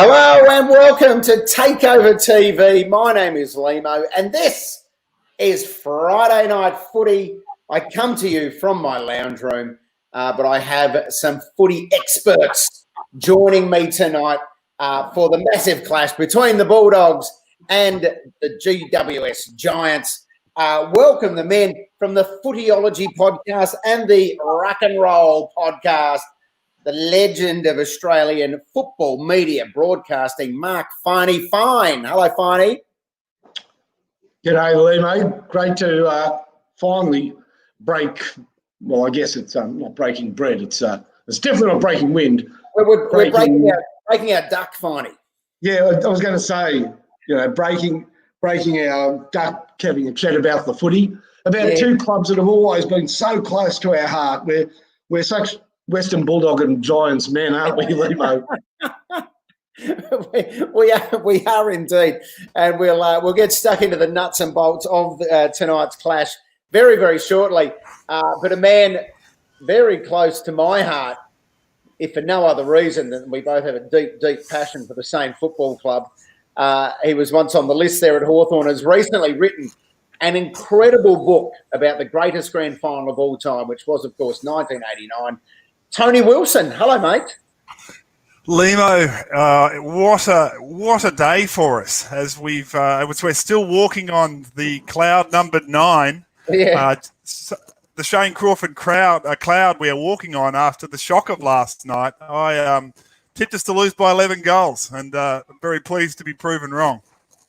Hello and welcome to Takeover TV. My name is Limo and this is Friday Night Footy. I come to you from my lounge room, but I have some footy experts joining me tonight for the massive clash between the Bulldogs and the GWS Giants. Welcome the men from the Footyology podcast and the Rock and Roll podcast. The legend of Australian football media broadcasting, Mark Finey. Fine. Hello, Finey. G'day, Limo. Great to finally break. Well, I guess it's not breaking bread. It's definitely not breaking wind. We're breaking our duck, Finey. Yeah, I was going to say, breaking our duck, having a chat about the footy, about two clubs that have always been so close to our heart. We're such Western Bulldog and Giants men, aren't we, Limo? we are indeed, and we'll get stuck into the nuts and bolts of tonight's clash very, very shortly. But a man very close to my heart, if for no other reason than we both have a deep, deep passion for the same football club. He was once on the list there at Hawthorn, has recently written an incredible book about the greatest grand final of all time, which was, of course, 1989. Tony Wilson. Hello, mate. Limo, what a day for us as we're still walking on the cloud number 9. Yeah. The Shane Crawford cloud we are walking on after the shock of last night. I tipped us to lose by 11 goals, and I'm very pleased to be proven wrong.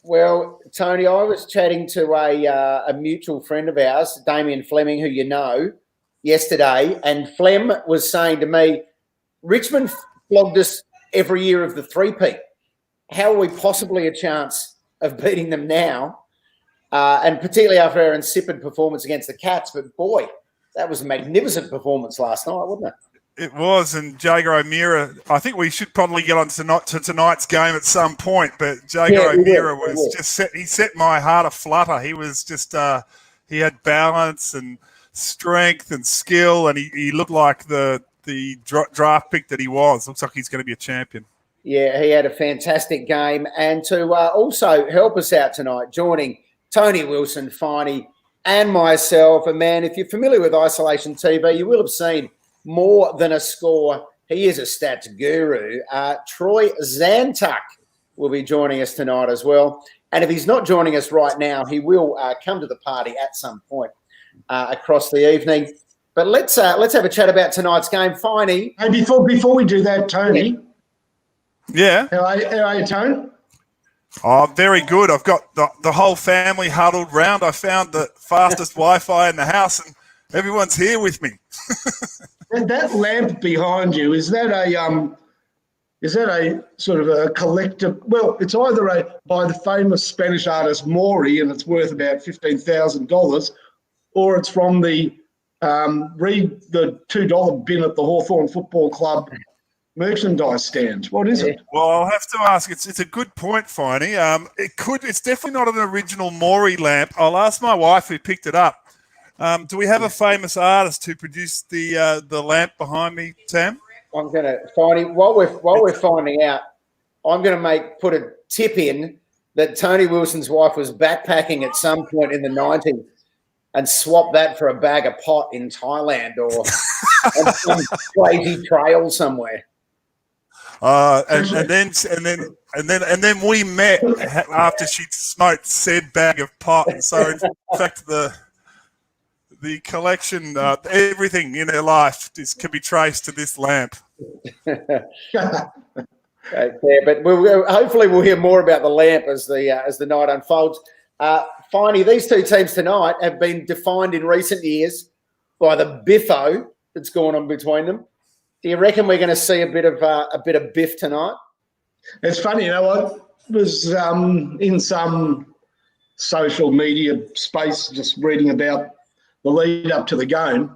Well, Tony, I was chatting to a mutual friend of ours, Damien Fleming, who you know, yesterday, and Flem was saying to me, Richmond flogged us every year of the three-peat. How are we possibly a chance of beating them now? And particularly after our insipid performance against the Cats. But boy, that was a magnificent performance last night, wasn't it? It was, and Jager O'Meara, I think we should probably get on to tonight's game at some point, but Jager O'Meara he set my heart aflutter. He was just, he had balance and strength and skill, and he looked like the draft pick that he was. Looks like he's going to be a champion. Yeah, he had a fantastic game. And to also help us out tonight, joining Tony Wilson, Finey, and myself, a man, if you're familiar with Isolation TV, you will have seen more than a score. He is a stats guru. Troy Zantuck will be joining us tonight as well. And if he's not joining us right now, he will come to the party at some point across the evening. But let's have a chat about tonight's game. Finey. Hey, before we do that, Tony. Yeah. How are you, Tony? Oh, very good. I've got the whole family huddled round. I found the fastest Wi-Fi in the house, and everyone's here with me. And that lamp behind you, is that a sort of a collective? Well, it's either by the famous Spanish artist Maury, and it's worth about $15,000, or it's from the $2 bin at the Hawthorn Football Club merchandise stand. What is it? Well, I'll have to ask. It's a good point, Finey. It's definitely not an original Maury lamp. I'll ask my wife who picked it up. Do we have a famous artist who produced the lamp behind me, Sam? I'm going to, Finey, while we're finding out, I'm going to put a tip in that Tony Wilson's wife was backpacking at some point in the 90s and swap that for a bag of pot in Thailand or on some crazy trail somewhere. And then we met after she smoked said bag of pot. And so in fact the collection, everything in her life can be traced to this lamp. Yeah, but hopefully we'll hear more about the lamp as the night unfolds. Finally, these two teams tonight have been defined in recent years by the biffo that's going on between them. Do you reckon we're going to see a bit of biff tonight? It's funny, I was in some social media space just reading about the lead up to the game,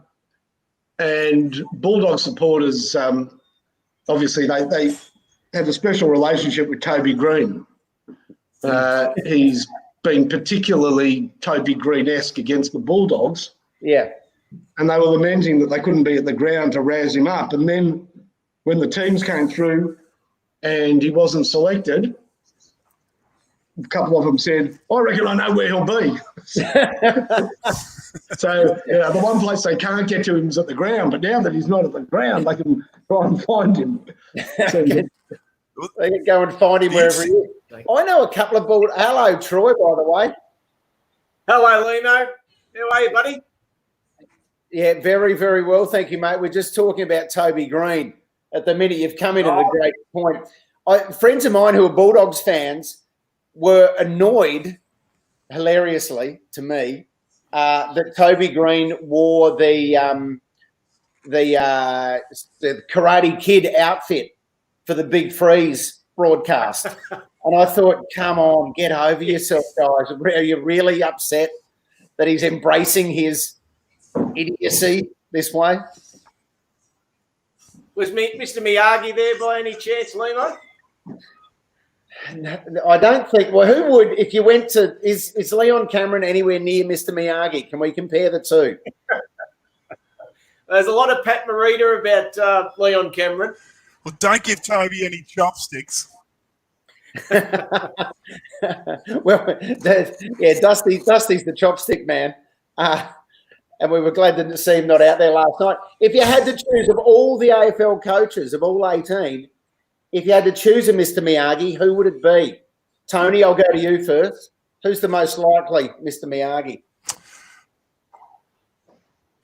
and Bulldog supporters, obviously they have a special relationship with Toby Green. He's been particularly Toby Green-esque against the Bulldogs. Yeah. And they were lamenting that they couldn't be at the ground to razz him up. And then when the teams came through, and he wasn't selected, a couple of them said, I reckon I know where he'll be. So the one place they can't get to him is at the ground, but now that he's not at the ground, they can try and find him. So, they can go and find him wherever he is. I know a couple of Hello, Troy, by the way. Hello, Limo. How are you, buddy? Yeah, very, very well. Thank you, mate. We're just talking about Toby Green. At the minute, you've come in at a great point. Friends of mine who are Bulldogs fans were annoyed, hilariously to me, that Toby Green wore the Karate Kid outfit for the Big Freeze broadcast. And I thought, come on, get over yourself, guys. Are you really upset that he's embracing his idiocy this way? Was Mr. Miyagi there by any chance, Limo? I don't think. Well, who would, if you went to, is Leon Cameron anywhere near Mr. Miyagi? Can we compare the two? There's a lot of Pat Morita about Leon Cameron. Well, don't give Toby any chopsticks. Well, Dusty's the chopstick man. And we were glad to see him not out there last night. If you had to choose of all the AFL coaches, of all 18, if you had to choose a Mr. Miyagi, who would it be? Tony, I'll go to you first. Who's the most likely Mr. Miyagi?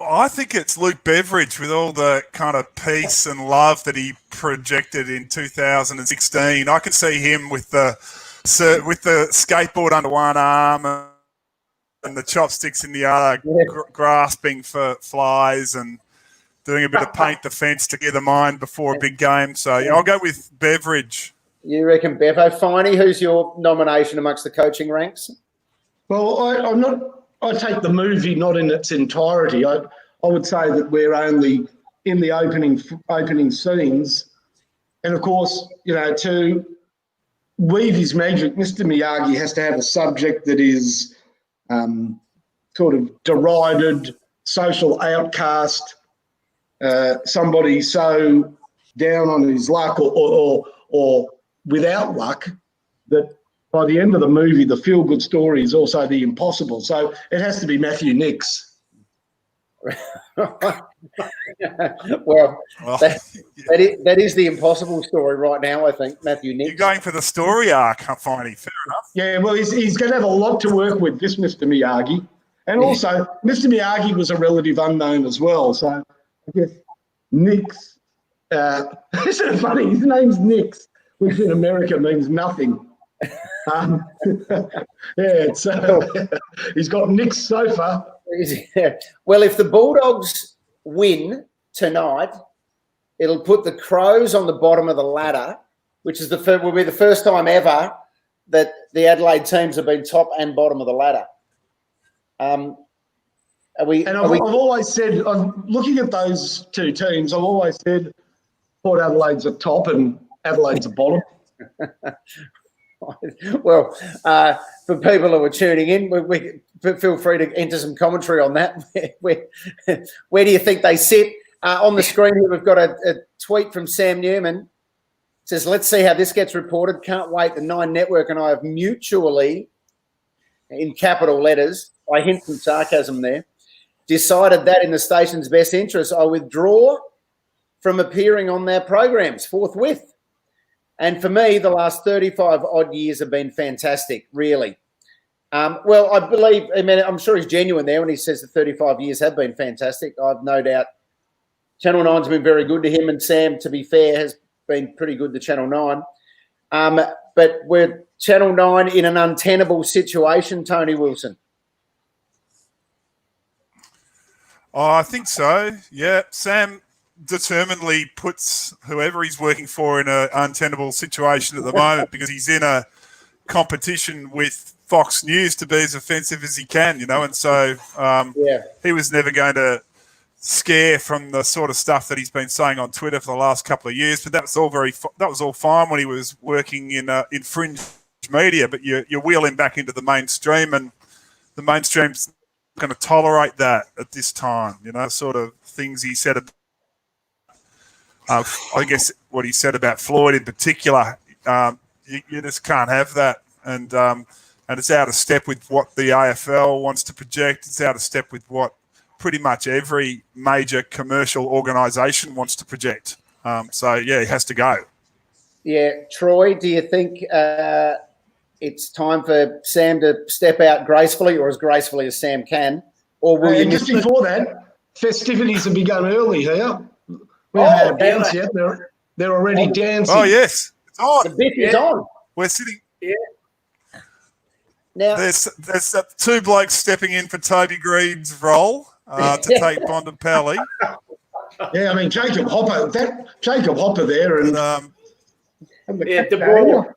I think it's Luke Beveridge with all the kind of peace and love that he projected in 2016. I can see him with the skateboard under one arm and the chopsticks in the other, grasping for flies and doing a bit of paint the fence to get the mind before a big game. So I'll go with Beveridge. You reckon Bevo? Finey, who's your nomination amongst the coaching ranks? Well, I take the movie not in its entirety. I would say that we're only in the opening scenes. And, of course, to weave his magic, Mr. Miyagi has to have a subject that is sort of derided, social outcast, somebody so down on his luck or without luck that by the end of the movie, the feel-good story is also the impossible. So it has to be Matthew Nicks. Well, that is the impossible story right now, I think, Matthew Nicks. You're going for the story arc, Finey. Fair enough. Yeah, well, he's going to have a lot to work with, this Mr. Miyagi. And also, Mr. Miyagi was a relative unknown as well. So I guess Nicks, isn't it funny? His name's Nicks, which in America means nothing. He's got Nick's sofa. Well, if the Bulldogs win tonight, it'll put the Crows on the bottom of the ladder, which is will be the first time ever that the Adelaide teams have been top and bottom of the ladder. I've always said, looking at those two teams, I've always said Port Adelaide's at top and Adelaide's at bottom. Well, for people who are tuning in, we feel free to enter some commentary on that. Where do you think they sit? On the screen here, we've got a tweet from Sam Newman. It says, let's see how this gets reported. Can't wait. The Nine Network and I have mutually, in capital letters, I hint some sarcasm there, decided that in the station's best interest, I withdraw from appearing on their programs forthwith. And for me, the last 35 odd years have been fantastic, really. Well, I'm sure he's genuine there when he says the 35 years have been fantastic. I've no doubt Channel 9's been very good to him, and Sam, to be fair, has been pretty good to Channel 9. But we're Channel 9 in an untenable situation, Tony Wilson. Oh, I think so. Yeah, Sam determinedly puts whoever he's working for in an untenable situation at the moment because he's in a competition with Fox News to be as offensive as he can, and so he was never going to scare from the sort of stuff that he's been saying on Twitter for the last couple of years. But that was all fine when he was working in fringe media. But you wheel him back into the mainstream, and the mainstream's going to tolerate that at this time. Sort of things he said I guess what he said about Floyd in particular, you just can't have that, and it's out of step with what the AFL wants to project. It's out of step with what pretty much every major commercial organisation wants to project. So he has to go. Yeah, Troy, do you think it's time for Sam to step out gracefully, or as gracefully as Sam can? Or will you just before that, festivities have begun early here. We haven't had a dance yet. They're already dancing. Oh, yes. It's on. The bit is on. We're sitting. Yeah. Now there's two blokes stepping in for Toby Green's role to take Bontempelli. Yeah, I mean, Jacob Hopper there, and De Boer.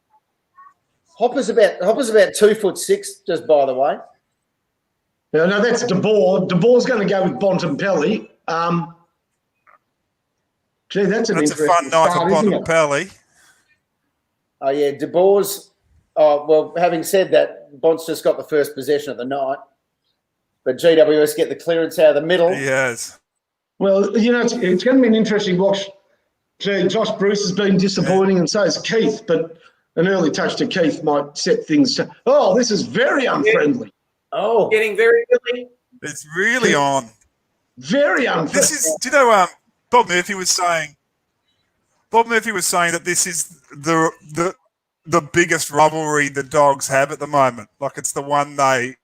Hopper's about 2'6", just by the way. No, that's De Boer. De Boer's going to go with Bontempelli. That's a fun night for Bontempelli. Oh yeah, De Boer's. Oh well, having said that, Bont's just got the first possession of the night, but GWS get the clearance out of the middle. He has. Well, it's going to be an interesting watch. Josh Bruce has been disappointing, and so has Keith, but an early touch to Keith might set things to. Oh, this is very unfriendly. Oh, getting very early. It's really on. Very unfriendly. This is, do you know, Bob Murphy was saying that this is the biggest rivalry the Dogs have at the moment. Like, it's the one they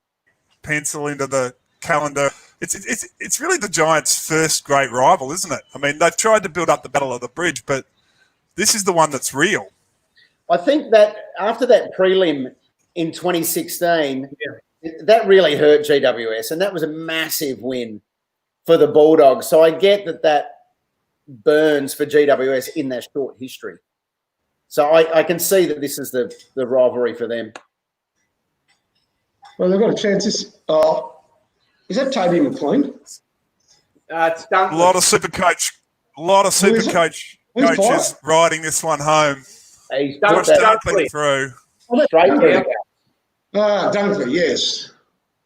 pencil into the calendar. It's really the Giants' first great rival, isn't it? I mean, they've tried to build up the Battle of the Bridge, but this is the one that's real. I think that after that prelim in 2016, that really hurt GWS, and that was a massive win for the Bulldogs. So I get that burns for GWS in their short history. So I can see that this is the rivalry for them. Well, they've got a chance. Is that Toby McLean? It's Dunkley. A lot of super coach coaches riding this one home. He's Watch Dunkley through. Dunkley, yes.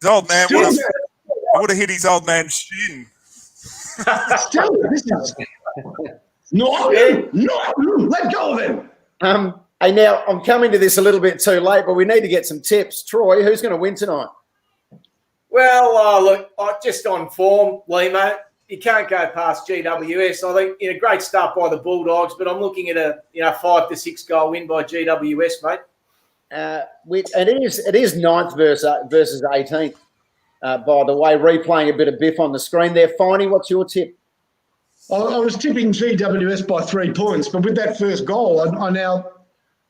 His old man would have hit his old man's shin. Still, this is let go of him. Hey, now I'm coming to this a little bit too late, but we need to get some tips. Troy, who's going to win tonight? Well, look, just on form, Limo, you can't go past GWS. I think a great start by the Bulldogs, but I'm looking at a 5 to 6 goal win by GWS, mate. It is 9th versus 18th. By the way, replaying a bit of Biff on the screen there. Finey, what's your tip? I was tipping GWS by 3 points, but with that first goal, I now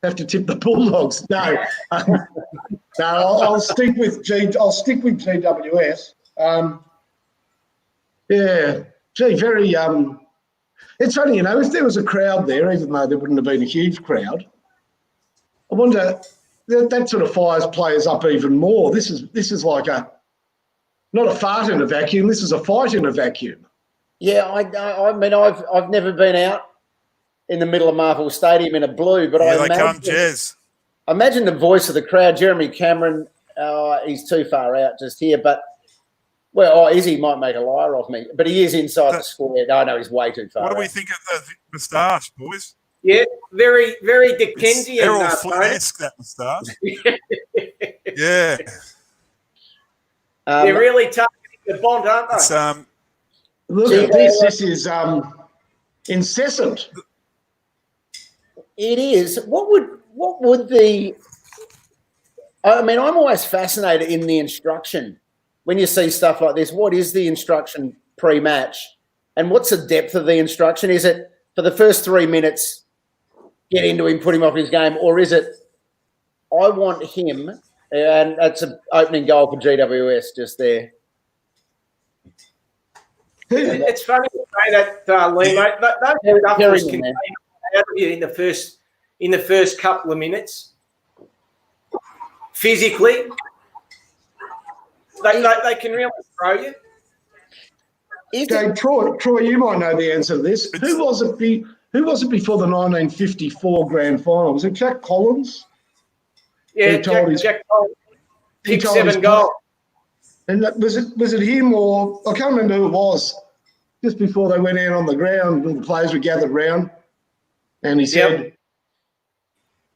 have to tip the Bulldogs. No, I'll stick with GWS. Very. It's funny, if there was a crowd there, even though there wouldn't have been a huge crowd, I wonder that sort of fires players up even more. This is like not a fart in a vacuum. This is a fight in a vacuum. Yeah, I mean, I've never been out in the middle of Marvel Stadium in a blue, but I imagine the voice of the crowd, Jeremy Cameron. He's too far out just here, but Izzy might make a liar of me, but he is inside the square. I know he's way too far. What do we think of the moustache, boys? Yeah, very, very Dickensian. Errol Flynn-esque, that moustache. Yeah. They're really targeting the Bont, aren't they? Look at this. This is incessant. It is. What would the? I mean, I'm always fascinated in the instruction when you see stuff like this. What is the instruction pre-match, and what's the depth of the instruction? Is it for the first 3 minutes, get into him, put him off his game, or is it I want him, and that's an opening goal for GWS just there. It's funny to say that, Lee, mate. Those duffers can take out of you in the first couple of minutes. Physically, they can really throw you. Okay, Troy, you might know the answer to this. Who was it before the 1954 grand final? Was it Jack Collins? Yeah, Jack Collins. 6-7 goals. And was it him or I can't remember who it was. just before they went out on the ground, and the players were gathered round, and he said,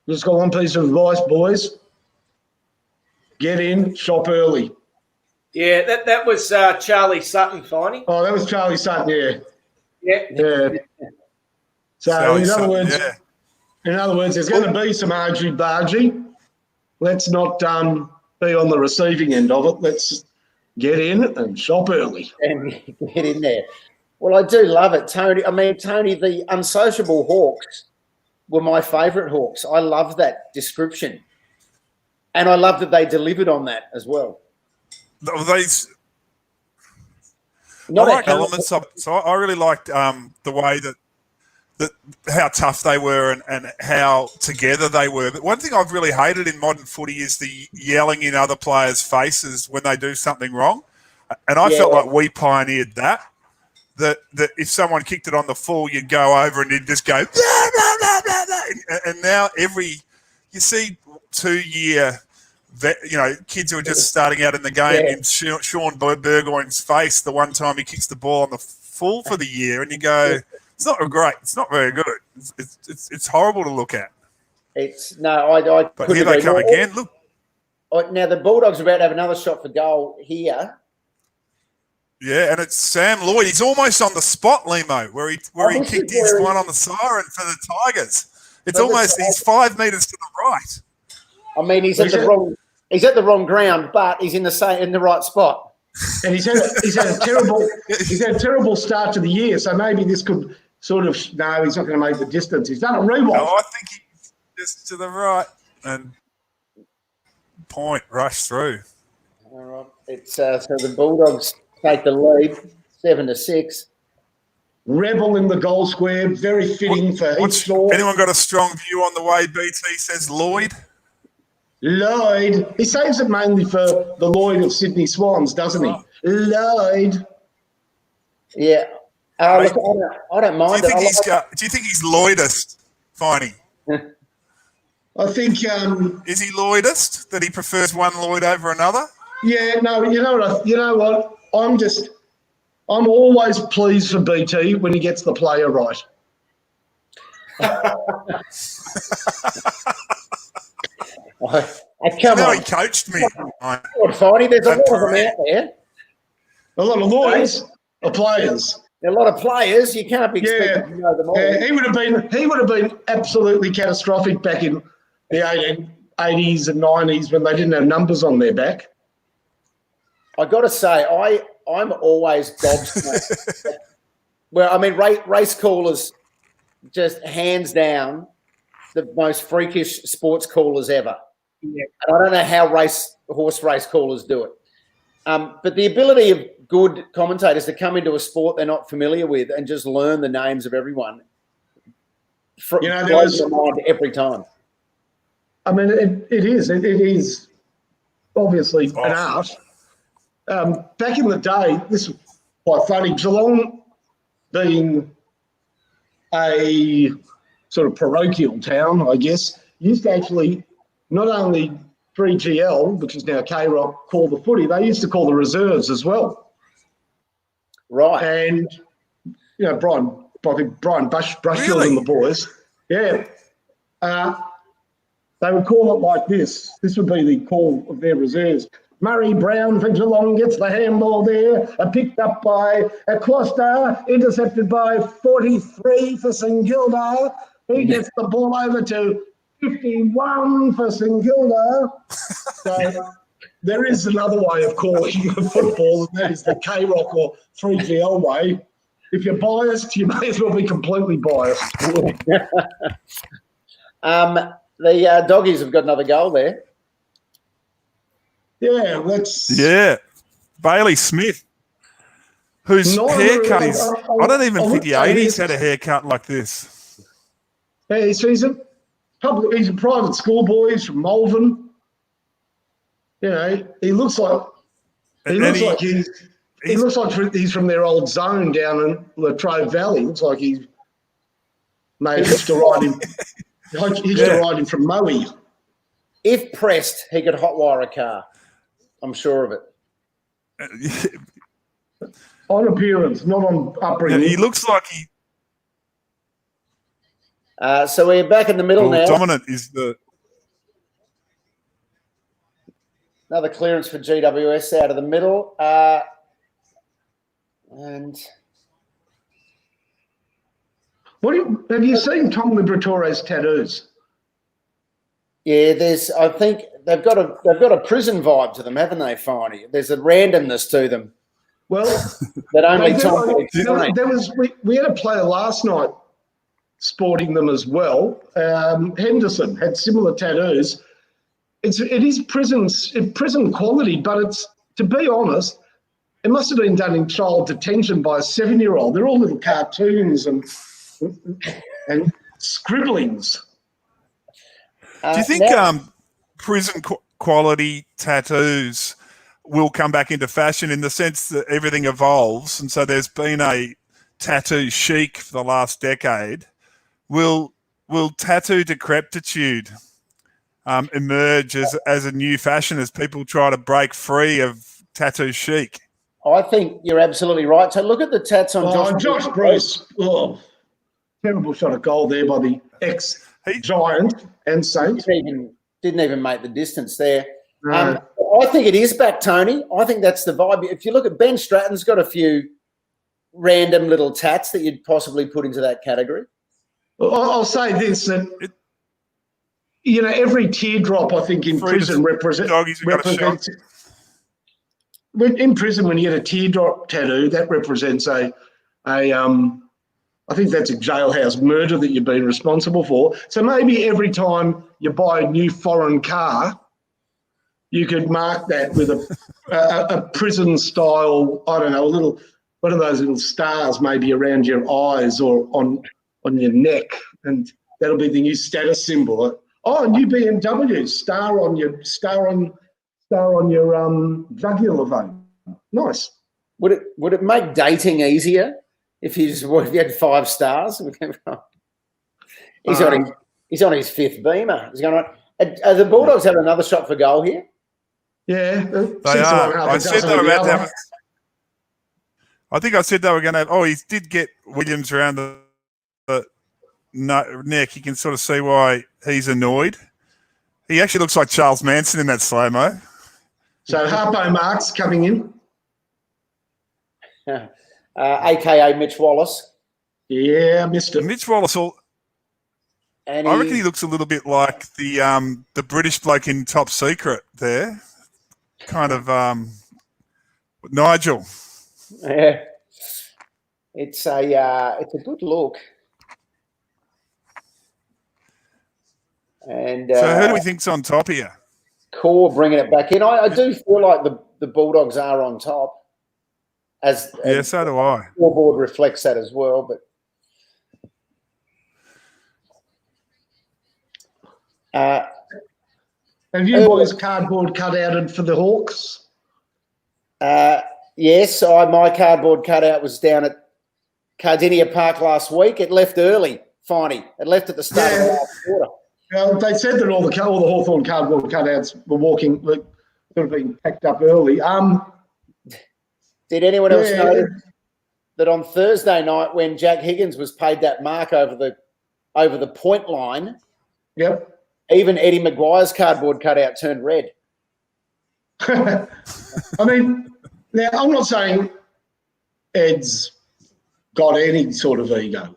just got one piece of advice, boys. Get in, shop early. Yeah, that was Charlie Sutton, Finey. Oh, that was Charlie Sutton, yeah. Yeah. So Charlie in other Sutton, words, yeah. there's going to be some argy-bargy. Let's not be on the receiving end of it. Let's get in and shop early. And get in there. Well, I do love it, Tony. I mean, Tony, the unsociable Hawks were my favourite Hawks. I love that description. And I love that they delivered on that as well. Not like elements of it. So I really liked the way that how tough they were and how together they were. But one thing I've really hated in modern footy is the yelling in other players' faces when they do something wrong. And I felt like we pioneered that. That if someone kicked it on the full, you'd go over and you'd just go, blah, blah, blah, blah, blah. And now you see 2-year, kids who are just starting out in the game in Sean Burgoyne's face the one time he kicks the ball on the full for the year, and you go, it's not great. It's not very good. It's horrible to look at. I but here they come again. Look. Now the Bulldogs are about to have another shot for goal here. Yeah, and it's Sam Lloyd. He's almost on the spot, Limo, where he kicked his one on the siren for the Tigers. It's almost he's 5 metres to the right. I mean, he's at the wrong ground, but he's in the right spot. And he's had a terrible start to the year. So maybe this could sort of he's not going to make the distance. He's done a rewind. No, I think he's just to the right and point rush through. All right, it's so the Bulldogs take the lead, 7-6. Rebel in the goal square, very fitting for each score. Anyone got a strong view on the way BT says Lloyd? Lloyd. He saves it mainly for the Lloyd of Sydney Swans, doesn't he? Lloyd. Yeah. Look, I don't mind. Do you think he's Lloydist, Finey? I think. Is he Lloydist? That he prefers one Lloyd over another? Yeah. No. You know what? I'm always pleased for BT when he gets the player right. Come on. He coached me. Finey, there's a lot of them out there. A lot of lawyers or players. A lot of players. You can't be expected to know them all. Yeah, he would have been absolutely catastrophic back in the 80s and 90s when they didn't have numbers on their back. I got to say, I'm always gobsmacked. Well, I mean, race callers, just hands down, the most freakish sports callers ever. Yeah. And I don't know how horse race callers do it. But the ability of good commentators to come into a sport they're not familiar with and just learn the names of everyone, blows my mind every time. I mean, it is obviously an art. Back in the day, this was quite funny. Geelong being a sort of parochial town, I guess, used to actually not only 3GL, which is now K-Rock, call the footy, they used to call the reserves as well. Right. And, Brian Brushfield and the boys, they would call it like this. This would be the call of their reserves. Murray Brown for Geelong gets the handball there, picked up by Acosta, intercepted by 43 for St Kilda. He gets the ball over to 51 for St Kilda. So there is another way of calling football, and that is the K-Rock or 3GL way. If you're biased, you may as well be completely biased. The Doggies have got another goal there. Yeah, Bailey Smith, whose haircut is... I don't even think the 80s had a haircut like this. Yeah, he's a private schoolboy. He's from Malvern. He looks like he's from their old zone down in Latrobe Valley. Looks like he's made hitched a ride in. Hitched a ride in from Moe. If pressed, he could hotwire a car. I'm sure of it. On appearance, not on upbringing. He looks like he. So we're back in the middle now. Dominant is the. Another clearance for GWS out of the middle. And have you seen Tom Liberatore's tattoos? yeah, I think they've got a prison vibe to them, haven't they, Finey? There's a randomness to them. Well, that only we had a player last night sporting them as well. Henderson had similar tattoos. It is prison quality, but it's, to be honest, it must have been done in child detention by a 7-year-old. They're all little cartoons and scribblings. Do you think prison quality tattoos will come back into fashion in the sense that everything evolves, and so there's been a tattoo chic for the last decade? Will tattoo decrepitude emerge as a new fashion as people try to break free of tattoo chic? I think you're absolutely right. So look at the tats on Josh Bruce. Oh, terrible shot of goal there by the ex-Giant and Saints. Didn't even make the distance there. No. I think it is back, Tony. I think that's the vibe. If you look at Ben Stratton's got a few random little tats that you'd possibly put into that category. I'll say this, that every teardrop, I think, in prison represents. In prison, when you get a teardrop tattoo, that represents I think that's a jailhouse murder that you've been responsible for. So maybe every time you buy a new foreign car, you could mark that with a prison style, I don't know, one of those little stars maybe around your eyes or on your neck, and that'll be the new status symbol. Oh, new BMW, star on your jugular vein. Nice. Would it make dating easier if you had 5 stars? He's on his 5th Beamer. He's going on. Are the Bulldogs have another shot for goal here? Yeah, they are. I said they were about to have. I think I said they were going to have. Oh, he did get Williams around the neck. You can sort of see why he's annoyed. He actually looks like Charles Manson in that slow-mo. So Harpo Marx coming in. A.K.A. Mitch Wallace. Yeah, Mr. Mitch Wallace. I reckon he looks a little bit like the British bloke in Top Secret there. Kind of Nigel. Yeah. It's a good look. And so who do we think's on top here? Core bringing it back in. I do feel like the Bulldogs are on top. So do I. The scoreboard reflects that as well. But have you boys cardboard cutouted for the Hawks? Yes, my cardboard cutout was down at Cardinia Park last week. It left early, Finey. It left at the start of the last quarter. They said that all the Hawthorn cardboard cutouts were being packed up early. Did anyone else know that on Thursday night when Jack Higgins was paid that mark over the point line? Yep. Even Eddie Maguire's cardboard cutout turned red. I mean, now I'm not saying Ed's got any sort of ego.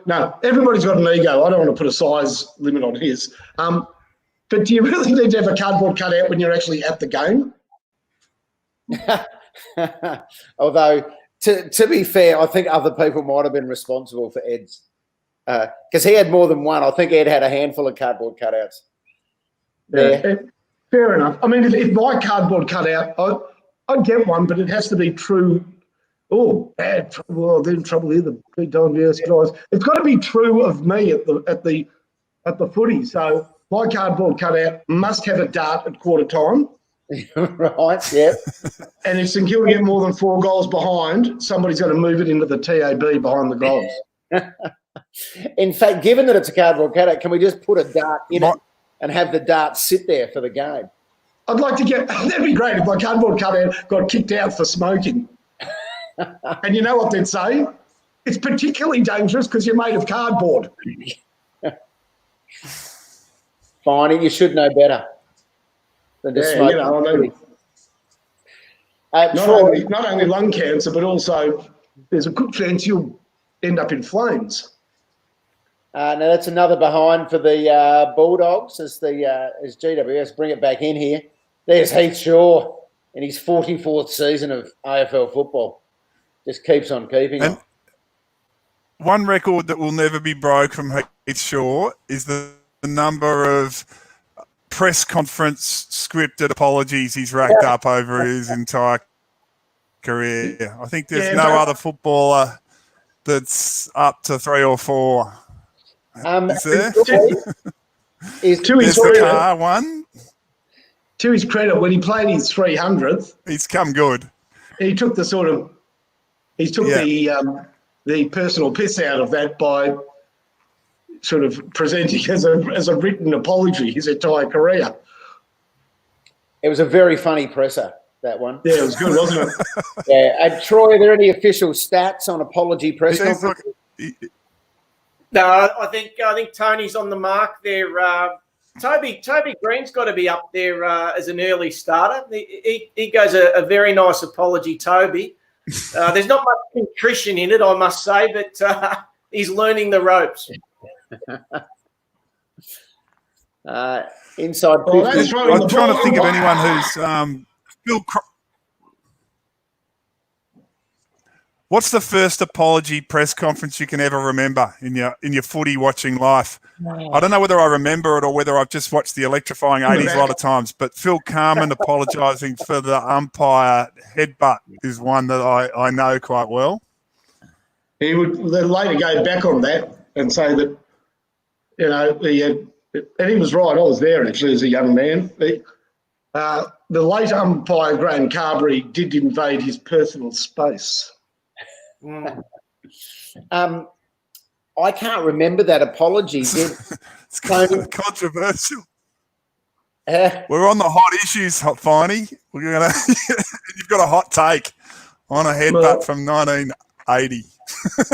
No, everybody's got an ego. I don't want to put a size limit on his. But do you really need to have a cardboard cutout when you're actually at the game? Although, to be fair, I think other people might have been responsible for Ed's. Because he had more than one. I think Ed had a handful of cardboard cutouts. Yeah, fair enough. I mean, if my cardboard cutout, I'd get one, but it has to be true. Oh, bad trouble. Well, they're in trouble here, the big WS guys. It's got to be true of me at the footy. So my cardboard cutout must have a dart at quarter time. Right, yeah. And if St Kilda get more than 4 goals behind, somebody's going to move it into the TAB behind the goals. In fact, given that it's a cardboard cutout, can we just put a dart in it and have the dart sit there for the game? I'd like to that'd be great if my cardboard cutout got kicked out for smoking. And you know what they'd say? It's particularly dangerous because you're made of cardboard. Fine, you should know better than to smoke. You know, I mean, not only lung cancer, but also there's a good chance you'll end up in flames. Now that's another behind for the Bulldogs as GWS bring it back in here. There's Heath Shaw in his 44th season of AFL football. Just keeps on keeping on. One record that will never be broke from Heath Shaw is the number of press conference scripted apologies he's racked up over his entire career. I think there's no other footballer that's up to 3 or 4. Is there? There's the car one. To his credit, when he played his 300th, he's come good. He took the personal piss out of that by sort of presenting as a written apology his entire career. It was a very funny presser, that one. Yeah, it was good, wasn't it? Yeah. Troy, are there any official stats on apology press conference? No, I think Tony's on the mark there. Toby Green's got to be up there as an early starter. He goes a very nice apology, Toby. There's not much contrition in it, I must say, but he's learning the ropes. Inside 50. I'm trying to think of anyone who's Phil. What's the first apology press conference you can ever remember in your footy watching life? I don't know whether I remember it or whether I've just watched the electrifying 80s a lot of times, but Phil Carman apologising for the umpire headbutt is one that I know quite well. He would then later go back on that and say that, you know, and he was right. I was there actually as a young man. The late umpire Graham Carberry did invade his personal space. I can't remember that apology. It's kind of controversial. We're on the hot issues, Finey. You've got a hot take on a headbutt from 1980.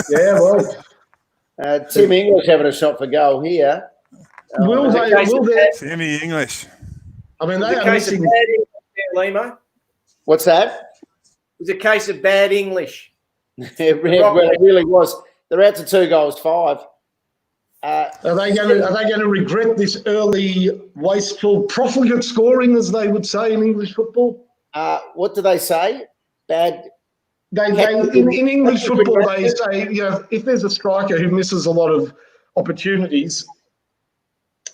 Yeah, well, Tim English having a shot for goal here. Timmy English. I mean, they are missing. Limo. What's that? It was a case of bad English. It really was. They're out to 2 goals 5. Are they going to regret this early, wasteful, profligate scoring, as they would say in English football? What do they say? Bad. In English football, they say, you know, if there's a striker who misses a lot of opportunities,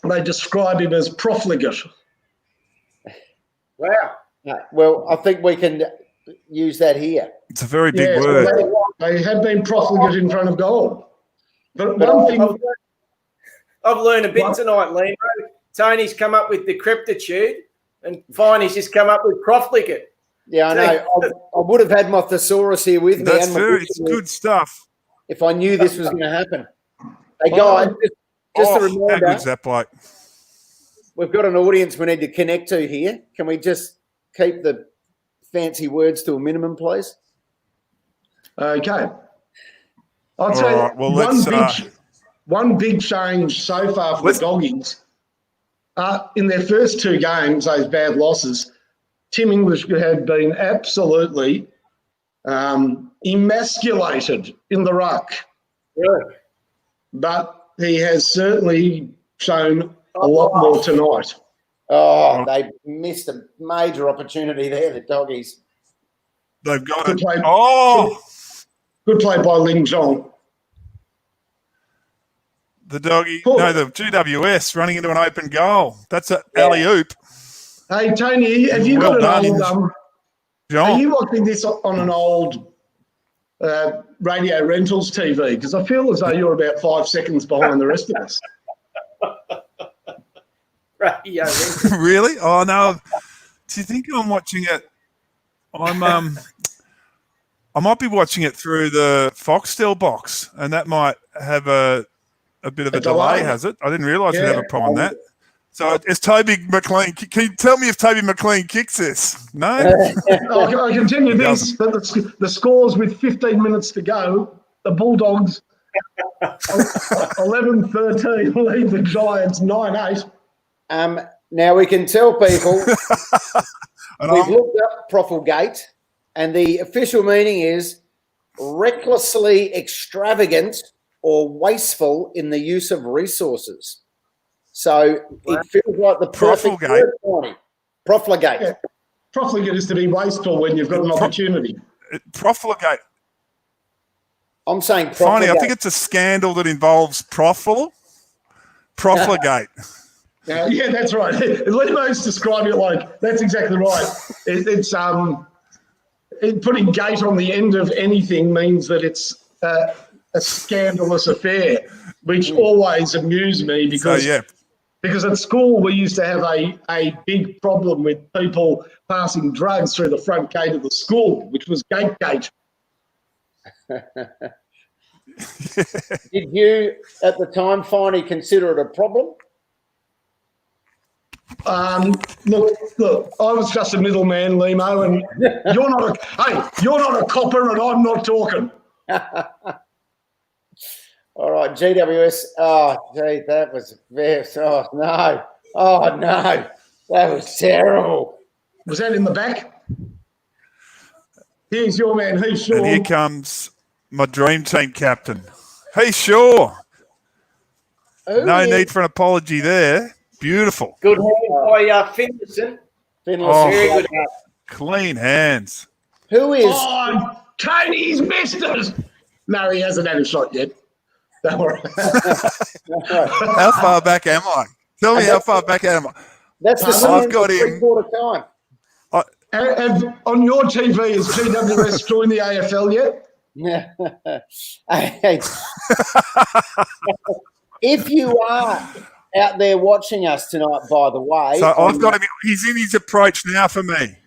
they describe him as profligate. Wow. Well, I think we can use that here. It's a very big word. They have been profligate in front of goal. But one thing I've learned a bit tonight, Lino. Tony's come up with decrepitude and Finey's just come up with profligate. Yeah, I know. I would have had my thesaurus here with me. That's it's good stuff. If I knew this was going to happen. Hey, guys, just a reminder. How good's that bloke? We've got an audience we need to connect to here. Can we just keep the fancy words to a minimum, please? Okay. I'll tell you one big change so far for the Doggies. In their first 2 games, those bad losses, Tim English had been absolutely emasculated in the ruck. Really? But he has certainly shown a lot more tonight. Oh, they missed a major opportunity there, the Doggies. They've got Good it. play. Good play by Ling Zhong. The the GWS running into an open goal. That's an alley-oop. Hey, Tony, have you got an old... are you watching this on an old radio rentals TV? Because I feel as though you're about 5 seconds behind the rest of us. Radio Really? Oh, no. Do you think I'm watching it? I might be watching it through the Foxtel box, and that might have a bit of a delay, has it? I didn't realise we'd have a problem with that. So is Toby McLean? Can you tell me if Toby McLean kicks this? No. I can tell you this: that the scores with 15 minutes to go, the Bulldogs 11-13 lead the Giants 9-8. Now we can tell people we've looked up Profligate, and the official meaning is recklessly extravagant or wasteful in the use of resources. So it feels like the perfect word for me. Profligate. Yeah. Profligate is to be wasteful when you've got an opportunity. Profligate. I'm saying profligate. Funny, I think it's a scandal that involves profligate. Yeah, that's right. Limo's describing it like that's exactly right. It's putting gate on the end of anything means that it's a scandalous affair, which always amused me because at school we used to have a big problem with people passing drugs through the front gate of the school, which was gate. Did you, at the time, finally consider it a problem? Look, I was just a middleman, Limo, and you're not a copper, and I'm not talking. All right, GWS. Oh, gee, that was very. Oh no! Oh no! That was terrible. Was that in the back? Here's your man, Heath Shaw. And here comes my dream team captain, Heath Shaw. No need for an apology there. Beautiful. Good hand by Finlayson. Very good. Clean hands. Who is? Oh, Tony's missed it. No, he hasn't had a shot yet. Don't worry. How far back am I? Tell me how far back am I? That's the I've got him. Quarter time. On your TV, has GWS joined the AFL yet? Yeah. Hey, if you are out there watching us tonight, by the way. So I've got him. He's in his approach now for me.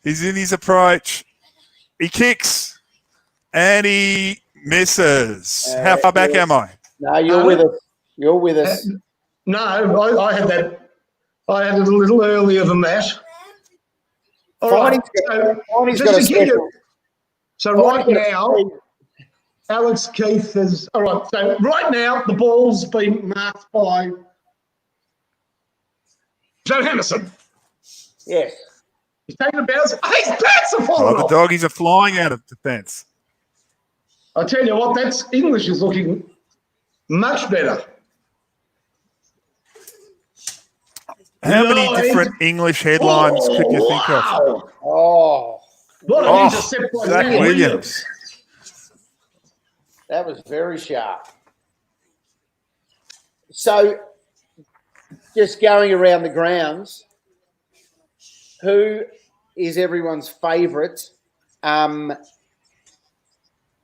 He's in his approach. He kicks and he misses. How far back am I? No, you're with us. You're with us. No, I had that. I had it a little earlier than that. All right. So right now, Alex Keith has. All right. So right now, the ball's been marked by Joe Hammerson. Yes. He's taking a bounce. His pants are falling off. The doggies are flying out of defence. I tell you what, that's English is looking much better. How many different English headlines could you think of? Oh, what an intercept by Zach Williams. That was very sharp. So, just going around the grounds, who is everyone's favourite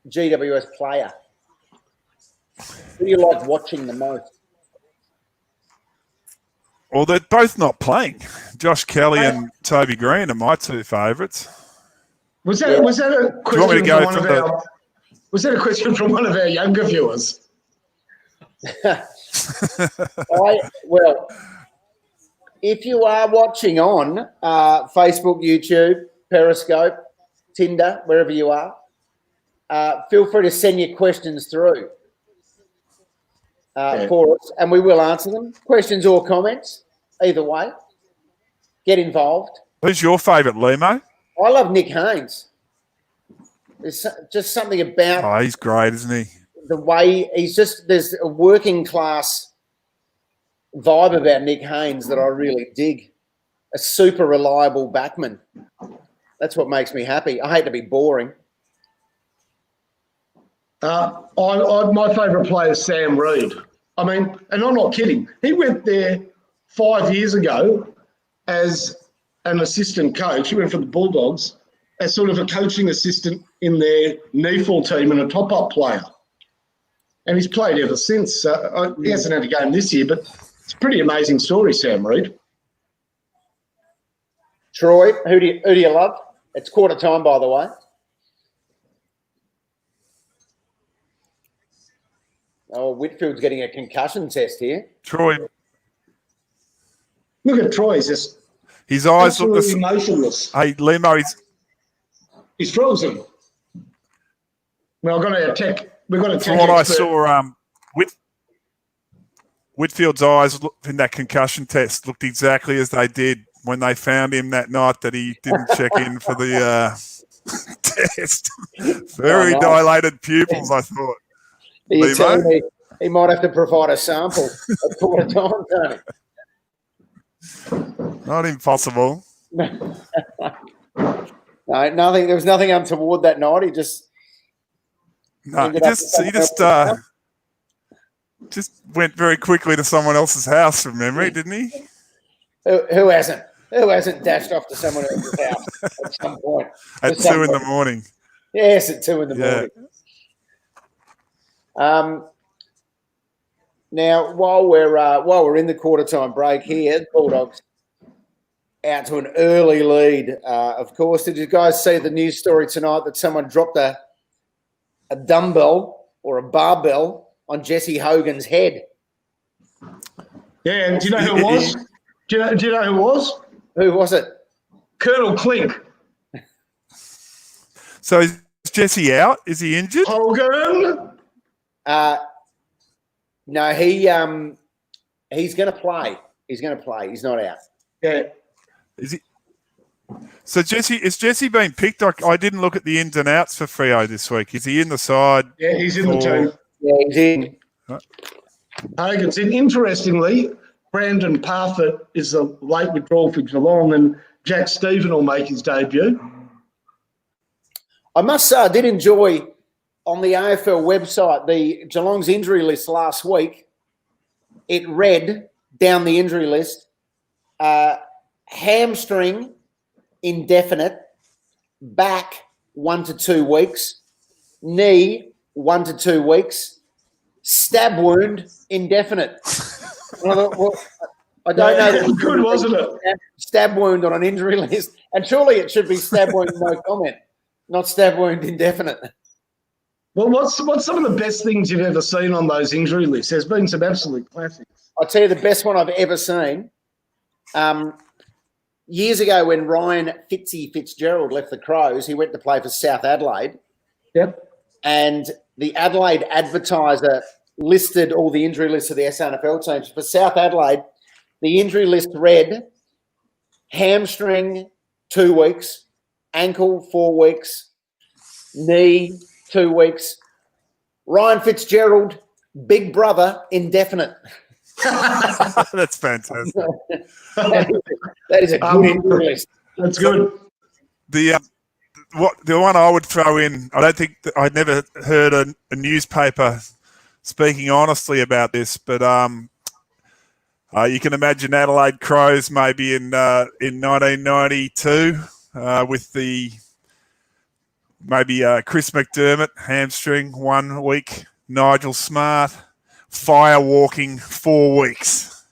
GWS player? Who do you like watching the most? Well, they're both not playing. Josh Kelly and Toby Green are my two favourites. Was that a question from one of our? Was that a question from one of our younger viewers? Well, if you are watching on Facebook, YouTube, Periscope, Tinder, wherever you are, feel free to send your questions through for us, and we will answer them. Questions or comments, either way. Get involved. Who's your favourite, Limo? I love Nick Haynes. There's just something about... Oh, he's great, isn't he? The way he's just... There's a working class vibe about Nick Haynes that I really dig. A super reliable backman. That's what makes me happy. I hate to be boring. My favourite player is Sam Reid. I mean, and I'm not kidding. He went there 5 years ago as an assistant coach. He went for the Bulldogs as sort of a coaching assistant in their NEFL team and a top-up player. And he's played ever since. He hasn't had a game this year, but it's a pretty amazing story, Sam Reid. Troy, who do you love? It's quarter time, by the way. Oh, Whitfield's getting a concussion test here. Troy Look at Troy. He's just his eyes look absolutely motionless. Hey, Limo, He's frozen. Well, I've got a tech. We've got a tech. from what expert. I saw, Whitfield's eyes in that concussion test looked exactly as they did when they found him that night that he didn't check in for the test. Very dilated pupils, I thought. You telling me he might have to provide a sample at quarter time, don't he? Not impossible. No, nothing. There was nothing untoward that night. He just just went very quickly to someone else's house from memory, didn't he? Who hasn't? Who hasn't dashed off to someone else's house at some point? At 2 in the morning. Yes, at 2 in the morning. Now, while we're in the quarter time break here, Bulldogs out to an early lead. Of course, did you guys see the news story tonight that someone dropped a dumbbell or a barbell on Jesse Hogan's head? Yeah, and do you know who it was? Do you know who it was? Who was it? Colonel Clink. So is Jesse out? Is he injured? Hogan? No, he's going to play. He's going to play. He's not out. Yeah. Is he? So is Jesse being picked? I didn't look at the ins and outs for Freo this week. Is he in the side? Yeah, he's in the team. Yeah, he's in. Hogan's in. Interestingly, Brandon Parfitt is a late withdrawal for Geelong, and Jack Stephen will make his debut. I must say, I did enjoy on the AFL website the Geelong's injury list last week. It read down the injury list: hamstring, indefinite; back, 1 to 2 weeks; knee, 1 to 2 weeks; stab wound, indefinite. And I thought, well, I don't know. That good, wasn't it? Stab wound on an injury list, and surely it should be stab wound no comment, not stab wound indefinite. Well, what's some of the best things you've ever seen on those injury lists? There's been some absolute classics. I'll tell you the best one I've ever seen. Years ago, when Ryan Fitzgerald left the Crows, he went to play for South Adelaide. Yep. And the Adelaide Advertiser listed all the injury lists of the SANFL teams. For South Adelaide, the injury list read hamstring 2 weeks, ankle 4 weeks, knee 2 weeks. Ryan Fitzgerald, big brother, indefinite. That's fantastic. That is a good injury list. That's good. The one I would throw in, I don't think I'd never heard a newspaper speaking honestly about this, but you can imagine Adelaide Crows maybe in 1992 with the Chris McDermott hamstring 1 week, Nigel Smart fire walking 4 weeks.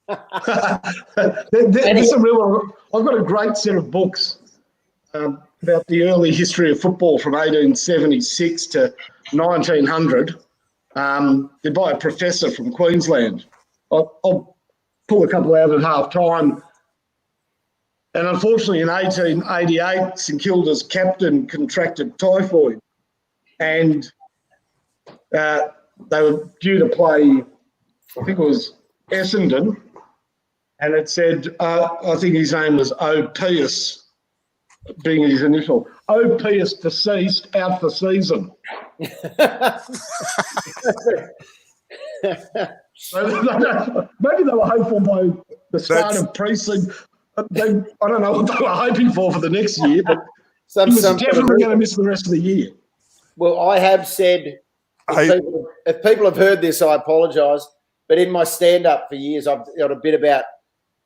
There's a real. I've got a great set of books about the early history of football from 1876 to 1900. They're by a professor from Queensland. I'll pull a couple out at half time. And unfortunately, in 1888, St Kilda's captain contracted typhoid, and they were due to play, I think it was Essendon, and it said, I think his name was O. Pius, being his initial. O. Pius deceased, out for season. Maybe they were hopeful by the start of pre-season. I don't know what they were hoping for the next year, but he was definitely going to miss the rest of the year. Well, I have said, if people have heard this, I apologise, but in my stand-up for years, I've got a bit about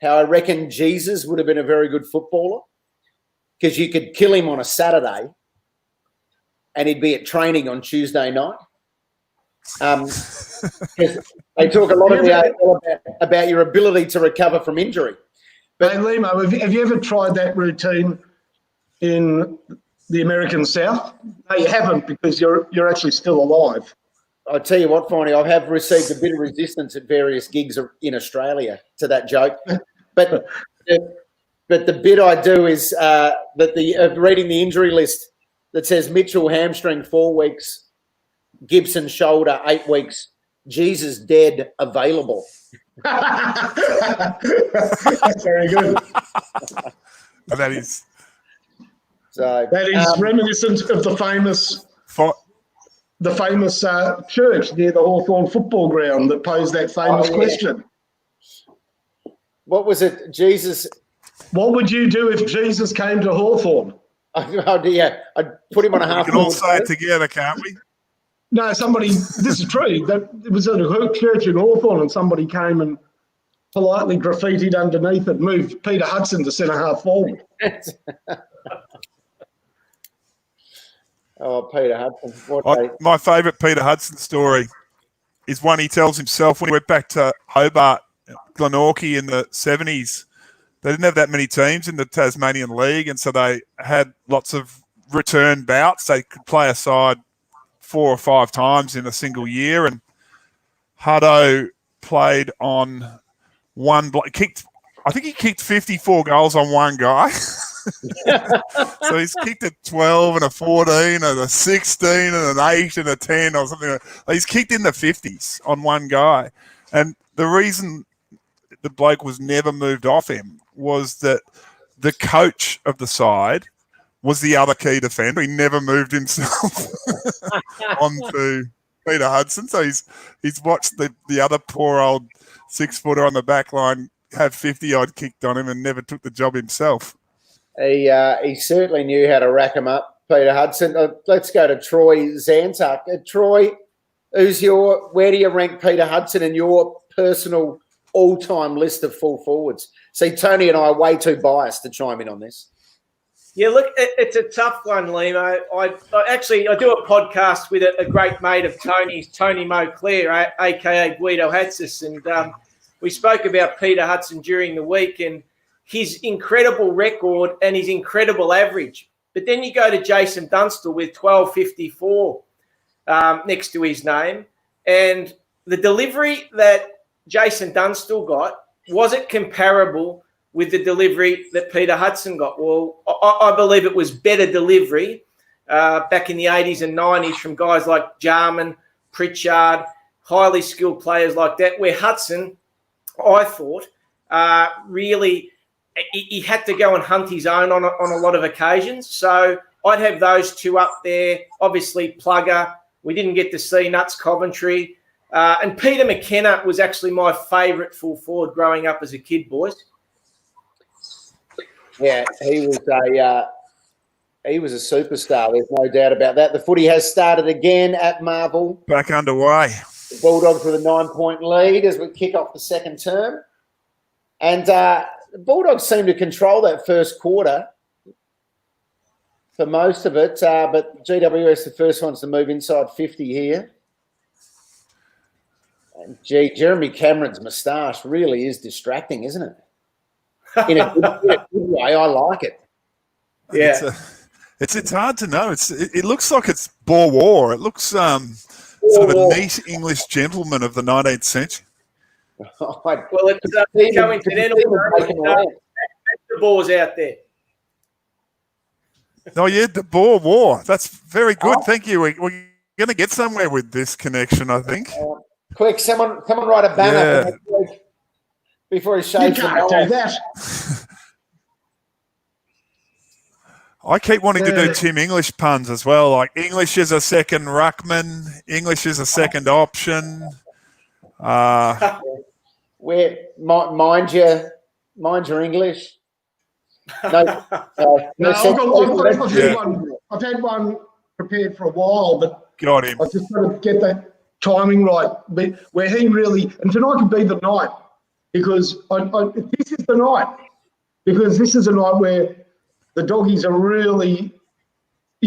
how I reckon Jesus would have been a very good footballer because you could kill him on a Saturday and he'd be at training on Tuesday night. They talk a lot in the AFL about your ability to recover from injury. But hey, Limo, have you ever tried that routine in the American South? No, you haven't, because you're actually still alive. I'll tell you what, Finey, I have received a bit of resistance at various gigs in Australia to that joke. But the bit I do is reading the injury list that says Mitchell hamstring 4 weeks, Gibson shoulder 8 weeks, Jesus dead available. That's very good. That is. So that is reminiscent of the famous church near the Hawthorn football ground that posed that famous question. What was it? Jesus. What would you do if Jesus came to Hawthorn? Oh dear, I'd put him on a half. We can all say it together, can't we? No, this is true. That it was at a church in Hawthorn, and somebody came and politely graffitied underneath it, moved Peter Hudson to centre half forward. Oh, Peter Hudson. My favourite Peter Hudson story is one he tells himself when he went back to Hobart, Glenorchy in the 70s. They didn't have that many teams in the Tasmanian League, and so they had lots of return bouts. They could play a side 4 or 5 times in a single year, and Huddo played on one block. I think he kicked 54 goals on one guy. So he's kicked a 12 and a 14 and a 16 and an 8 and a 10 or something. He's kicked in the 50s on one guy. And the reason the bloke was never moved off him was that the coach of the side was the other key defender. He never moved himself onto Peter Hudson. So he's watched the other poor old 6-footer on the back line have 50-odd kicked on him and never took the job himself. He certainly knew how to rack him up, Peter Hudson. Let's go to Troy Zantuck. Troy, where do you rank Peter Hudson in your personal all-time list of full forwards? See, Tony and I are way too biased to chime in on this. Yeah, look, it's a tough one, Limo. I do a podcast with a great mate of Tony's, Tony Moclair, a.k.a. Guido Hatsis, and we spoke about Peter Hudson during the week and his incredible record and his incredible average. But then you go to Jason Dunstall with 1254 next to his name, and the delivery that Jason Dunstall got, was it comparable with the delivery that Peter Hudson got? Well, I believe it was better delivery back in the 80s and 90s from guys like Jarman, Pritchard, highly skilled players like that, where Hudson, I thought, really he had to go and hunt his own on a lot of occasions. So I'd have those two up there. Obviously, Plugger. We didn't get to see Nuts Coventry. And Peter McKenna was actually my favourite full forward growing up as a kid, boys. Yeah, he was a superstar. There's no doubt about that. The footy has started again at Marvel. Back underway. The Bulldogs with a 9-point lead as we kick off the second term. And the Bulldogs seem to control that first quarter for most of it. But GWS, the first ones to move inside 50 here. And Jeremy Cameron's moustache really is distracting, isn't it? In a good way, I like it. Yeah, it's hard to know. It looks like it's Boer War. It looks sort of a neat English gentleman of the 19th century. Well, it's coincidental. The Boers out there. Oh yeah, the Boer War. That's very good. Thank you. We're going to get somewhere with this connection, I think. Quick, someone write a banner before he shaves the You can't do that. I keep wanting to do Tim English puns as well, like English is a second ruckman, English is a second option. Where mind your English. No, I've had one prepared for a while, but got him. I just got to get that timing right. But where he really, and tonight could be the night, because this is the night, because this is a night where the doggies are really,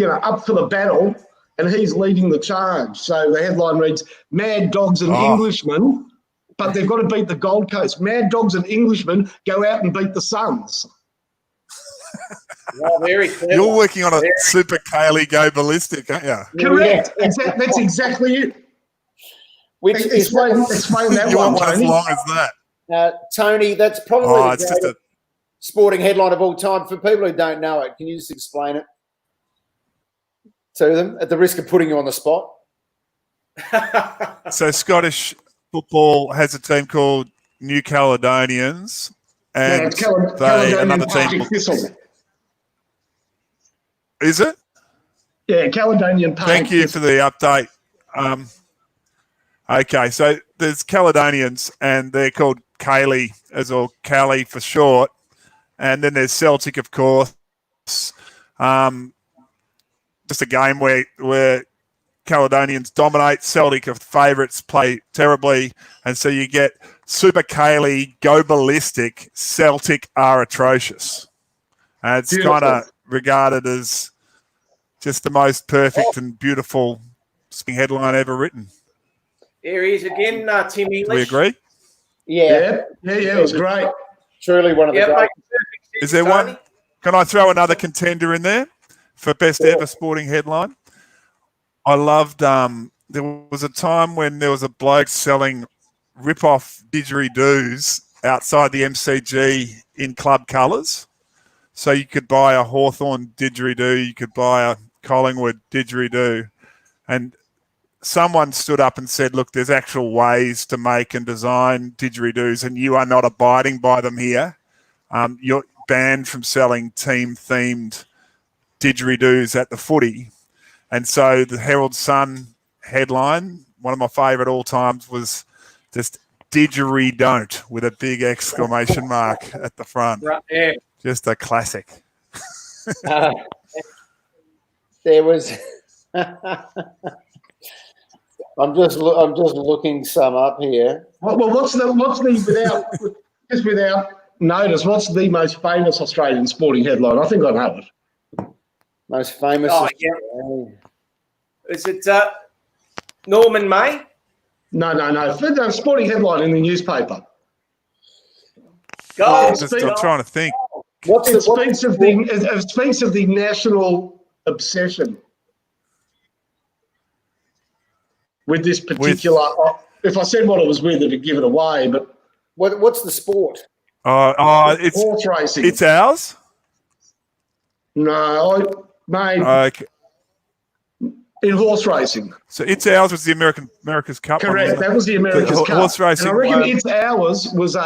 up for the battle, and he's leading the charge. So the headline reads, Mad Dogs and Englishmen, but they've got to beat the Gold Coast. Mad Dogs and Englishmen go out and beat the Suns. Well, very clever. You're working on a super Cayley go ballistic, aren't you? Correct. That's exactly it. Which is explain that You one, want one as Tony. long as that? Tony, that's probably Oh, the it's just greatest sporting headline of all time. For people who don't know it, can you just explain it to them at the risk of putting you on the spot? So Scottish football has a team called New Caledonians, and No, it's Caledonian another team. Partick Thistle. Is it? Yeah, Caledonian Partick Thank you Thistle. for the update. Okay, so there's Caledonians, and they're called Cayley, or Cali for short, and then there's Celtic, of course. Just a game where Caledonians dominate. Celtic are favourites, play terribly, and so you get Super Cayley, go ballistic. Celtic are atrocious. And it's kind of regarded as just the most perfect and beautiful headline ever written. Here he is again, Tim English. Do we agree? Yeah, it was great. Truly one of the great. Is there one? Can I throw another contender in there for best ever sporting headline? I loved. There was a time when there was a bloke selling rip-off didgeridoos outside the MCG in club colours. So you could buy a Hawthorn didgeridoo, you could buy a Collingwood didgeridoo, and someone stood up and said, look, there's actual ways to make and design didgeridoos, and you are not abiding by them here. You're banned from selling team-themed didgeridoos at the footy. And so the Herald Sun headline, one of my favourite all times, was just didgeridoo with a big exclamation mark at the front. Right, yeah. Just a classic. There was. I'm just looking some up here. Well, what's the without notice? What's the most famous Australian sporting headline? I think I know it. Most famous. Oh, yeah. Is it Norman May? No. Sporting headline in the newspaper. I'm trying to think. It speaks of the national obsession with this particular. If I said what it was with, it'd give it away. But what's the sport? It's horse racing. It's ours. No, mate. In horse racing. So It's Ours was the America's Cup. Correct. That was the America's Cup. Horse racing. And I reckon It's Ours was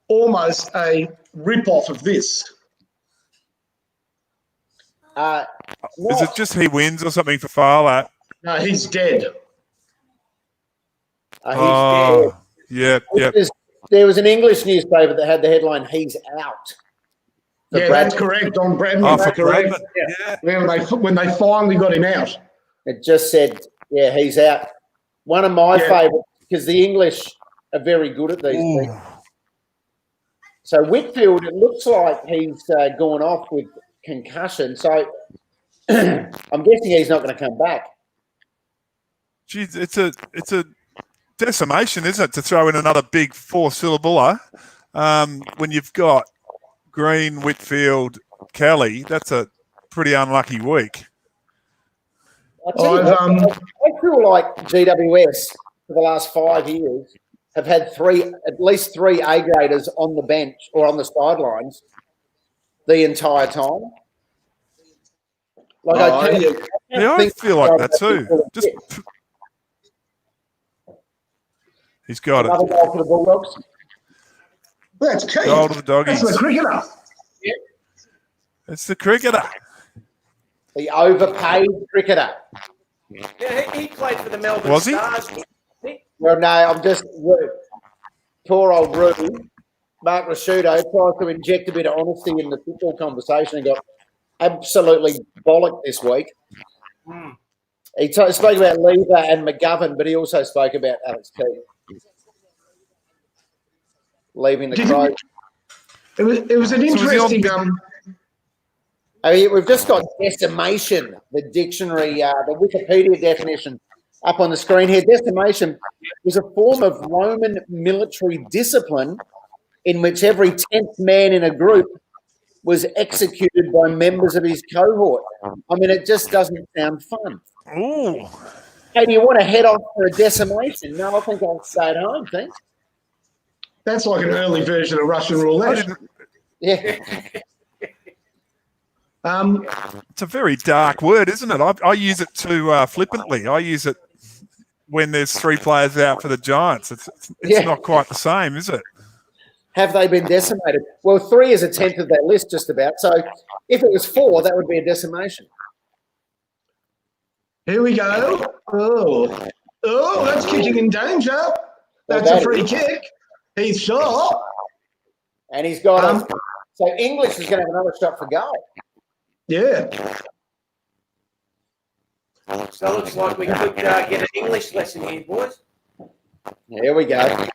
almost a rip-off of this. Is it just he wins or something for Fowler? No, he's dead. He's dead. Yeah. There was an English newspaper that had the headline, "He's out." That's correct. On Bradman, for correct. Bradman, yeah. When they finally got him out. It just said, he's out. One of my favourites, because the English are very good at these things. So Whitfield, it looks like he's gone off with concussion. So I'm guessing he's not going to come back. Geez, it's a decimation, isn't it, to throw in another big four-syllabular when you've got Green, Whitfield, Kelly. That's a pretty unlucky week. I feel like GWS for the last 5 years have had at least three A-graders on the bench or on the sidelines the entire time. I feel like that too. He's got another it. goal for the Bulldogs. That's key. Goal to the doggies. That's the cricketer. Yeah. It's the cricketer. The overpaid cricketer. Yeah, he played for the Melbourne Was he? Stars. Well, no, I'm just poor old Rue. Mark Rashudo tried to inject a bit of honesty in the football conversation and got absolutely bollocked this week. He spoke about Lever and McGovern, but he also spoke about Alex Keith leaving the Crows. It was an interesting. We've just got decimation, the dictionary, the Wikipedia definition up on the screen here. Decimation is a form of Roman military discipline in which every 10th man in a group was executed by members of his cohort. I mean, it just doesn't sound fun. Ooh. Hey, do you want to head off for a decimation? No, I think I'll stay at home, thanks. That's like an early version of Russian roulette. Yeah. It's a very dark word, isn't it? I use it too flippantly. I use it when there's 3 players out for the Giants. It's not quite the same, is it? Have they been decimated? Well, 3 is a tenth of that list, just about. So if it was 4, that would be a decimation. Here we go. Oh, that's kicking in danger. That's a free kick. He's shot. And he's got so English is going to have another shot for goal. Yeah. So it looks like we could get an English lesson here, boys. There we go.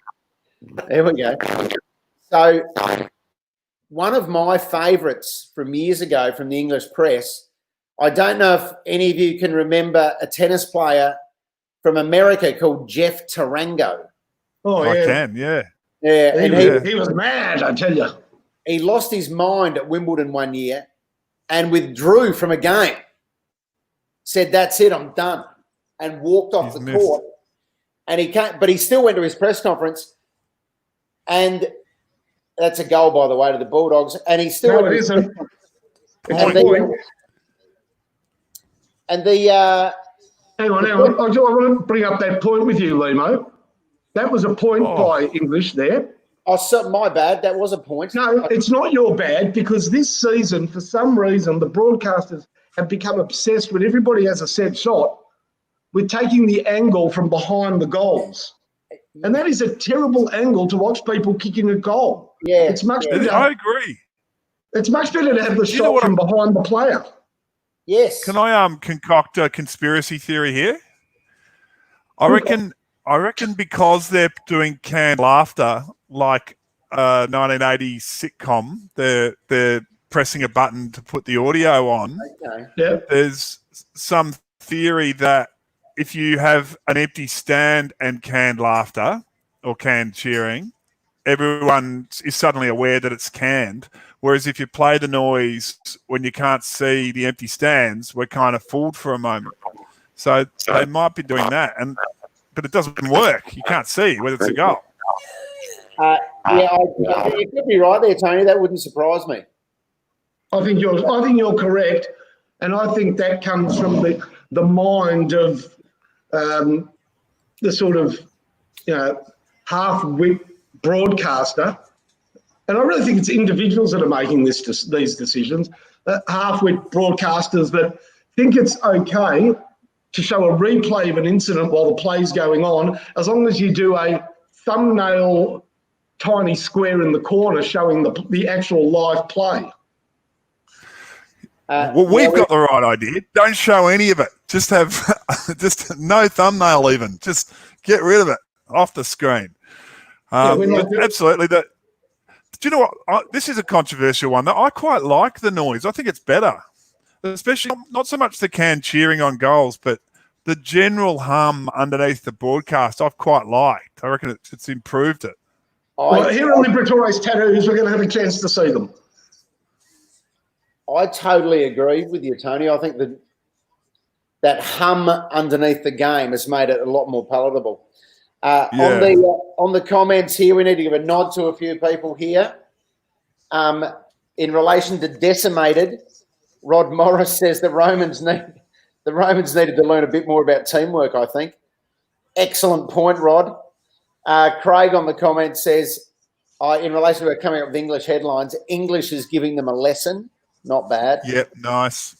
So one of my favourites from years ago from the English press, I don't know if any of you can remember a tennis player from America called Jeff Tarango. Oh, yeah. I can, yeah. Yeah, and he was mad, I tell you. He lost his mind at Wimbledon one year and withdrew from a game. Said, "That's it, I'm done," and walked off the court. And he can't, but he still went to his press conference, and that's a goal, by the way, to the Bulldogs. And he still. No, it isn't. And the hang on. I want to bring up that point with you, Limo. That was a point by English there. Oh, so my bad. That was a point. No, it's not your bad, because this season, for some reason, the broadcasters have become obsessed when everybody has a set shot with taking the angle from behind the goals. And that is a terrible angle to watch people kicking a goal. Yeah. It's much better. I agree. It's much better to have the shot from behind the player. Yes. Can I concoct a conspiracy theory here? I reckon because they're doing canned laughter like a 1980s sitcom, they're pressing a button to put the audio on. Okay. Yeah. There's some theory that if you have an empty stand and canned laughter or canned cheering, everyone is suddenly aware that it's canned. Whereas if you play the noise when you can't see the empty stands, we're kind of fooled for a moment. So they might be doing that, but it doesn't work. You can't see whether it's a goal. You could be right there, Tony. That wouldn't surprise me. I think you're correct, and I think that comes from the mind of the sort of half-wit broadcaster. And I really think it's individuals that are making these decisions, half-wit broadcasters that think it's okay to show a replay of an incident while the play's going on, as long as you do a thumbnail tiny square in the corner showing the actual live play. We've got the right idea. Don't show any of it. Just have just no thumbnail even. Just get rid of it off the screen. Absolutely. Do you know what? This is a controversial one. I quite like the noise. I think it's better, especially not so much the canned cheering on goals, but the general hum underneath the broadcast. I've quite liked. I reckon it's improved it. Well, here are Liberatore's tattoos. We're going to have a chance to see them. I totally agree with you, Tony. I think that hum underneath the game has made it a lot more palatable. On the comments here, we need to give a nod to a few people here. In relation to decimated, Rod Morris says the Romans needed to learn a bit more about teamwork, I think. Excellent point, Rod. Craig on the comment says, in relation to coming up with English headlines, English is giving them a lesson. Not bad. Yep, nice.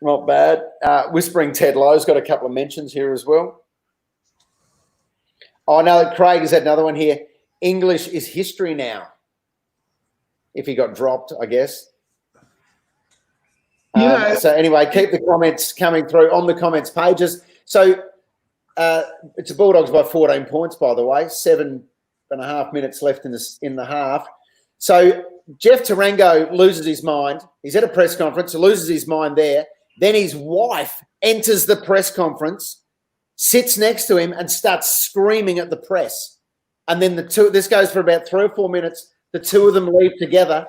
Not bad. Whispering Ted Lowe's got a couple of mentions here as well. Oh, no, Craig has had another one here. English is history now. If he got dropped, I guess. So anyway, keep the comments coming through on the comments pages. So it's the Bulldogs by 14 points, by the way. 7.5 minutes left in the half. So Jeff Tarango loses his mind. He's at a press conference, loses his mind there. Then his wife enters the press conference, sits next to him and starts screaming at the press. And then this goes for about 3 or 4 minutes. The two of them leave together.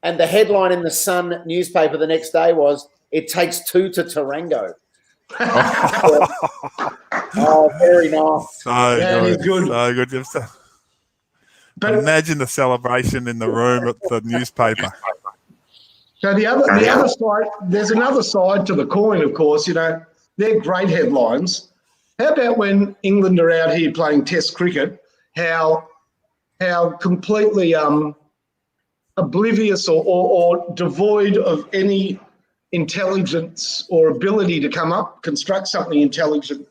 And the headline in the Sun newspaper the next day was, "It takes two to Tarango." Oh, very nice. Yeah, good. he's good. So good. Just, But imagine the celebration in the room at the newspaper. so the other side, there's another side to the coin, of course. They're great headlines. How about when England are out here playing Test cricket? How completely oblivious or devoid of any intelligence or ability to construct something intelligent,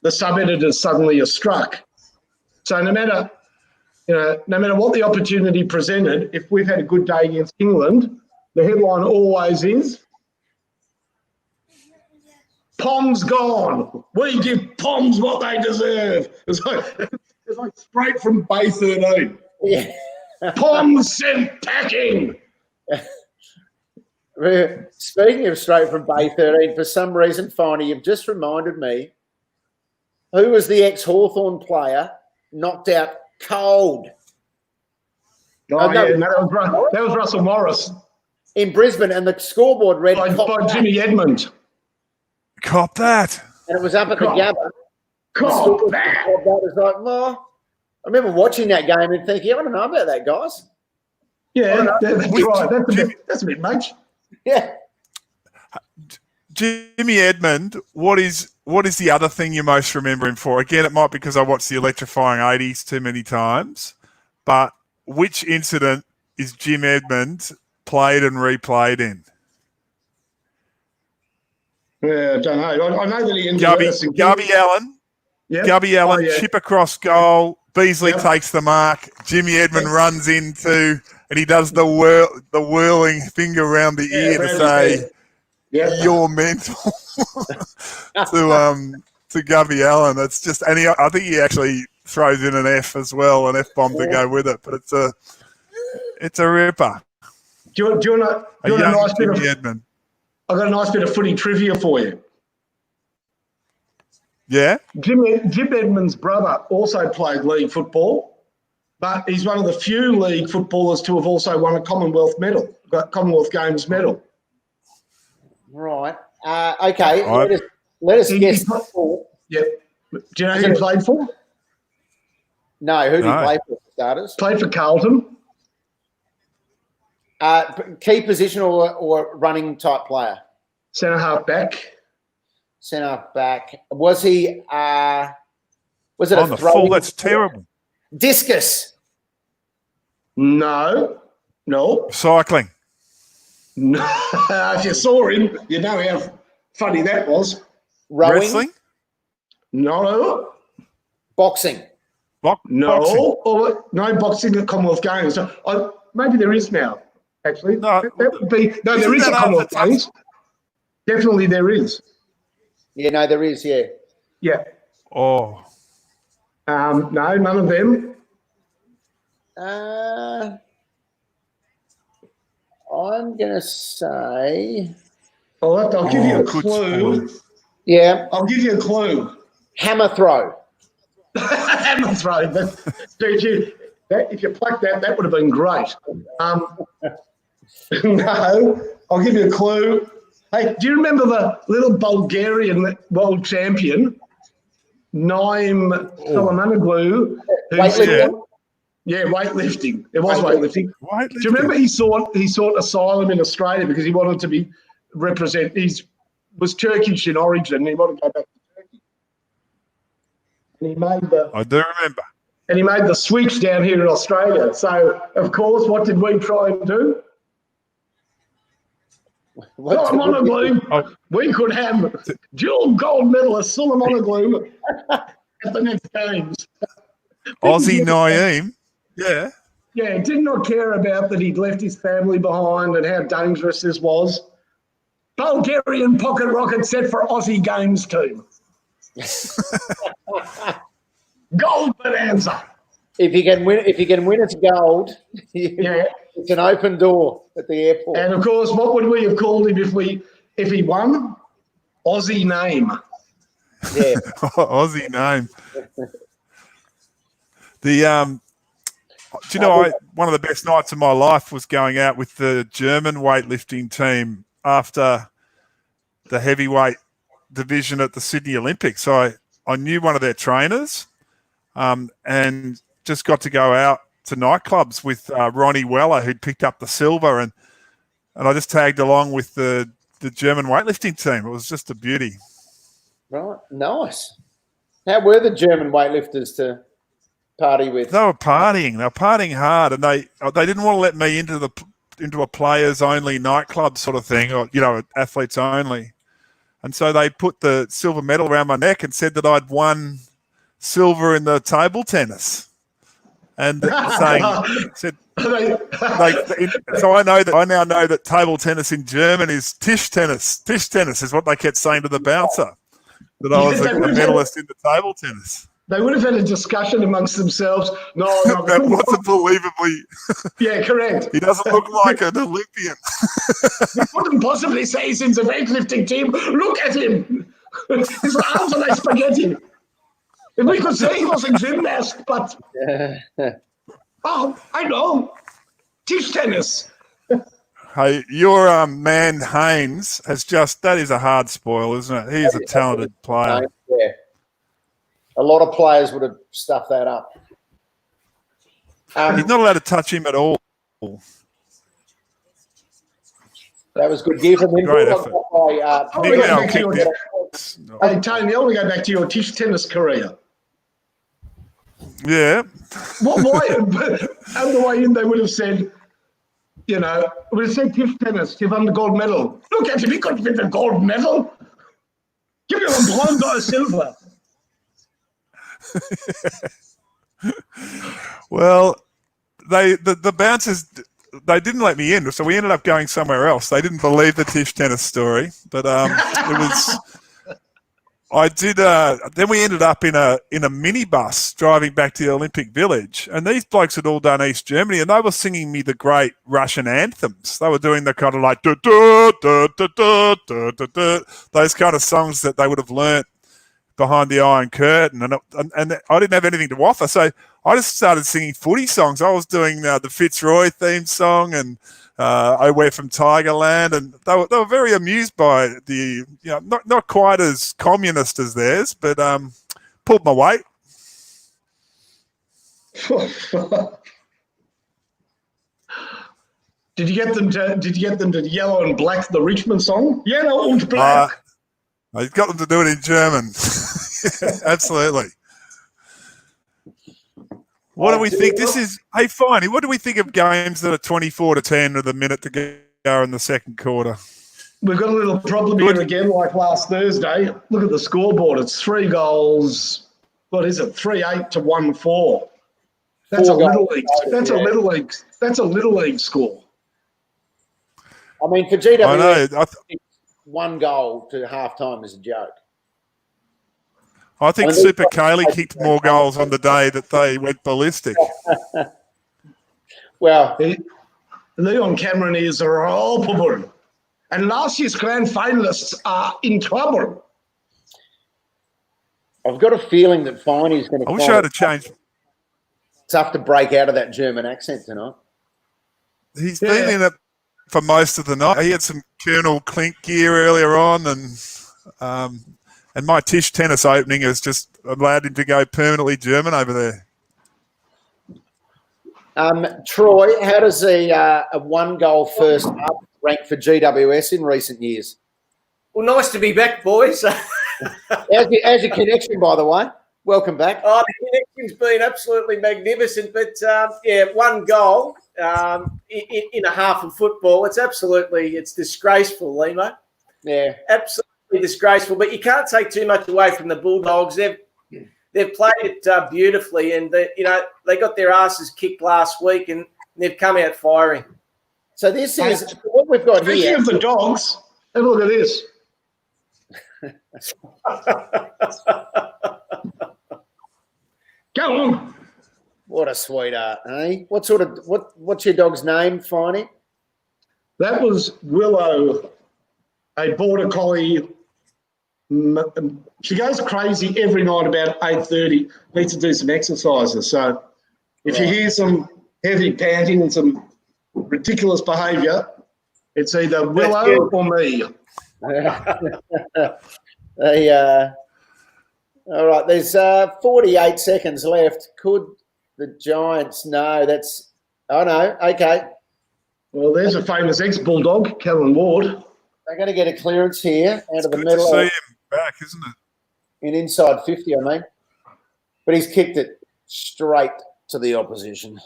the sub-editors suddenly are struck. So no matter what the opportunity presented, if we've had a good day against England, the headline always is, Pom's gone. We give Poms what they deserve. It's like straight from Bay 13. Yeah. Poms sent packing. Speaking of straight from Bay 13, for some reason, Finey, you've just reminded me, who was the ex-Hawthorn player knocked out cold? Oh, yeah, no, that was Russell Morris. In Brisbane, and the scoreboard read By Jimmy Edmund. Cop that. And it was up at the Gabba. Cop that. That was like, well, I remember watching that game and thinking, I don't know about that, guys. Yeah, that's right. That's a bit much. Yeah. Jimmy Edmund, what is the other thing you most remember him for? Again, it might be because I watched the electrifying 80s too many times, but which incident is Jim Edmund played and replayed in? Yeah, I don't know. I know that he injured Gubby Allen. Yep. Gubby Allen, yeah. chip across goal. Beasley takes the mark. Jimmy Edmund runs into, and he does the whirling finger around the ear to say, "You're mental." to Gubby Allen. It's just, and I think he actually throws in an F as well, an F bomb to go with it. But it's a ripper. Do you want a nice bit of Edmund? I've got a nice bit of footy trivia for you. Yeah? Jim Edmund's brother also played league football, but he's one of the few league footballers to have also won a Commonwealth Games medal. Right. Okay. Let us guess. Yep. Do you know who he played for? No. Who did he play for starters? Played for Carlton. Key position or running type player? Centre half back. Centre back. Was he? Was it on the full? That's terrible. Discus. No. Cycling. No. If you saw him, you know how funny that was. Rowing. Wrestling. No. Boxing. Boxing. No boxing at Commonwealth Games. Maybe there is now. Actually, no, that would be there is a Commonwealth Games. Definitely, there is. Yeah, no, there is. Yeah. Yeah. Oh. No, none of them. I'm gonna say. I'll give you a clue. Yeah. I'll give you a clue. Hammer throw. Hammer throw. If you plucked that would have been great. No, I'll give you a clue. Hey, do you remember the little Bulgarian world champion, Naim Solomonoglu? Weightlifting? Yeah, weightlifting. It was weightlifting. Do you remember he sought asylum in Australia because he wanted to be He was Turkish in origin and he wanted to go back to Turkey. And he made I do remember. And he made the switch down here in Australia. So, of course, what did we try and do? Solomonoglu. We could have dual gold medalist Solomonoglu at the next games. Aussie Naeem. Yeah. Yeah, did not care about that he'd left his family behind and how dangerous this was. Bulgarian pocket rocket set for Aussie Games team. Gold bonanza. If you can win it's gold. Yeah. It's an open door at the airport. And of course, what would we have called him if he won? Aussie name. Yeah. Aussie name. The do you know one of the best nights of my life was going out with the German weightlifting team after the heavyweight division at the Sydney Olympics. So I knew one of their trainers, and just got to go out to nightclubs with Ronnie Weller, who'd picked up the silver, and I just tagged along with the German weightlifting team. It was just a beauty. Right, nice. How were the German weightlifters to party with? They were partying hard, and they didn't want to let me into a players only nightclub sort of thing, or athletes only. And so they put the silver medal around my neck and said that I'd won silver in the table tennis. And so I now know that table tennis in German is Tisch tennis. Tisch tennis is what they kept saying to the bouncer, that I was a medalist in the table tennis. They would have had a discussion amongst themselves. No, that wasn't believably. Yeah, correct. He doesn't look like an Olympian. You couldn't possibly say he's in the weightlifting team. Look at him. His arms are like spaghetti. If we could say he was a gymnast, but I know. Tisch tennis. Hey, your man Haynes that is a hard spoil, isn't it? He's a talented player. Yeah. A lot of players would have stuffed that up. He's not allowed to touch him at all. That was good. Give him great effort. Hey, Tony, I want to go back to your Tisch tennis career. Yeah. Why? On the way in, they would have said, would have said Tisch tennis, you've won the gold medal. Look at him, he couldn't win the gold medal. Give him a bronze or a silver. Well, the bouncers, they didn't let me in, so we ended up going somewhere else. They didn't believe the Tisch tennis story, but it was. I did. Then we ended up in a minibus driving back to the Olympic Village, and these blokes had all done East Germany, and they were singing me the great Russian anthems. They were doing the kind of like those kind of songs that they would have learnt behind the Iron Curtain, and I didn't have anything to offer, so I just started singing footy songs. I was doing the Fitzroy theme song and I Wear from Tigerland, and they were very amused by the not quite as communist as theirs, but pulled my weight. Did you get them to yellow and black the Richmond song? Yellow and black. I got them to do it in German. Absolutely. What do we think? Hey, Finey, what do we think of games that are 24-10 with a minute to go in the second quarter? We've got a little problem here again, like last Thursday. Look at the scoreboard. It's 3 goals. What is it? 3-8 to 1-4. That's a little league. That's a little league. That's a little league score. I mean, for GWS, I know. 1 goal to halftime is a joke. I think Super Cayley kicked more goals on the day that they went ballistic. Well, Leon Cameron is ropeable. And last year's grand finalists are in trouble. I've got a feeling that Finey's going to. I wish I had a change. Tough to break out of that German accent tonight. He's been in it for most of the night. He had some Colonel Klink gear earlier on, and my Tisch tennis opening has just allowed him to go permanently German over there. Troy, how does a 1-goal first up rank for GWS in recent years? Well, nice to be back, boys. How's your connection, by the way? Welcome back. Oh, the connection's been absolutely magnificent. But, 1 goal in a half of football, it's disgraceful, Limo. Yeah. Absolutely disgraceful. But you can't take too much away from the Bulldogs. They've played it beautifully, and they got their asses kicked last week, and they've come out firing. So this is what we've got here. Speaking of the Dogs, have a look at this. Go on. What a sweetheart, eh? What's your dog's name, Finey? That was Willow, a border collie. She goes crazy every night about 8:30. Needs to do some exercises. So if you hear some heavy panting and some ridiculous behaviour, it's either Willow or me. All right, there's 48 seconds left. Could the Giants? No, that's. Oh no. Okay, Well, there's a famous ex-Bulldog, Kellen Ward. they're going to get a clearance here out It's of the good middle. to see him back, isn't it? In inside 50, I mean. But he's kicked it straight to the opposition.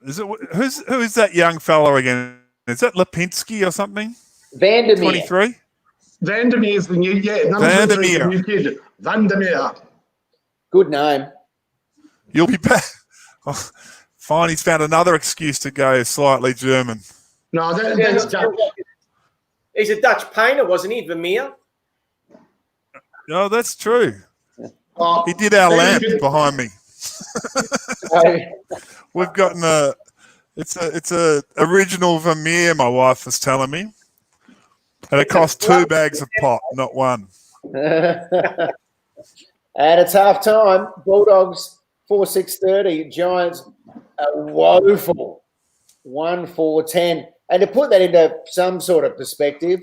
Is it who is that young fella again? Is that Lipinski or something? Vandermeer. 23? Vandermeer's the new, number 23 is the new kid. Vandermeer. Good name. You'll be back. Oh, fine, he's found another excuse to go slightly German. No, that's Dutch. He's a Dutch painter, wasn't he, Vermeer? No, that's true. Oh, He did our lamp behind me. We've gotten it's a original Vermeer, my wife was telling me. And it cost 2 bags of pop, not one. And it's half time. Bulldogs 4-6-30. Giants woeful 1-4-10. And to put that into some sort of perspective,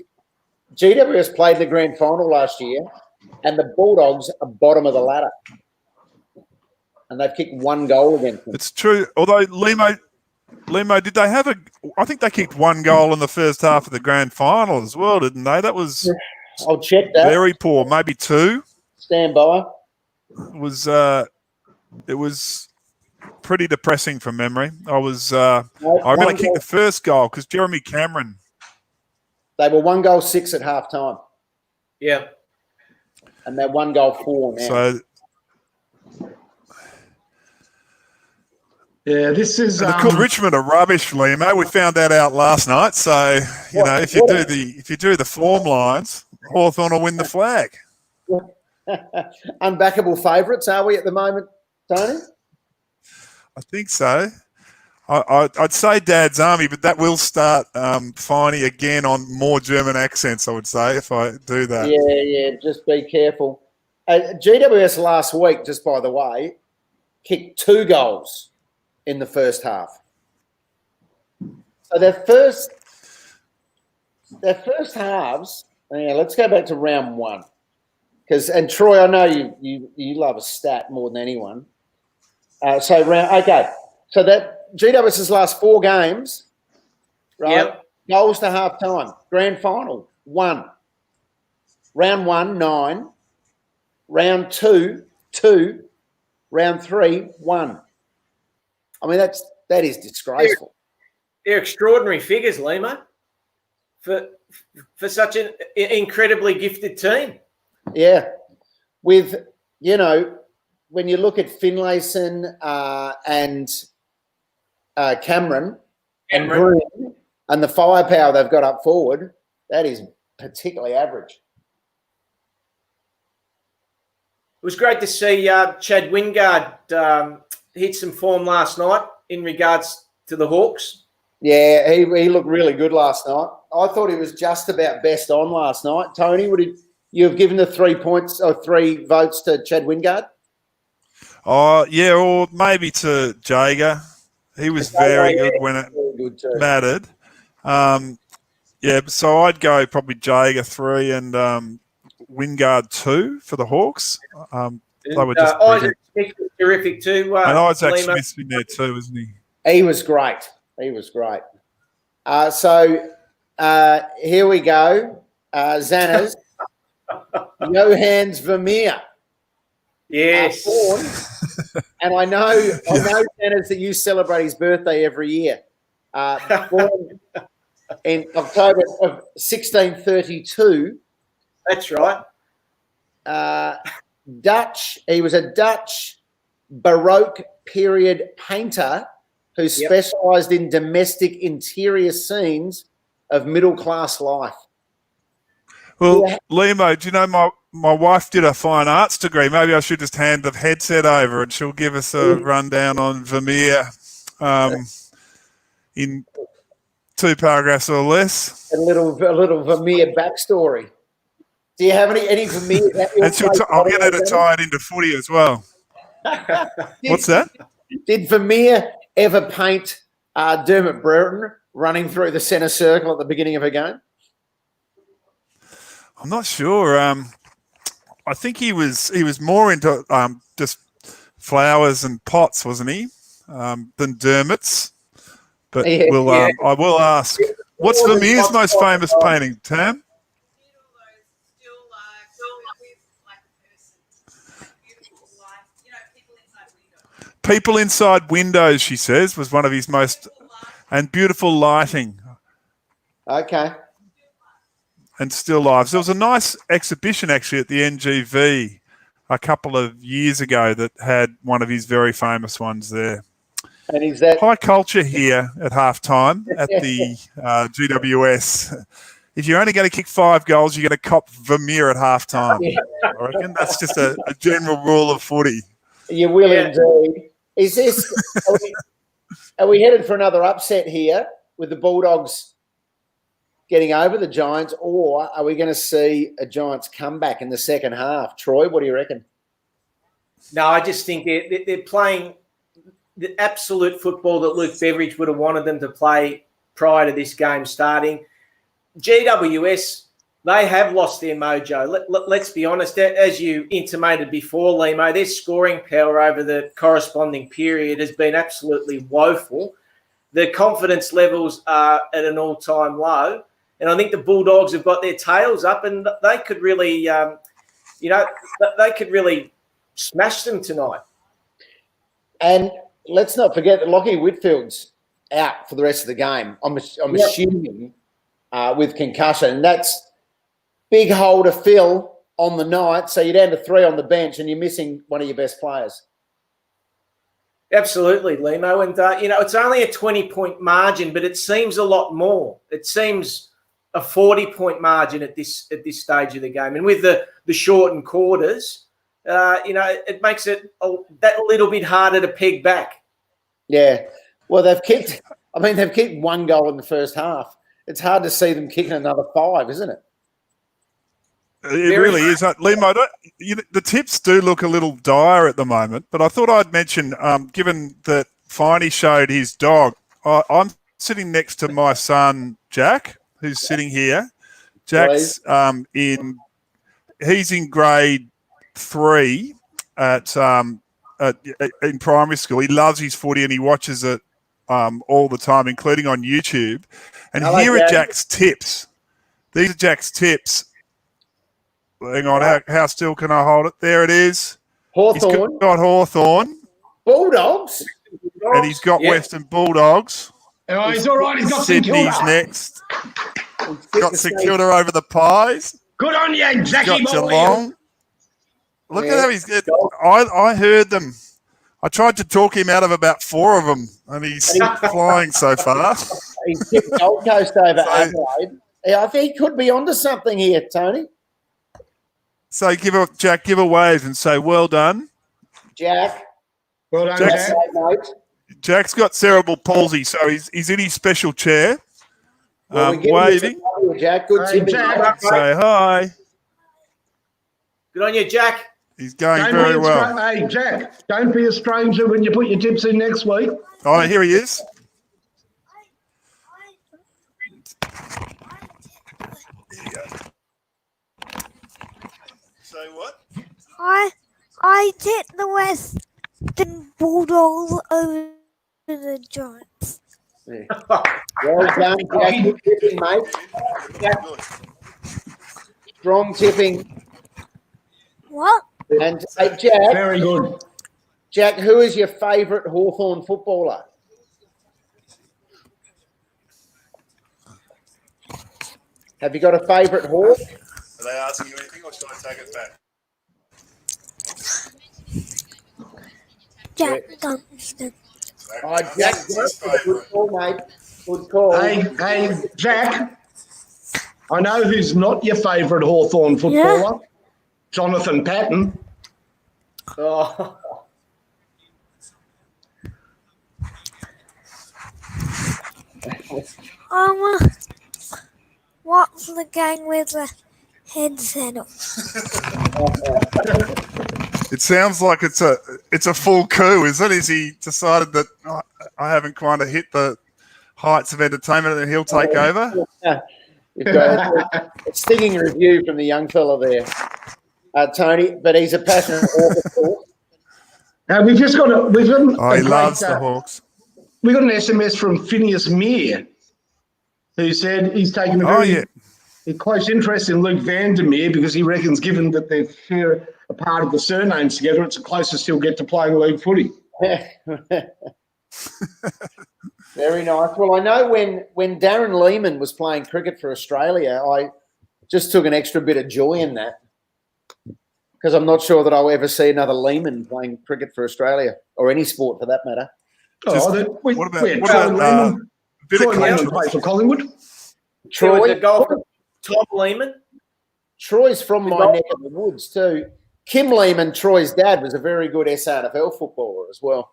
GWS played the grand final last year, and the Bulldogs are bottom of the ladder. And they've kicked 1 goal against them. It's true. Although Limo, did they have I think they kicked 1 goal in the first half of the grand final as well, didn't they? That was I'll check that. very poor. Maybe 2. Stand by. It was pretty depressing from memory. I remember kicking the first goal because Jeremy Cameron. They were 1-6 at half time. Yeah. And they're 1-4 now. So Yeah, this is Richmond are rubbish, Limo. We found that out last night. So if you do the form lines, Hawthorn will win the flag. Unbackable favourites, are we at the moment, Tony? I think so. I'd say Dad's Army, but that will start Finey again on more German accents, I would say, if I do that. Yeah, just be careful. GWS last week, just by the way, kicked 2 goals in the first half. So their first halves, let's go back to round 1. And Troy, I know you love a stat more than anyone. So that GWS's last 4 games, right? Yep. Goals to half time. Grand final, 1. Round 1, 9. Round 2, 2. Round 3, 1. I mean, that is disgraceful. They're extraordinary figures, Limo, for such an incredibly gifted team. Yeah. With, when you look at Finlayson and Cameron and Green and the firepower they've got up forward, that is particularly average. It was great to see Chad Wingard hit some form last night in regards to the Hawks. Yeah, he looked really good last night. I thought he was just about best on last night. Tony, would you have given the 3 points or 3 votes to Chad Wingard? Oh, yeah, or maybe to Jager. He was very good when it mattered. So I'd go probably Jager 3 and Wingard 2 for the Hawks. They were just Isaac Smith was terrific too. and Isaac Smith's in there too, isn't he? He was great. Here we go. Xana's. Johannes Vermeer. Yes. And I know, Xana's, that you celebrate his birthday every year. Born in October of 1632. That's right. Dutch. He was a Dutch Baroque period painter who specialised in domestic interior scenes of middle-class life. Well, Limo, do you know my wife did a fine arts degree? Maybe I should just hand the headset over and she'll give us a rundown on Vermeer in 2 paragraphs or less. A little Vermeer backstory. Do you have any Vermeer? And I'll get her to tie it into footy as well. What's that? Did Vermeer ever paint Dermot Brereton running through the centre circle at the beginning of a game? I'm not sure. I think he was more into just flowers and pots, wasn't he? Than Dermot's. But Yeah. I will ask. What's Vermeer's most famous painting, Tam? People Inside Windows, she says, was one of his most, and beautiful lighting. Okay. And still lives. There was a nice exhibition actually at the NGV a couple of years ago that had one of his very famous ones there. And is that high culture here at halftime at the GWS? If you're only going to kick 5 goals, you're going to cop Vermeer at halftime. I reckon that's just a general rule of footy. You will indeed. Is this? Are we headed for another upset here with the Bulldogs getting over the Giants, or are we going to see a Giants comeback in the second half? Troy, what do you reckon? No, I just think they're playing the absolute football that Luke Beveridge would have wanted them to play prior to this game starting. GWS, they have lost their mojo. Let's be honest. As you intimated before, Limo, their scoring power over the corresponding period has been absolutely woeful. The confidence levels are at an all-time low. And I think the Bulldogs have got their tails up and they could really, they could really smash them tonight. And let's not forget that Lockie Whitfield's out for the rest of the game. I'm assuming with concussion. And that's big hole to fill on the night. So you're down to 3 on the bench and you're missing one of your best players. Absolutely, Limo. And, it's only a 20-point margin, but it seems a lot more. It seems a 40-point margin at this stage of the game. And with the shortened quarters, it makes it that little bit harder to peg back. Yeah. Well, they've kicked 1 goal in the first half. It's hard to see them kicking another 5, isn't it? It really is. Limo, the tips do look a little dire at the moment, but I thought I'd mention, given that Finey showed his dog, I'm sitting next to my son, Jack, who's sitting here. Jack's he's in grade 3 in primary school. He loves his footy and he watches it all the time, including on YouTube. And here are Jack's tips. These are Jack's tips. Hang on, how still can I hold it? There it is. Hawthorn. He's got Hawthorn. Bulldogs. And he's got Western Bulldogs. Oh, he's all right. He's got Sydney's next. He's got St Kilda over the Pies. Good on you, Jackie. He's got Geelong. Look at how he's good. I heard them. I tried to talk him out of about 4 of them, and he's flying so fast. He's tipped Gold Coast over Adelaide. Yeah, I think he could be onto something here, Tony. So Jack, give a wave and say, well done. Jack. Well done, Jack. Jack's got cerebral palsy, so he's in his special chair. Waving. Jack, good to Jack. Say hi. Good on you, Jack. He's going very well. Hey, Jack, don't be a stranger when you put your tips in next week. Oh, here he is. Here you go. Say what? I tipped the Western Bulldogs over the Giants. Well done, Jack. Good tipping, mate. Jack. Strong tipping. What? And Jack. Very good. Jack, who is your favourite Hawthorn footballer? Have you got a favourite Hawk? Are they asking you anything, or should I take it back? Jack Dunstan. Oh, Jack, good call, mate. Good call. Hey, Jack, I know who's not your favourite Hawthorn footballer. Yeah. Jonathan Patton. Oh. What's the gang with the headset on? It sounds like it's a full coup, is it? Is he decided that I haven't kind of hit the heights of entertainment and he'll take over? You've got a stinging review from the young fella there, Tony, but he's a passionate Hawk. We've just got a. We've got he loves the Hawks. We got an SMS from Phineas Meer, who said he's taken a close interest in Luke Vandermeer because he reckons, given that they share a part of the surnames together, it's the closest he'll get to playing league footy. Very nice. Well, I know when Darren Lehman was playing cricket for Australia, I just took an extra bit of joy in that because I'm not sure that I'll ever see another Lehman playing cricket for Australia or any sport for that matter. What about Troy Lehman plays for Collingwood? Troy, the golfer, Tom Lehman. Troy's from my neck of the woods too. Kim Lehman, Troy's dad, was a very good SRFL footballer as well.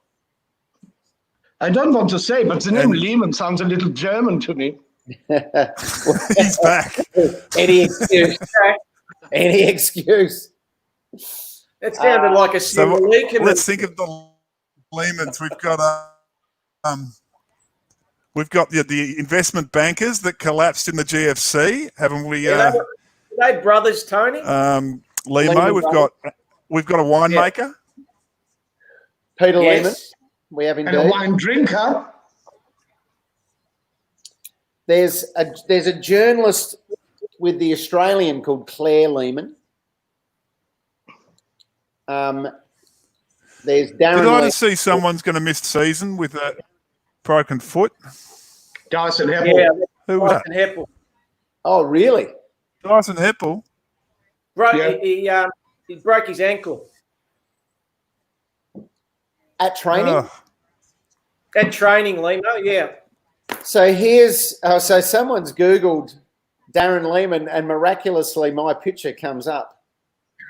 I don't want to say, but the name Lehman sounds a little German to me. He's back. Any excuse. Any excuse. That sounded like a single week. Let's think of the Lehmans. We've got the investment bankers that collapsed in the GFC, haven't we? Are they brothers, Tony? Lehmo. We've got a winemaker. Peter Lehman. We have indeed. And a wine drinker. There's a journalist with the Australian called Claire Lehman. There's Darren. Did I just see someone's going to miss the season with a broken foot? Dyson Heppel. Yeah, who was Dyson Heppel. Oh, really? Dyson Heppel. He broke his ankle at training. At training, Lehmo. Yeah. So so someone's Googled Darren Lehman and miraculously my picture comes up.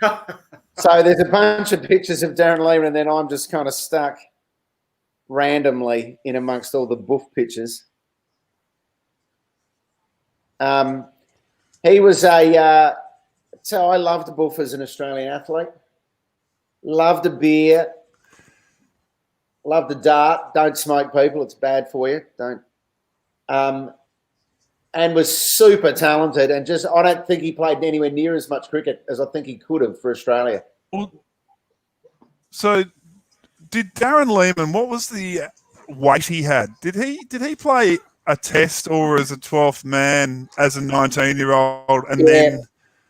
So there's a bunch of pictures of Darren Lehman and then I'm just kind of stuck randomly in amongst all the buff pictures. He was so I loved Buff as an Australian athlete. Loved a beer. Loved a dart. Don't smoke, people. It's bad for you. Don't. And was super talented and just I don't think he played anywhere near as much cricket as I think he could have for Australia. So did Darren Lehman, what was the weight he had? Did he play a test or as a 12th man as a 19-year-old and then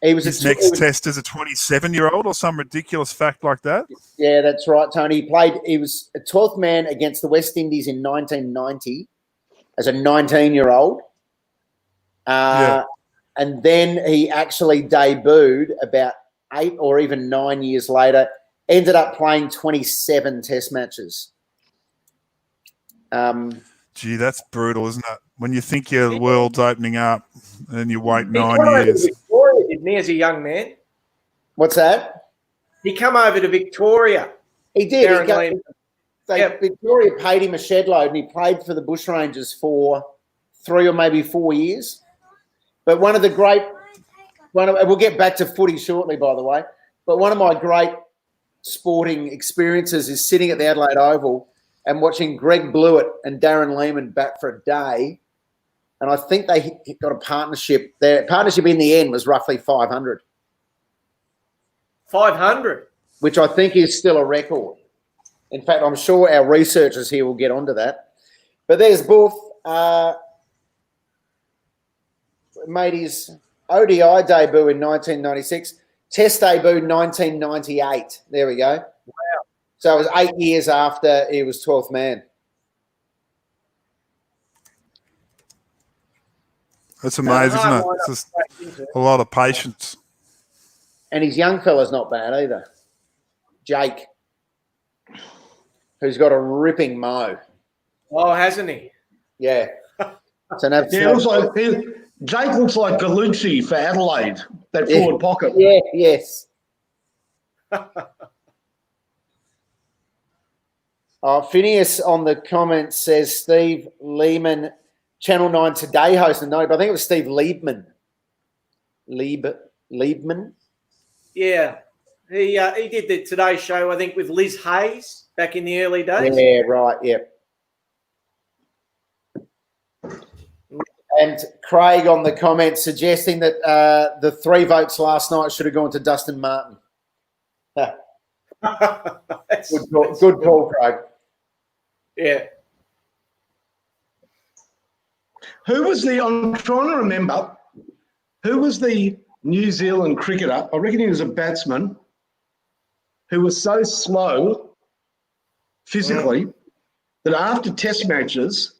he was his next test as a 27-year-old or some ridiculous fact like that? Yeah, that's right, Tony. He was a 12th man against the West Indies in 1990 as a 19-year-old. And then he actually debuted about 8 or even 9 years later, ended up playing 27 test matches. Gee, that's brutal, isn't it? When you think your world's opening up and you wait 9 years. Victoria, didn't he, as a young man? What's that? He come over to Victoria. He did. Victoria paid him a shed load and he played for the Bushrangers for 3 or maybe 4 years. But we'll get back to footy shortly, by the way, but one of my great sporting experiences is sitting at the Adelaide Oval and watching Greg Blewett and Darren Lehman bat for a day. And I think they got a partnership. Their partnership in the end was roughly 500. 500? Which I think is still a record. In fact, I'm sure our researchers here will get onto that. But there's Buff. Made his ODI debut in 1996. Test debut 1998. There we go. Wow. So it was 8 years after he was 12th man. That's amazing, isn't it? It's just a lot of patience. And his young fella's not bad either. Jake, who's got a ripping mo. Oh, hasn't he? Yeah. It's an absolute... Jake looks like Gallucci for Adelaide, that forward pocket. Yeah, yes. Phineas on the comments says Steve Lehman, Channel 9 Today host. No, but I think it was Steve Liebman. Liebman? Yeah. He did the Today show, I think, with Liz Hayes back in the early days. Yeah, right, yeah. And Craig on the comment suggesting that the 3 votes last night should have gone to Dustin Martin. Good call, Craig. Yeah. Who was I'm trying to remember, who was the New Zealand cricketer? I reckon he was a batsman who was so slow physically that after test matches,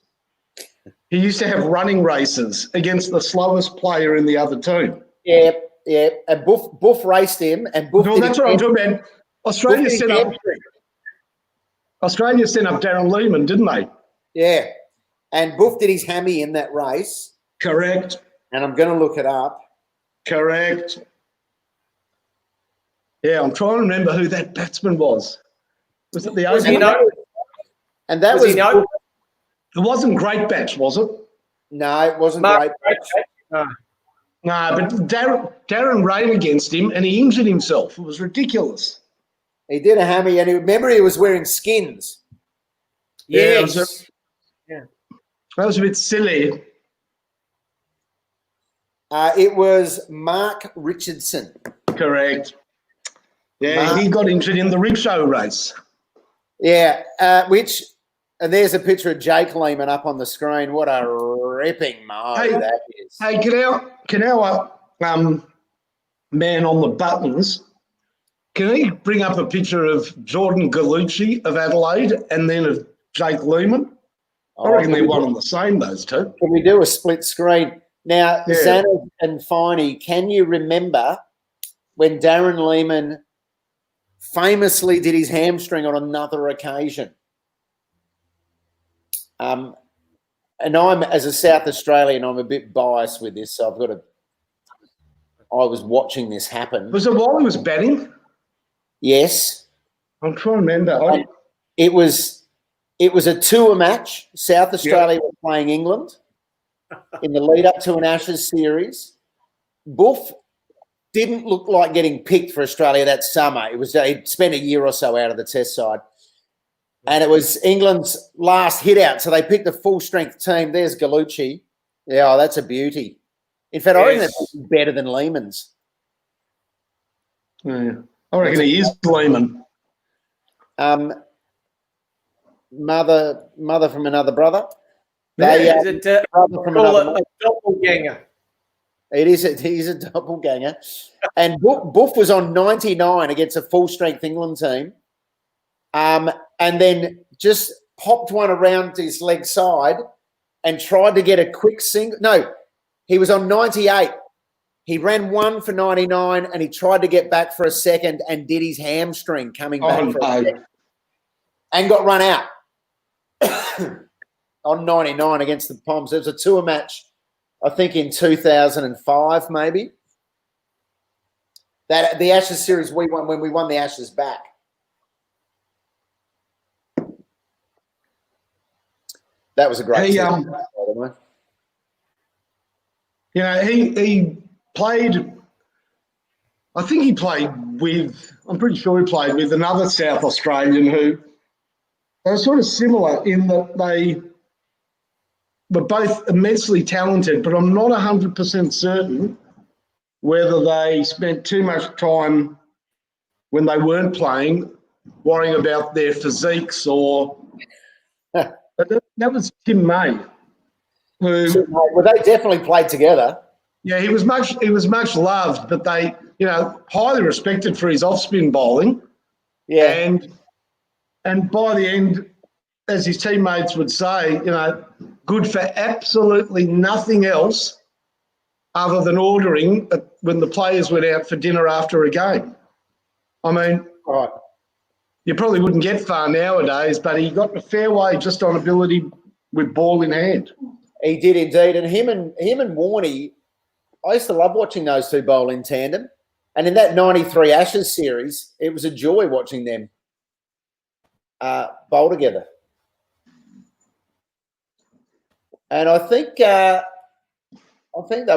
he used to have running races against the slowest player in the other team. Yeah. And Buff raced him, and Buff. No, that's what I'm talking about. Australia sent up Darren Lehman, didn't they? Yeah. And Buff did his hammy in that race. Correct. And I'm going to look it up. Correct. Yeah, I'm trying to remember who that batsman was. Was it the opener? And that was it wasn't Great Batch, was it? No, it wasn't Great Batch. No, but Darren ran against him and he injured himself. It was ridiculous. He did a hammy, and remember he was wearing skins. Yes. That was a bit silly. It was Mark Richardson. Correct. Yeah, he got injured in the rickshaw race. Yeah, and there's a picture of Jake Lehman up on the screen. What a ripping mo that is. Hey, can our man on the buttons, can he bring up a picture of Jordan Gallucci of Adelaide and then of Jake Lehman? I reckon they're one and the same, those two. Can we do a split screen? Now, Yeah. Xana and Finey, can you remember when Darren Lehman famously did his hamstring on another occasion? And I'm, as a South Australian, I'm a bit biased with this, so I was watching this happen. Was it while he was batting? Yes. I'm trying to remember. It was a tour match. South Australia were playing England in the lead up to an Ashes series. Buff didn't look like getting picked for Australia that summer. He'd spent a year or so out of the Test side. And it was England's last hit out. So they picked a full strength team. There's Gallucci. Yeah, that's a beauty. In fact, I reckon that's better than Lehman's. Yeah. I reckon he is Lehman. Mother from another brother. Is it brother from another a doppelganger? He's a doppelganger. And Buff was on 99 against a full strength England team. And then just popped one around his leg side and tried to get a quick single. No, he was on 98. He ran one for 99 and he tried to get back for a second and did his hamstring coming back for a second. And got run out on 99 against the Poms. It was a tour match, I think in 2005 maybe. That the Ashes series we won when we won the Ashes back. That was a great team, by the way. You know, he played, I think he played with, I'm pretty sure he played with another South Australian who they were sort of similar in that they were both immensely talented, but I'm not 100% certain whether they spent too much time when they weren't playing worrying about their physiques or... That was Tim May. Well, they definitely played together. Yeah, he was much loved, but they, highly respected for his off-spin bowling. Yeah. And by the end, as his teammates would say, good for absolutely nothing else other than ordering when the players went out for dinner after a game. I mean, right. You probably wouldn't get far nowadays, but he got a fair way just on ability with ball in hand. He did indeed. And him and Warney, I used to love watching those two bowl in tandem. And in that 93 Ashes series, it was a joy watching them bowl together. And I think they'll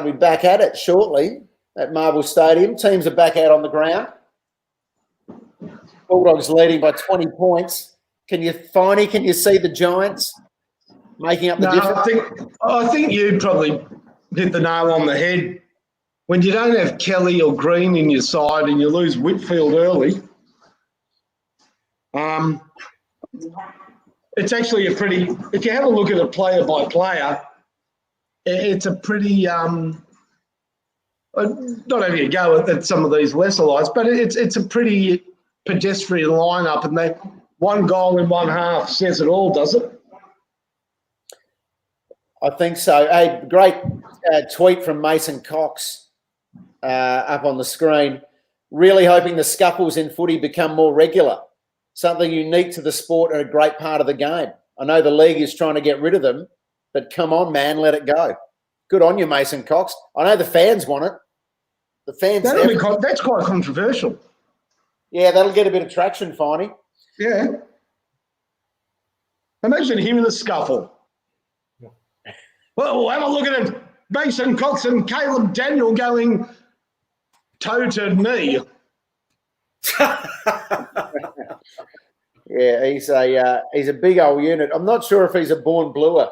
be back at it shortly at Marvel Stadium. Teams are back out on the ground. Bulldogs leading by 20 points. Can you see the Giants? making up the No, difference? I think you probably hit the nail on the head. When you don't have Kelly or Green in your side and you lose Whitfield early, it's actually a pretty. If you have a look at it player by player, it's a pretty. Not having a go at some of these lesser lights, but it's a pretty pedestrian lineup, and that one goal in one half says it all, does it? I think so. A great tweet from Mason Cox up on the screen. Really hoping the scuffles in footy become more regular. Something unique to the sport and a great part of the game. I know the league is trying to get rid of them, but come on, man, let it go. Good on you, Mason Cox. I know the fans want it. The fans. That's quite controversial. Yeah, that'll get a bit of traction, Finey. Yeah. Imagine him in a scuffle. Well, have a look at it. Mason Cox and Caleb Daniel going toe to knee. Yeah, he's a big old unit. I'm not sure if he's a born bluer.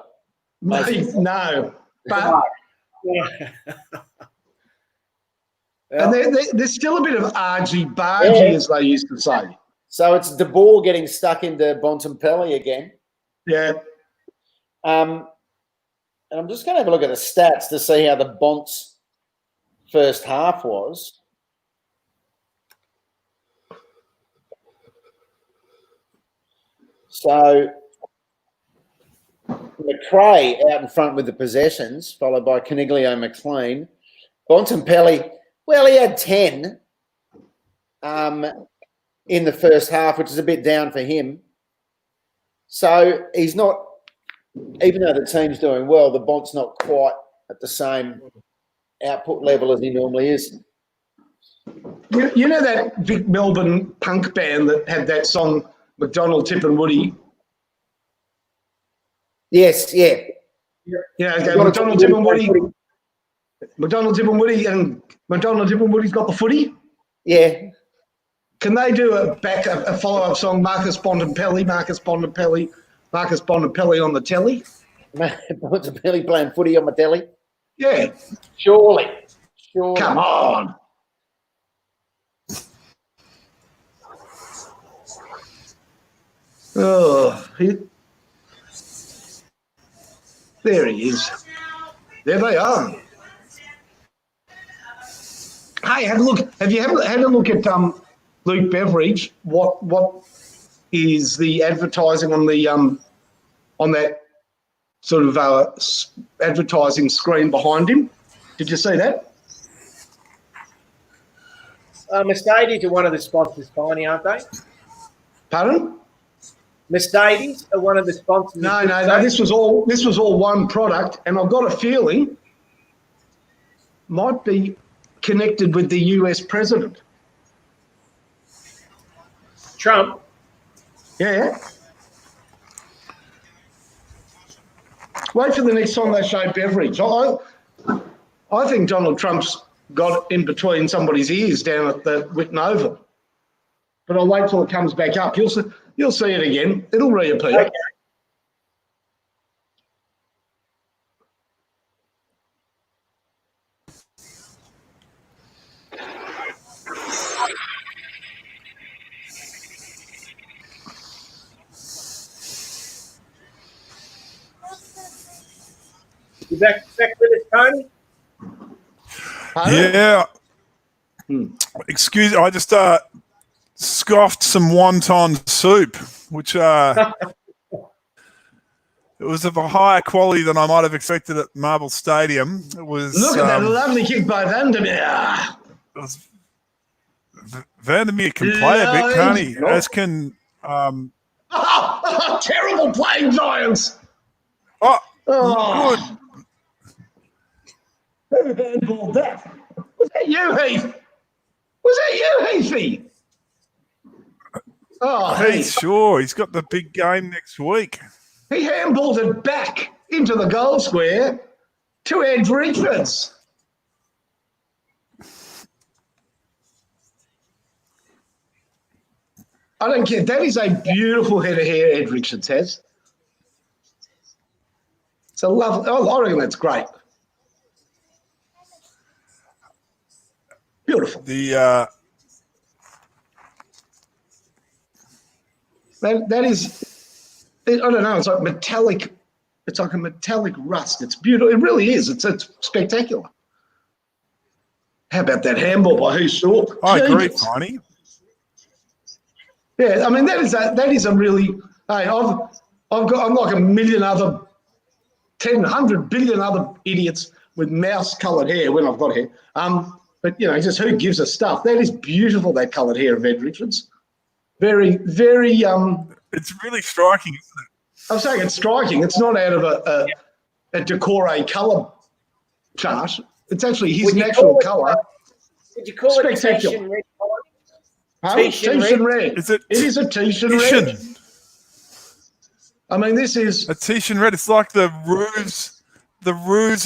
No, but and there's still a bit of argy-bargy, as they used to say. So it's De Boer getting stuck into Bontempelli again. Yeah. And I'm just going to have a look at the stats to see how the Bonts first half was. So McRae out in front with the possessions, followed by Caniglio McLean. Bontempelli, well, he had 10 in the first half, which is a bit down for him. So he's not, even though the team's doing well, the Bont's not quite at the same output level as he normally is. You know that Vic Melbourne punk band that had that song, McDonald, Tip and Woody? Yes, yeah. Yeah, okay. McDonald, Tip and Woody. McDonald, Tip and Woody, and McDonald, Tip and Woody's got the footy? Yeah. Can they do a follow-up song, Marcus Bontempelli on the telly? Bontempelli playing footy on my telly? Yeah. Surely. Come on. Oh, there he is. There they are. Hey, have a look. Have you had a look at Luke Beveridge? What is the advertising on the on that sort of advertising screen behind him? Did you see that? Mercedes are one of the sponsors, Finey, aren't they? Pardon? Mercedes are one of the sponsors. No. This was all one product, and I've got a feeling might be connected with the US president. Trump. Yeah. Wait for the next time they show Beveridge. I think Donald Trump's got in between somebody's ears down at the Whitten Oval. But I'll wait till it comes back up. You'll see it again. It'll reappear. Okay. You back with us, Tony? Yeah. Excuse me, I just scoffed some wonton soup, which it was of a higher quality than I might have expected at Marble Stadium. It was. Look at that lovely kick by Vandermeer. Vandermeer can play a bit, can't he? As can. Terrible playing Giants. Oh, good. Who handballed that? Was that you, Heath? Was that you, Heathy? Oh, Heath, sure. He's got the big game next week. He handballed it back into the goal square to Ed Richards. I don't care. That is a beautiful head of hair Ed Richards has. It's a lovely. I reckon that's great. Beautiful. The That is, I don't know. It's like metallic. It's like a metallic rust. It's beautiful. It really is. It's spectacular. How about that handball by Who Saw? I agree, Tiny. Yeah, I mean that is a really. Hey, I'm like a million other, 100 billion other idiots with mouse-coloured hair when I've got hair. But just who gives a stuff? That is beautiful. That coloured hair of Ed Richards. Very, very. It's really striking, isn't it? I'm saying it's striking. It's not out of a Decore colour chart. It's actually his natural colour. Would you call it spectacular? Titian red? Is it? It is a Titian red. I mean, this is a Titian red. It's like the roofs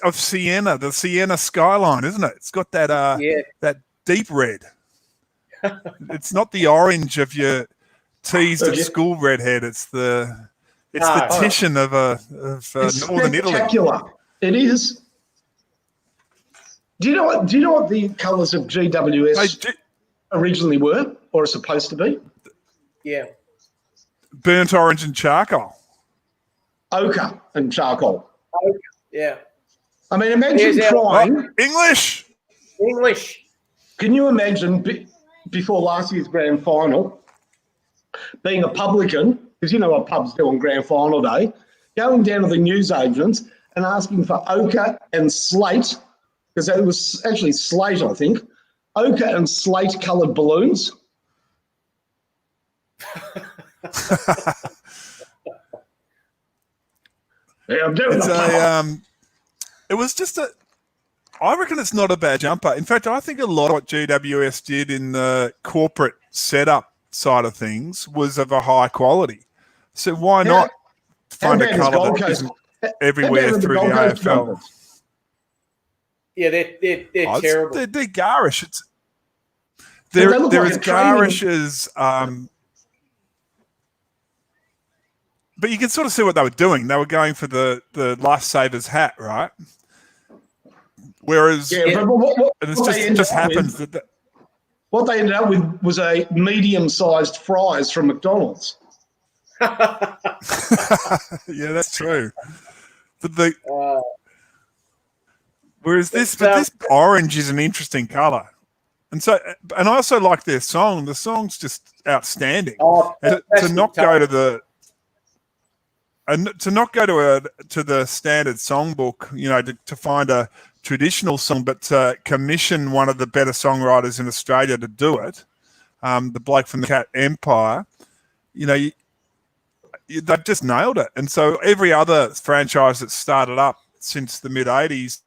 of Siena, the Siena skyline, isn't it? It's got that that deep red. It's not the orange of your teased at school redhead. It's the Titian of northern Italy. Spectacular. It is. Do you know what the colours of GWS originally were or are supposed to be? Yeah. Burnt orange and charcoal. Ochre and charcoal. Ochre. Yeah. I mean, imagine trying English. Can you imagine before last year's grand final, being a publican, because you know what pubs do on grand final day, going down to the newsagents and asking for ochre and slate, because it was actually slate, I think, ochre and slate-coloured balloons. Yeah, I'm doing it was just I reckon it's not a bad jumper. In fact, I think a lot of what GWS did in the corporate setup side of things was of a high quality. So why not find a colour that isn't everywhere through the AFL? Jumpers? Yeah, they're terrible. They're garish. They're as garish as but you can sort of see what they were doing. They were going for the lifesavers hat, right? Whereas, it just happens that what they ended up with was a medium-sized fries from McDonald's. Yeah, that's true. But whereas this orange is an interesting colour, and I also like their song. The song's just outstanding. To not go to the. And to not go to the standard songbook, to find a traditional song, but to commission one of the better songwriters in Australia to do it, the bloke from the Cat Empire, they've just nailed it. And so every other franchise that's started up since the mid-'80s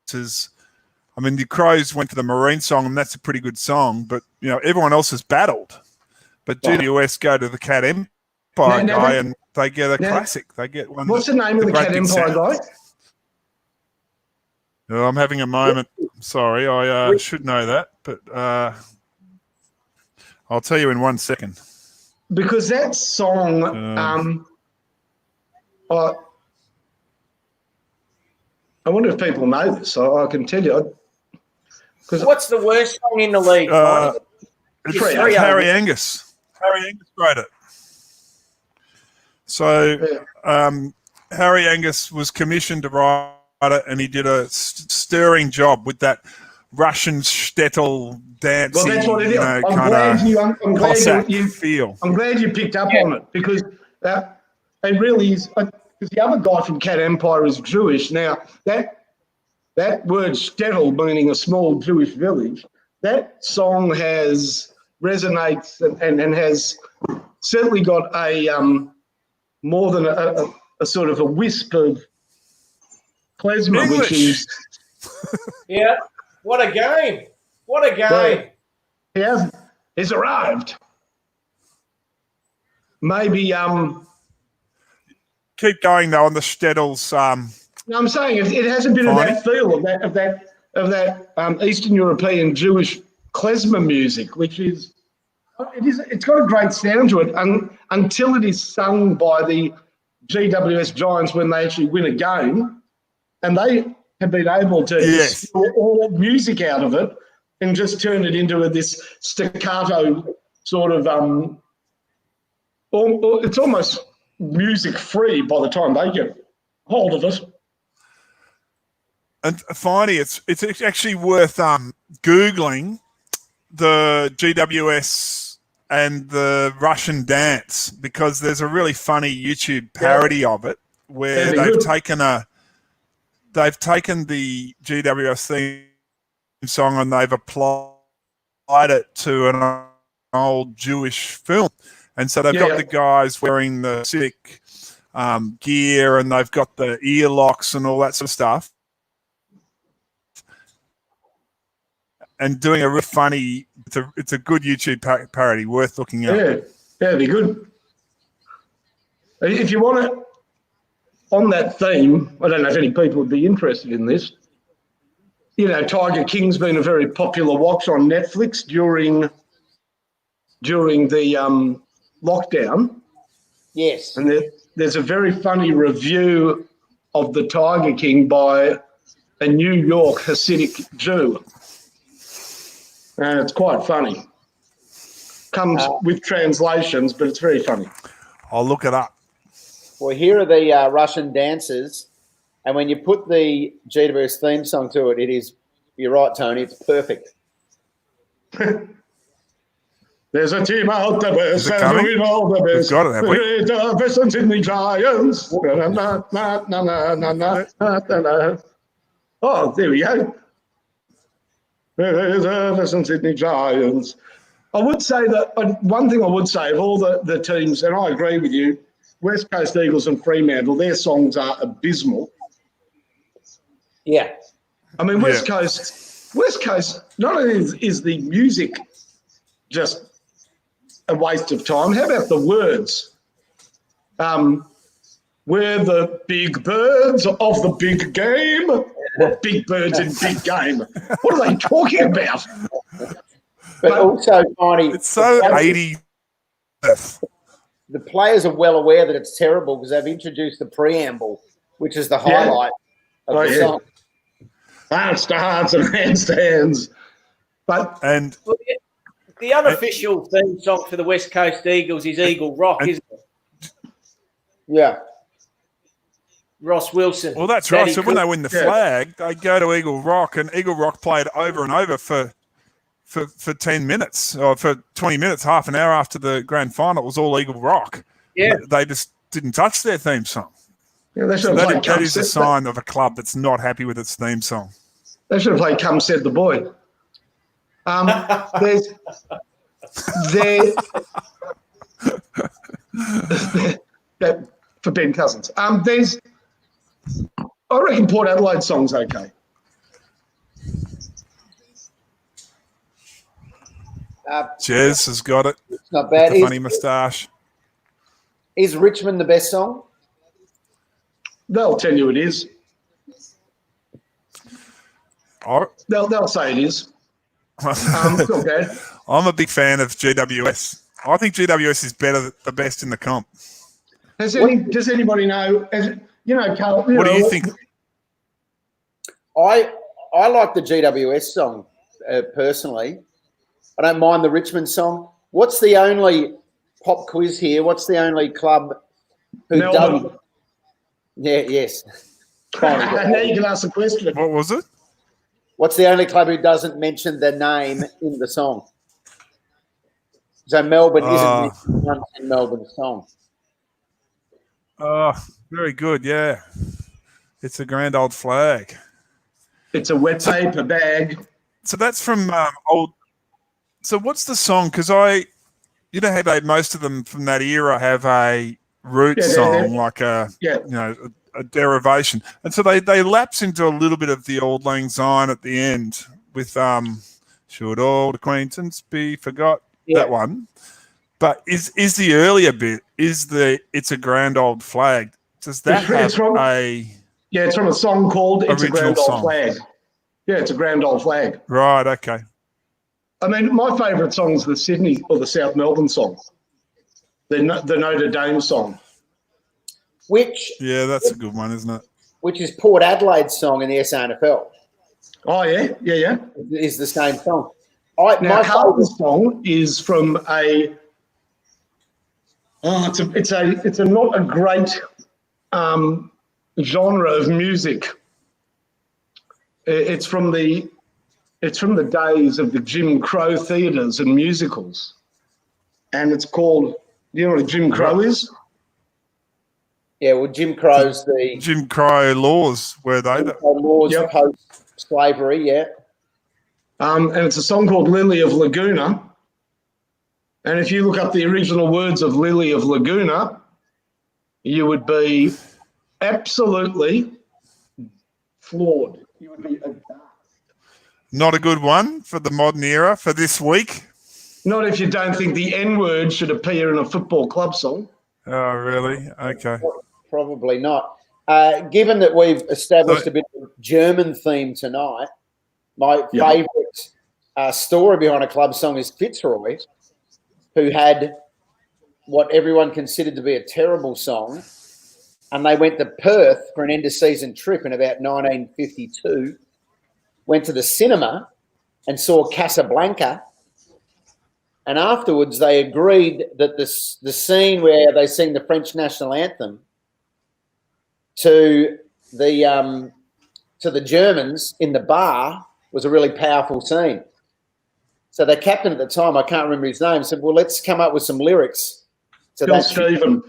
the Crows went to the Marine song, and that's a pretty good song, but, everyone else has battled. But GWS go to the Cat Empire guy, and they get a classic. They get one. What's the name of the Cat Empire guy? Oh, I'm having a moment. Sorry, I should know that, but I'll tell you in 1 second. Because that song, I wonder if people know this. I can tell you. What's the worst song in the league? Harry Angus. Harry Angus wrote it. So Harry Angus was commissioned to write it, and he did a stirring job with that Russian shtetl dancing, well, that's what it is. I'm glad you picked up on it, because it really is. Because the other guy from Cat Empire is Jewish. Now that word shtetl, meaning a small Jewish village, that song resonates and has certainly got a more than a sort of a wisp of klezmer, English. Which is yeah. What a game! What a game! He's arrived. Maybe keep going though on the shtetls. No, I'm saying it has a bit of that feel of that Eastern European Jewish klezmer music, which is. It's got a great sound to it until it is sung by the GWS Giants when they actually win a game, and they have been able to distill all music out of it and just turn it into this staccato sort of it's almost music free by the time they get hold of it. And finally, it's actually worth Googling the GWS and the Russian dance, because there's a really funny YouTube parody of it where they've taken the GWS theme song and they've applied it to an old Jewish film. And so they've got the guys wearing the civic gear, and they've got the ear locks and all that sort of stuff, and doing a really funny. It's a good YouTube parody, worth looking up. Yeah, it'd be good. If you want it on that theme, I don't know if any people would be interested in this. You know, Tiger King's been a very popular watch on Netflix during the lockdown. Yes. And there's a very funny review of the Tiger King by a New York Hasidic Jew. And it's quite funny. Comes with translations, but it's very funny. I'll look it up. Well, here are the Russian dances. And when you put the GWS theme song to it, it is, you're right, Tony, it's perfect. There's a team out the west, and we know the best. We've got it, have we? The Western Sydney Giants. Oh, there we go. There's the Western Sydney Giants. I would say that one thing I would say of all the teams, and I agree with you, West Coast Eagles and Fremantle, their songs are abysmal. Yeah. I mean, West Coast, not only is the music just a waste of time, how about the words? We're the big birds of the big game. What big birds in big game? What are they talking about? But also, Barney, it's so 80s. The players are well aware that it's terrible because they've introduced the preamble, which is the highlight of the song. Handstands and handstands. And the unofficial theme song for the West Coast Eagles is Eagle Rock, isn't it? Yeah. Ross Wilson. Well, that's right. So when they win the flag, they go to Eagle Rock, and Eagle Rock played over and over for 10 minutes or for 20 minutes, half an hour after the grand final. It was all Eagle Rock. Yeah. They just didn't touch their theme song. Yeah, they should so have that is a sign of a club that's not happy with its theme song. They should have played Come Said the Boy. For Ben Cousins. I reckon Port Adelaide song's okay. Jez has got it. It's not bad. The funny moustache. Is Richmond the best song? They'll tell you it is. They'll say it is. Okay. I'm a big fan of GWS. I think GWS is the best in the comp. Does anybody know? Carl. What do you think? I like the GWS song personally. I don't mind the Richmond song. What's the only pop quiz here? What's the only club who doesn't? Yeah, yes. Now you can ask the question. What was it? What's the only club who doesn't mention the name in the song? So Melbourne isn't mentioned once in Melbourne's song. Oh, very good, yeah. It's a grand old flag. It's a wet paper bag. So that's from old. So what's the song? Because how most of them from that era have a root song, like a derivation, and so they lapse into a little bit of the Auld Lang Syne at the end with should old acquaintance be forgot, that one. But is the earlier bit it's a grand old flag? Does that it's from a song called It's a Grand Old song. Flag. Yeah, it's a grand old flag. Right. Okay. I mean, my favourite song is the Sydney or the South Melbourne song, the Notre Dame song. which that's a good one, isn't it? which is Port Adelaide's song in the SANFL. Oh yeah. Is the same song. Now, Carlton's song is from a. Oh, it's a not a great genre of music. It's from the days of the Jim Crow theatres and musicals, and it's called. You know what a Jim Crow is? Yeah, well, Jim Crow's the Jim Crow laws, were they? laws post-slavery, yeah. And it's a song called Lily of Laguna. And if you look up the original words of Lily of Laguna, you would be absolutely floored. You would be aghast. Not a good one for the modern era for this week. Not if you don't think the N-word should appear in a football club song. Oh, really? Okay. Probably not. Given that we've established a bit of a German theme tonight, my favourite story behind a club song is Fitzroy, who had what everyone considered to be a terrible song, and they went to Perth for an end-of-season trip in about 1952, went to the cinema and saw Casablanca, and afterwards they agreed that the scene where they sing the French national anthem to the Germans in the bar was a really powerful scene. So the captain at the time, I can't remember his name, said, well, let's come up with some lyrics. So Bill Stephen.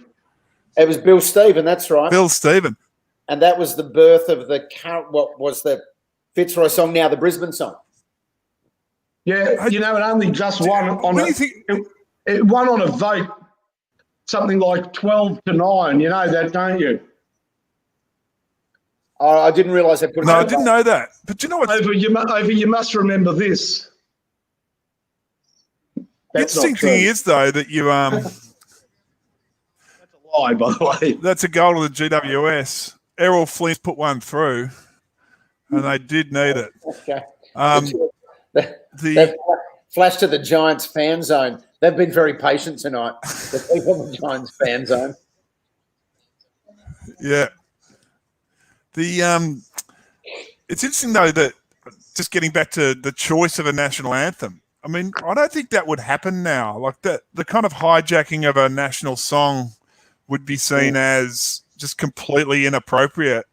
It was Bill Stephen, that's right. Bill Stephen. And that was the birth of what was the Fitzroy song, now the Brisbane song. Yeah, it only just won on it won on a vote, something like 12-9. You know that, don't you? Oh, I didn't realise they put it. No, I didn't know that. But you know what? You must remember this. The interesting thing is, though, that you That's a lie, by the way. That's a goal of the GWS. Errol Flint put one through, and they did need it. Okay. The flash to the Giants fan zone. They've been very patient tonight. The people in the Giants fan zone. Yeah. It's interesting though that just getting back to the choice of a national anthem. I mean, I don't think that would happen now. Like the kind of hijacking of a national song would be seen as just completely inappropriate.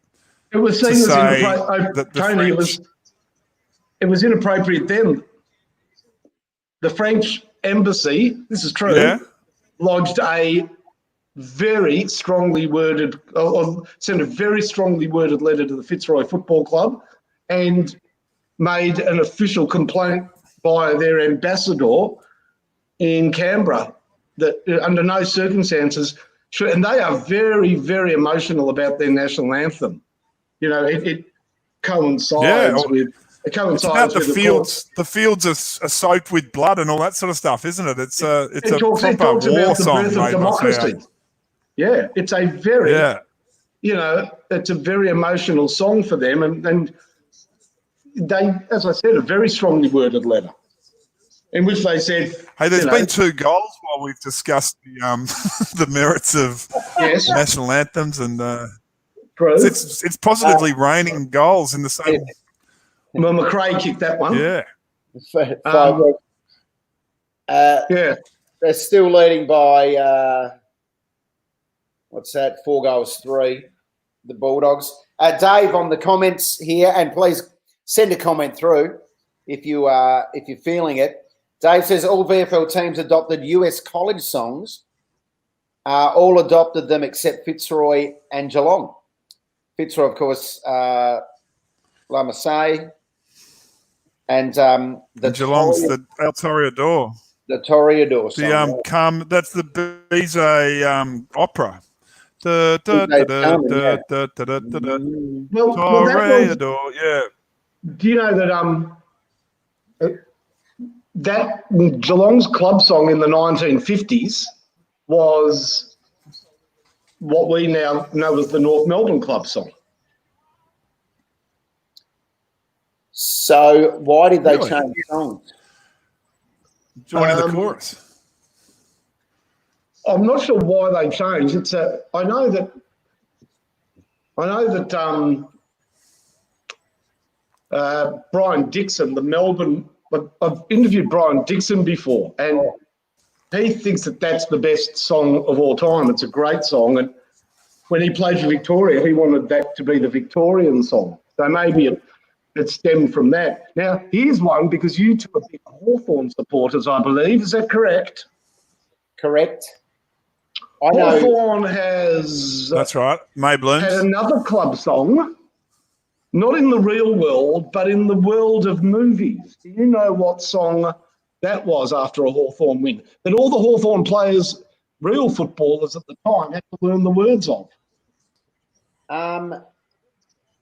It was seen as inappropriate. Tony, it was inappropriate then. The French embassy, this is true, lodged a very strongly worded, sent a very strongly worded letter to the Fitzroy Football Club and made an official complaint by their ambassador in Canberra that under no circumstances should, and they are very, very emotional about their national anthem. You know, it coincides with. It coincides it's about with the fields. The fields are soaked with blood and all that sort of stuff, isn't it? It's a proper war song. Democracy. Yeah, it's a very, it's a very emotional song for them, and they, as I said, a very strongly worded letter in which they said, "Hey, there's been 2 goals while we've discussed the the merits of national anthems, and it's positively raining goals in the same." Well, McRae kicked that one. Yeah. They're still leading by 4-3, the Bulldogs. Dave on the comments here, and please send a comment through if you're feeling it. Dave says all VFL teams adopted US college songs. All adopted them except Fitzroy and Geelong. Fitzroy, of course, La Massey. And Geelong's the El Toreador. The Toreador song. That's the Bizet opera. Toreador, yeah. Do you know that that Geelong's club song in the 1950s was what we now know as the North Melbourne club song? So why did they change songs? Joining the chorus. I'm not sure why they changed. I know that I know that Brian Dixon, the Melbourne. I've interviewed Brian Dixon before, and he thinks that that's the best song of all time. It's a great song, and when he played for Victoria, he wanted that to be the Victorian song. So maybe it stemmed from that. Now, here's one, because you two are big Hawthorn supporters, I believe. Is that correct? Correct. I know. Hawthorn has That's right. Maybelline. had another club song, not in the real world, but in the world of movies. Do you know what song that was after a Hawthorn win? That all the Hawthorn players, real footballers at the time, had to learn the words of.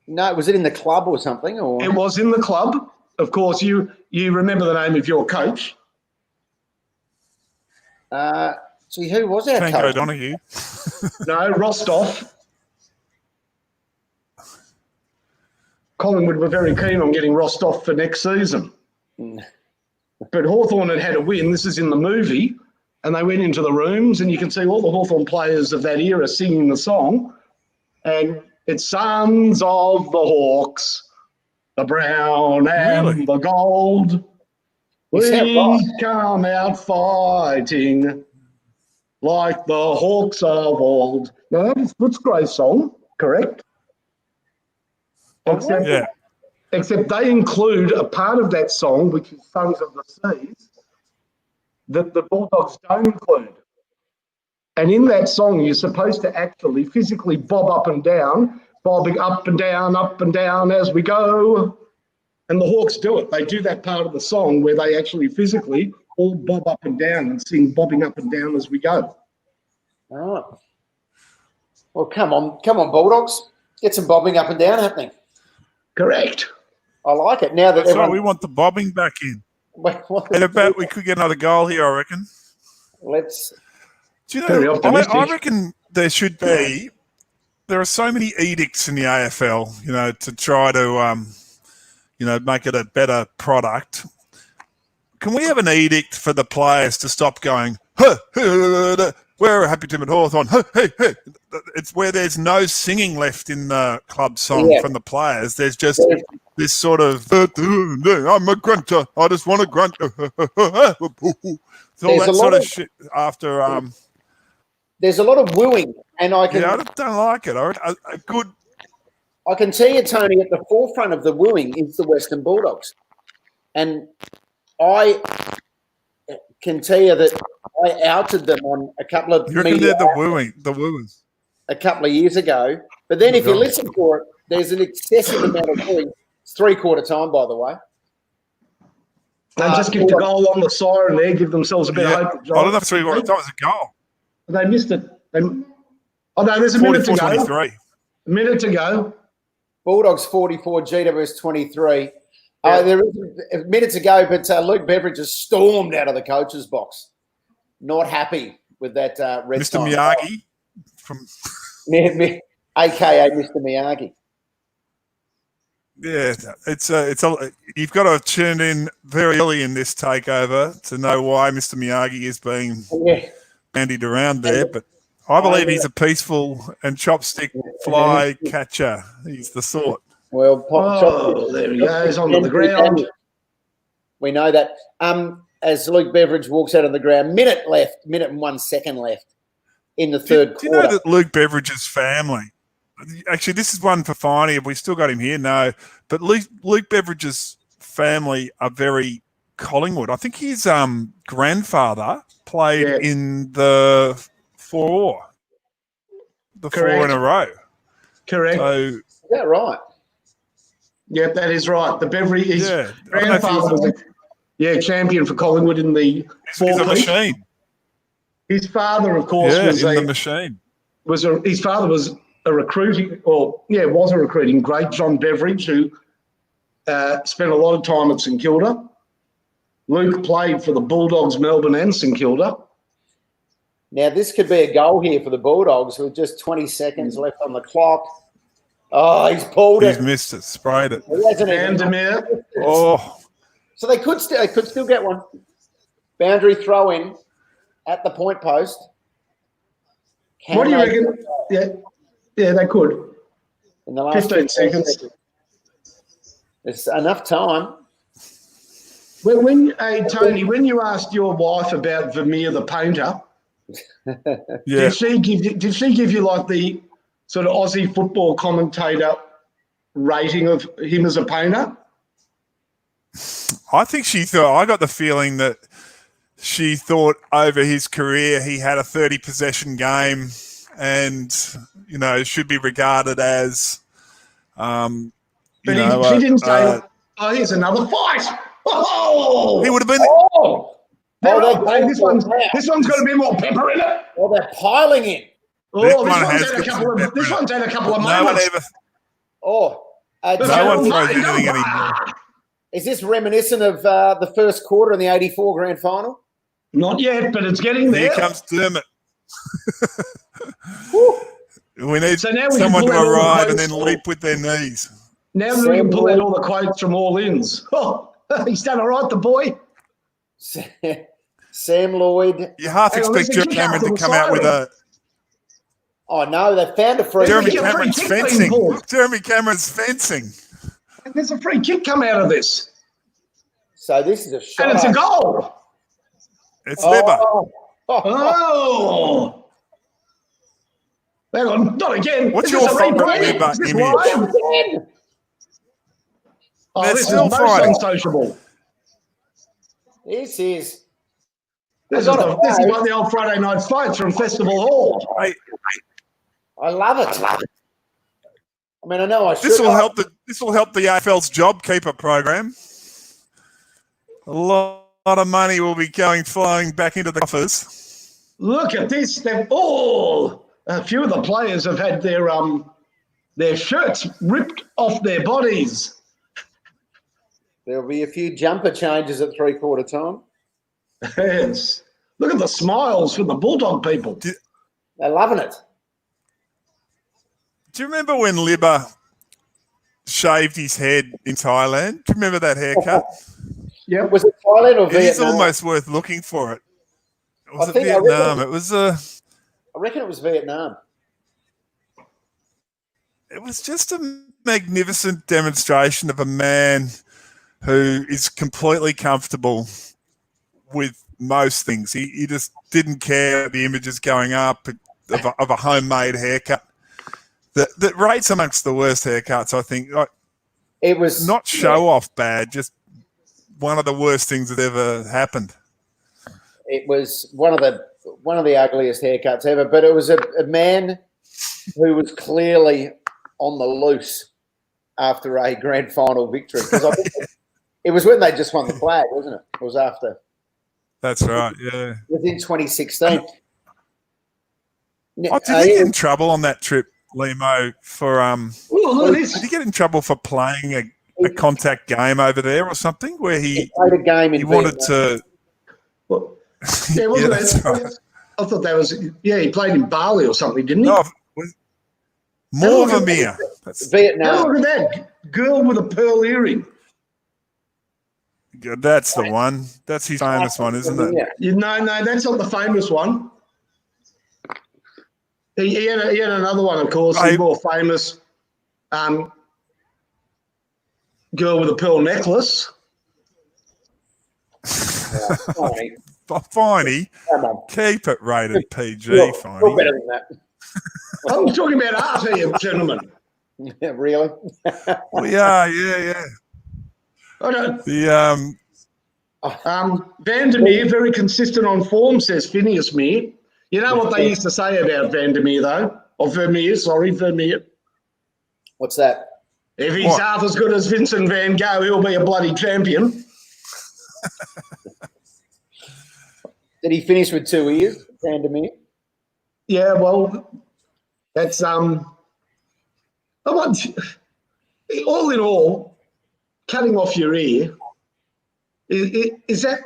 No, was it in the club or something? Or It was in the club. Of course, you remember the name of your coach. See, who was our Franco coach? Donahue. No, Rostov. Collingwood were very keen on getting Rostov for next season. But Hawthorn had a win. This is in the movie. And they went into the rooms, and you can see all the Hawthorn players of that era singing the song. And it's Sons of the Hawks, the brown and the gold. We come out fighting like the Hawks of old. Now, that is Footscray's song, correct? Except they include a part of that song, which is Sons of the Seas, that the Bulldogs don't include. And in that song, you're supposed to actually physically bob up and down, bobbing up and down as we go. And the Hawks do it. They do that part of the song where they actually physically all bob up and down and sing bobbing up and down as we go. Oh. Well, come on, Bulldogs. Get some bobbing up and down happening. Correct. I like it. Now that That's right. We want the bobbing back in. And about we could get another goal here, I reckon. Do you know, I reckon there should be. There are so many edicts in the AFL, you know, to try to, make it a better product. Can we have an edict for the players to stop going, we're a happy team at Hawthorn. It's where there's no singing left in the club song from the players. There's just this sort of, I'm a grunter. I just want to grunt. It's all that sort of shit after. There's a lot of wooing, and I don't like it. I can tell you, Tony, at the forefront of the wooing is the Western Bulldogs, and I can tell you that I outed them on a couple of. You reckon they're the wooers? A couple of years ago, but then if you listen for it, there's an excessive amount of wooing. It's 3/4 time, by the way. They just give the goal on the siren there, give themselves a bit of hope. I don't know if 3/4 time was a goal. They missed it. There's a minute to go. 23. A minute to go. Bulldogs 44, GWS 23. There is a minute to go, but Luke Beveridge has stormed out of the coach's box. Not happy with that red Mr. time. Miyagi from AKA Mr. Miyagi. Yeah, you've got to tune in very early in this takeover to know why Mr. Miyagi is being bandied around there, but I believe he's a peaceful and chopstick fly catcher. He's the sort. Well, there he goes onto the ground. We know that. As Luke Beveridge walks out of the ground, minute and 1 second left in the third quarter. Do you know that Luke Beveridge's family? Actually, this is one for Finey. Have we still got him here? No. But Luke Beveridge's family are very Collingwood. I think his grandfather played in the four in a row. Correct. So, is that right? Yeah, that is right. The Beveridge, his grandfather was champion for Collingwood in the He's a machine. His father, of course, was the machine. His father was a recruiting, great, John Beveridge, who spent a lot of time at St Kilda. Luke played for the Bulldogs, Melbourne and St Kilda. Now, this could be a goal here for the Bulldogs with just 20 seconds left on the clock. Oh, he's pulled it. He's missed it, sprayed it. Vandermeer. Oh. So they could still get one. Boundary throw in at the point post. What do you reckon? Yeah, they could. in the last 15 seconds. It's enough time. Hey, Tony, when you asked your wife about Vermeer the painter, did she give you like the sort of Aussie football commentator rating of him as a painter? I think she thought. I got the feeling that she thought over his career he had a 30 possession game, and should be regarded as. She didn't say, "Oh, here's another fight." Oh, he would have been. This one's got a bit more pepper in it. Oh, they're piling in. Oh, this one's had a couple of moments. No one throws anything anymore. Is this reminiscent of the first quarter in the '84 grand final? Not yet, but it's getting there. Here comes Dermot. We need someone to arrive and then leap with their knees. Now we can pull out all the quotes from All Ins. Oh, he's done all right, the boy. Sam Lloyd. You half expect Jeremy Cameron to come out with a... Oh, no, they found a free Jeremy kick. Cameron's fencing. Jeremy Cameron's fencing. And there's a free kick come out of this. So this is a shot. And it's a goal. It's Libba. Oh. Hang on, not again. What's your favourite Libba image? Oh, That's this still is most fighting. unsociable. This is like the old Friday night fights from Festival Hall. I love it. I mean, I know I should. This will help the AFL's JobKeeper program. A lot of money will be flowing back into the coffers. Look at this! A few of the players have had their shirts ripped off their bodies. There'll be a few jumper changes at 3/4 time. Yes. Look at the smiles from the Bulldog people. They're loving it. Do you remember when Libba shaved his head in Thailand? Do you remember that haircut? Yeah. Was it Thailand or Vietnam? It's almost worth looking for it. Was it Vietnam? It was I reckon it was Vietnam. It was just a magnificent demonstration of a man who is completely comfortable with most things. He just didn't care the images going up of a homemade haircut. That rates amongst the worst haircuts, I think. It was not show off bad, just one of the worst things that ever happened. It was one of the ugliest haircuts ever, but it was a man who was clearly on the loose after a grand final victory. Because I think it was when they just won the flag, wasn't it? It was after. That's right, yeah. Within 2016. Did he get in trouble on that trip, Limo, for did he get in trouble for playing a contact game over there or something where he played a game in wanted to yeah, wasn't it? Right. I thought that was he played in Bali or something, didn't he? No, Vermeer. Vietnam. Look at that girl with a pearl earring. That's the one. That's his famous one, isn't it? No, that's not the famous one. He had another one, of course, the more famous girl with a pearl necklace. Finey, keep it rated PG, Finey. You're better than that. I'm talking about art here, gentlemen. Yeah, really? We are, yeah. I don't. The Vandermeer, very consistent on form, says Phineas Meer. You know what they used to say about Vandermeer, though? Or Vermeer, sorry, Vermeer. What's that? If he's half as good as Vincent van Gogh, he'll be a bloody champion. Did he finish with 2 ears, Vandermeer? Yeah, well, that's all in all, cutting off your ear. Is that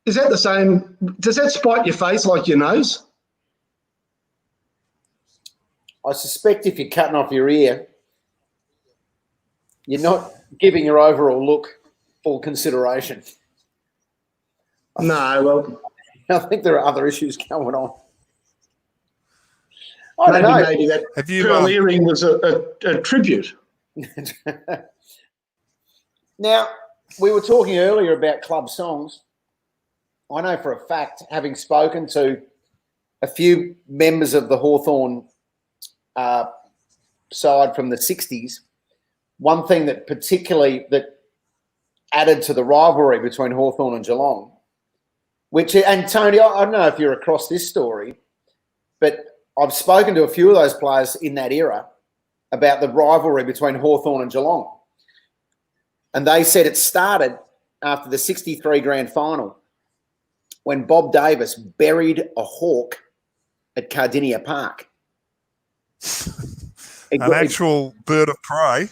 the same? Does that spite your face like your nose? I suspect if you're cutting off your ear, you're not giving your overall look full consideration. No, well, I think there are other issues going on. I don't know. Maybe that Have you, Pearl Earring was a tribute. Now, we were talking earlier about club songs. I know for a fact, having spoken to a few members of the Hawthorn side from the 60s, one thing that particularly that added to the rivalry between Hawthorn and Geelong, and Tony, I don't know if you're across this story, but I've spoken to a few of those players in that era about the rivalry between Hawthorn and Geelong. And they said it started after the 63 grand final when Bob Davis buried a hawk at Cardinia Park. An actual bird of prey?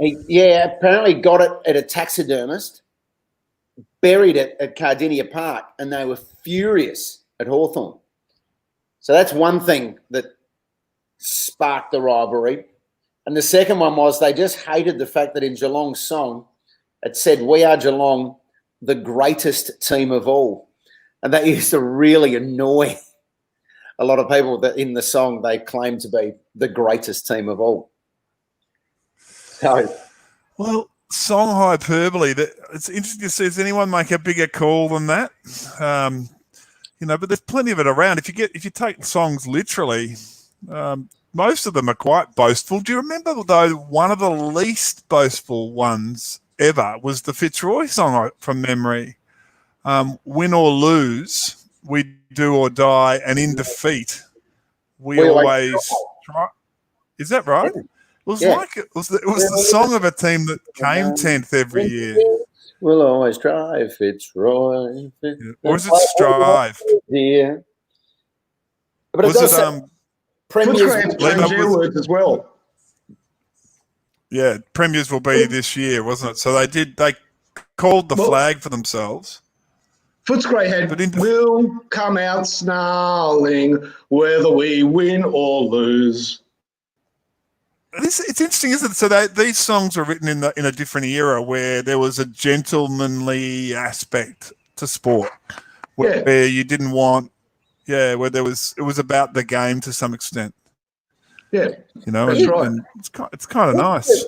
Apparently got it at a taxidermist, buried it at Cardinia Park, and they were furious at Hawthorn. So that's one thing that sparked the rivalry. And the second one was they just hated the fact that in Geelong's song, it said, "We are Geelong, the greatest team of all." And that used to really annoy a lot of people that in the song they claim to be the greatest team of all. So, well, song hyperbole. It's interesting to see. Does anyone make a bigger call than that? But there's plenty of it around. If you take songs literally, most of them are quite boastful. Do you remember though one of the least boastful ones ever was the Fitzroy song from memory? Win or lose, we do or die, and in defeat, we always try. Is that right? It was it was the song of a team that came 10th every year. We'll always try, Fitzroy. Or is it Strive? Yeah. But was it Premier's words as well. Yeah, Premiers will be this year, wasn't it? So they called the flag for themselves. Footscray had, "We'll come out snarling whether we win or lose." It's interesting, isn't it? So these songs are written in a different era where there was a gentlemanly aspect to sport, where you didn't want, where it was about the game to some extent. Yeah, that's right. And it's kind of nice.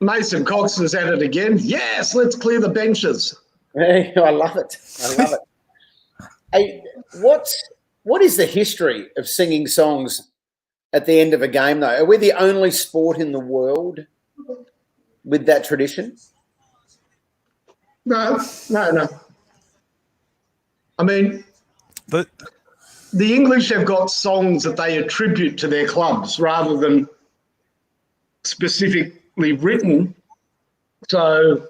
Mason Cox is at it again. Yes, let's clear the benches. Hey, I love it. Hey, what is the history of singing songs at the end of a game, though? Are we the only sport in the world with that tradition? No. I mean, the English have got songs that they attribute to their clubs rather than specifically written. So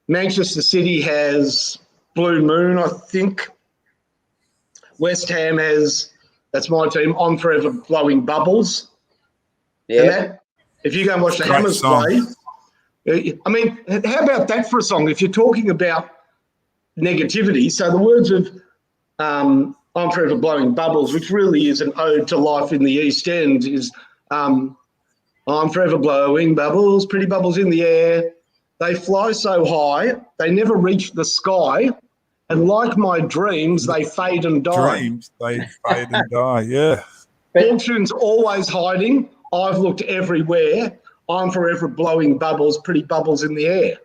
Manchester City has Blue Moon, I think. West Ham has, that's my team, I'm Forever Blowing Bubbles. Yeah. And that, if you go and watch the Hammers play, I mean, how about that for a song? If you're talking about negativity, so the words of I'm Forever Blowing Bubbles, which really is an ode to life in the East End, is I'm forever blowing bubbles, pretty bubbles in the air. They fly so high, they never reach the sky. And like my dreams, they fade and die. Dreams, they fade and die, yeah. Fortune's always hiding. I've looked everywhere. I'm forever blowing bubbles, pretty bubbles in the air.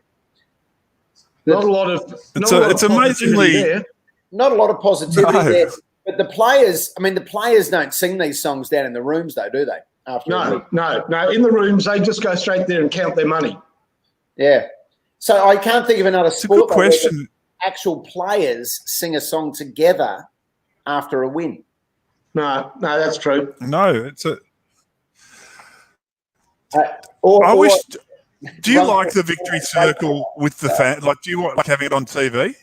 Not a lot of it's amazingly there. Not a lot of positivity there. But the players don't sing these songs down in the rooms, though, do they? No. In the rooms, they just go straight there and count their money. Yeah. So I can't think of another sport. It's a good question. Actual players sing a song together after a win. No, that's true. No, it's a. I wish. Do you like the victory circle with the fan? Like, do you like having it on TV?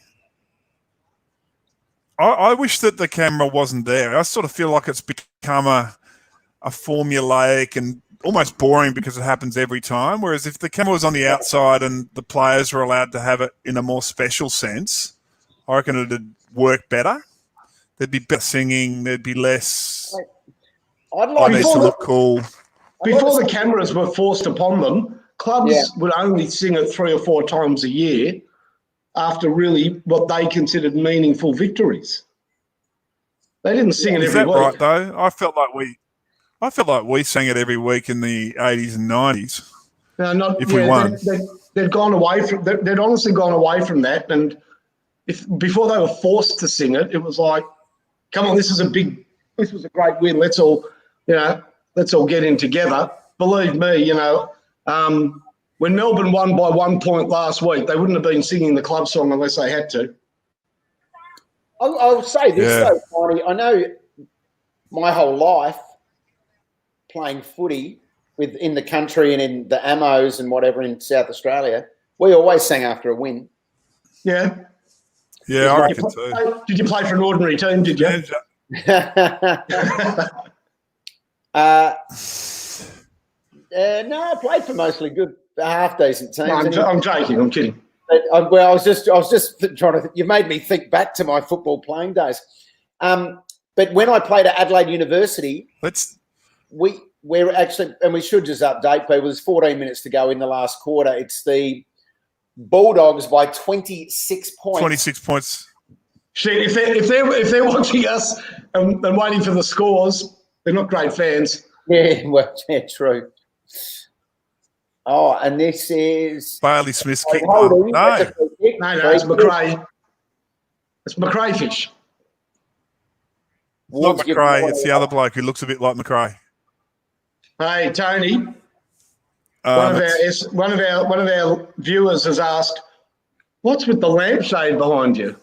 I wish that the camera wasn't there. I sort of feel like it's become a formulaic and almost boring because it happens every time. Whereas if the camera was on the outside and the players were allowed to have it in a more special sense, I reckon it'd work better. There'd be better singing. There'd be less. I need to look cool. Before the cameras were forced upon them, clubs would only sing it 3 or 4 times a year after really what they considered meaningful victories. They didn't sing it Is every that week. right though? I felt like we sang it every week in the 80s and 90s. No, if we won. They'd gone away from. They'd honestly gone away from that, and before they were forced to sing it, it was like, come on, this was a great win. Let's all get in together. Believe me, when Melbourne won by 1 point last week, they wouldn't have been singing the club song unless they had to. I'll say this though, Barney. I know my whole life playing footy in the country and in the Amos and whatever in South Australia, we always sang after a win. Yeah. Yeah, I reckon too. Did you play for an ordinary team, did you? No, I played for mostly good, half-decent teams. No, I'm joking. I'm kidding. I was just trying to. You made me think back to my football playing days. But when I played at Adelaide University, we're actually, and we should just update people. There's 14 minutes to go in the last quarter. It's the Bulldogs by 26 points. 26 points. Shit, if they're watching us and waiting for the scores, they're not great fans. Yeah, well, yeah, true. Oh, and this is Bailey Smith's kick. No, it's McRae. It's McRae fish. Not McRae. It's the other bloke who looks a bit like McRae. Hey, Tony. One of our viewers has asked, "What's with the lampshade behind you?"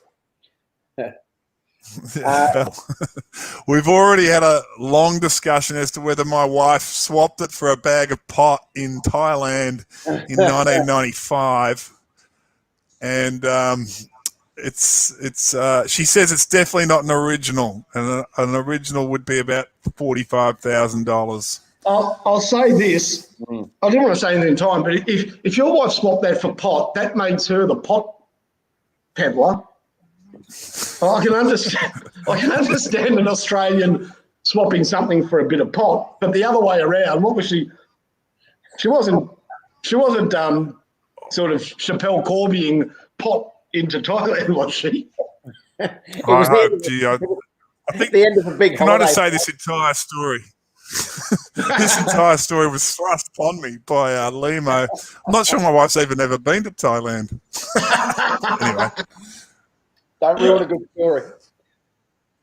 We've already had a long discussion as to whether my wife swapped it for a bag of pot in Thailand in 1995, and she says it's definitely not an original, and an original would be about $45,000. I'll say this. I didn't want to say anything in time, but if your wife swapped that for pot, that makes her the pot peddler. I can understand an Australian swapping something for a bit of pot, but the other way around, what was she? She wasn't sort of Chappelle Corbying pot into Thailand, was she? I think the end of a big Can holiday. I just say this entire story? This entire story was thrust upon me by Limo. I'm not sure my wife's even ever been to Thailand. Anyway. Don't ruin a good story.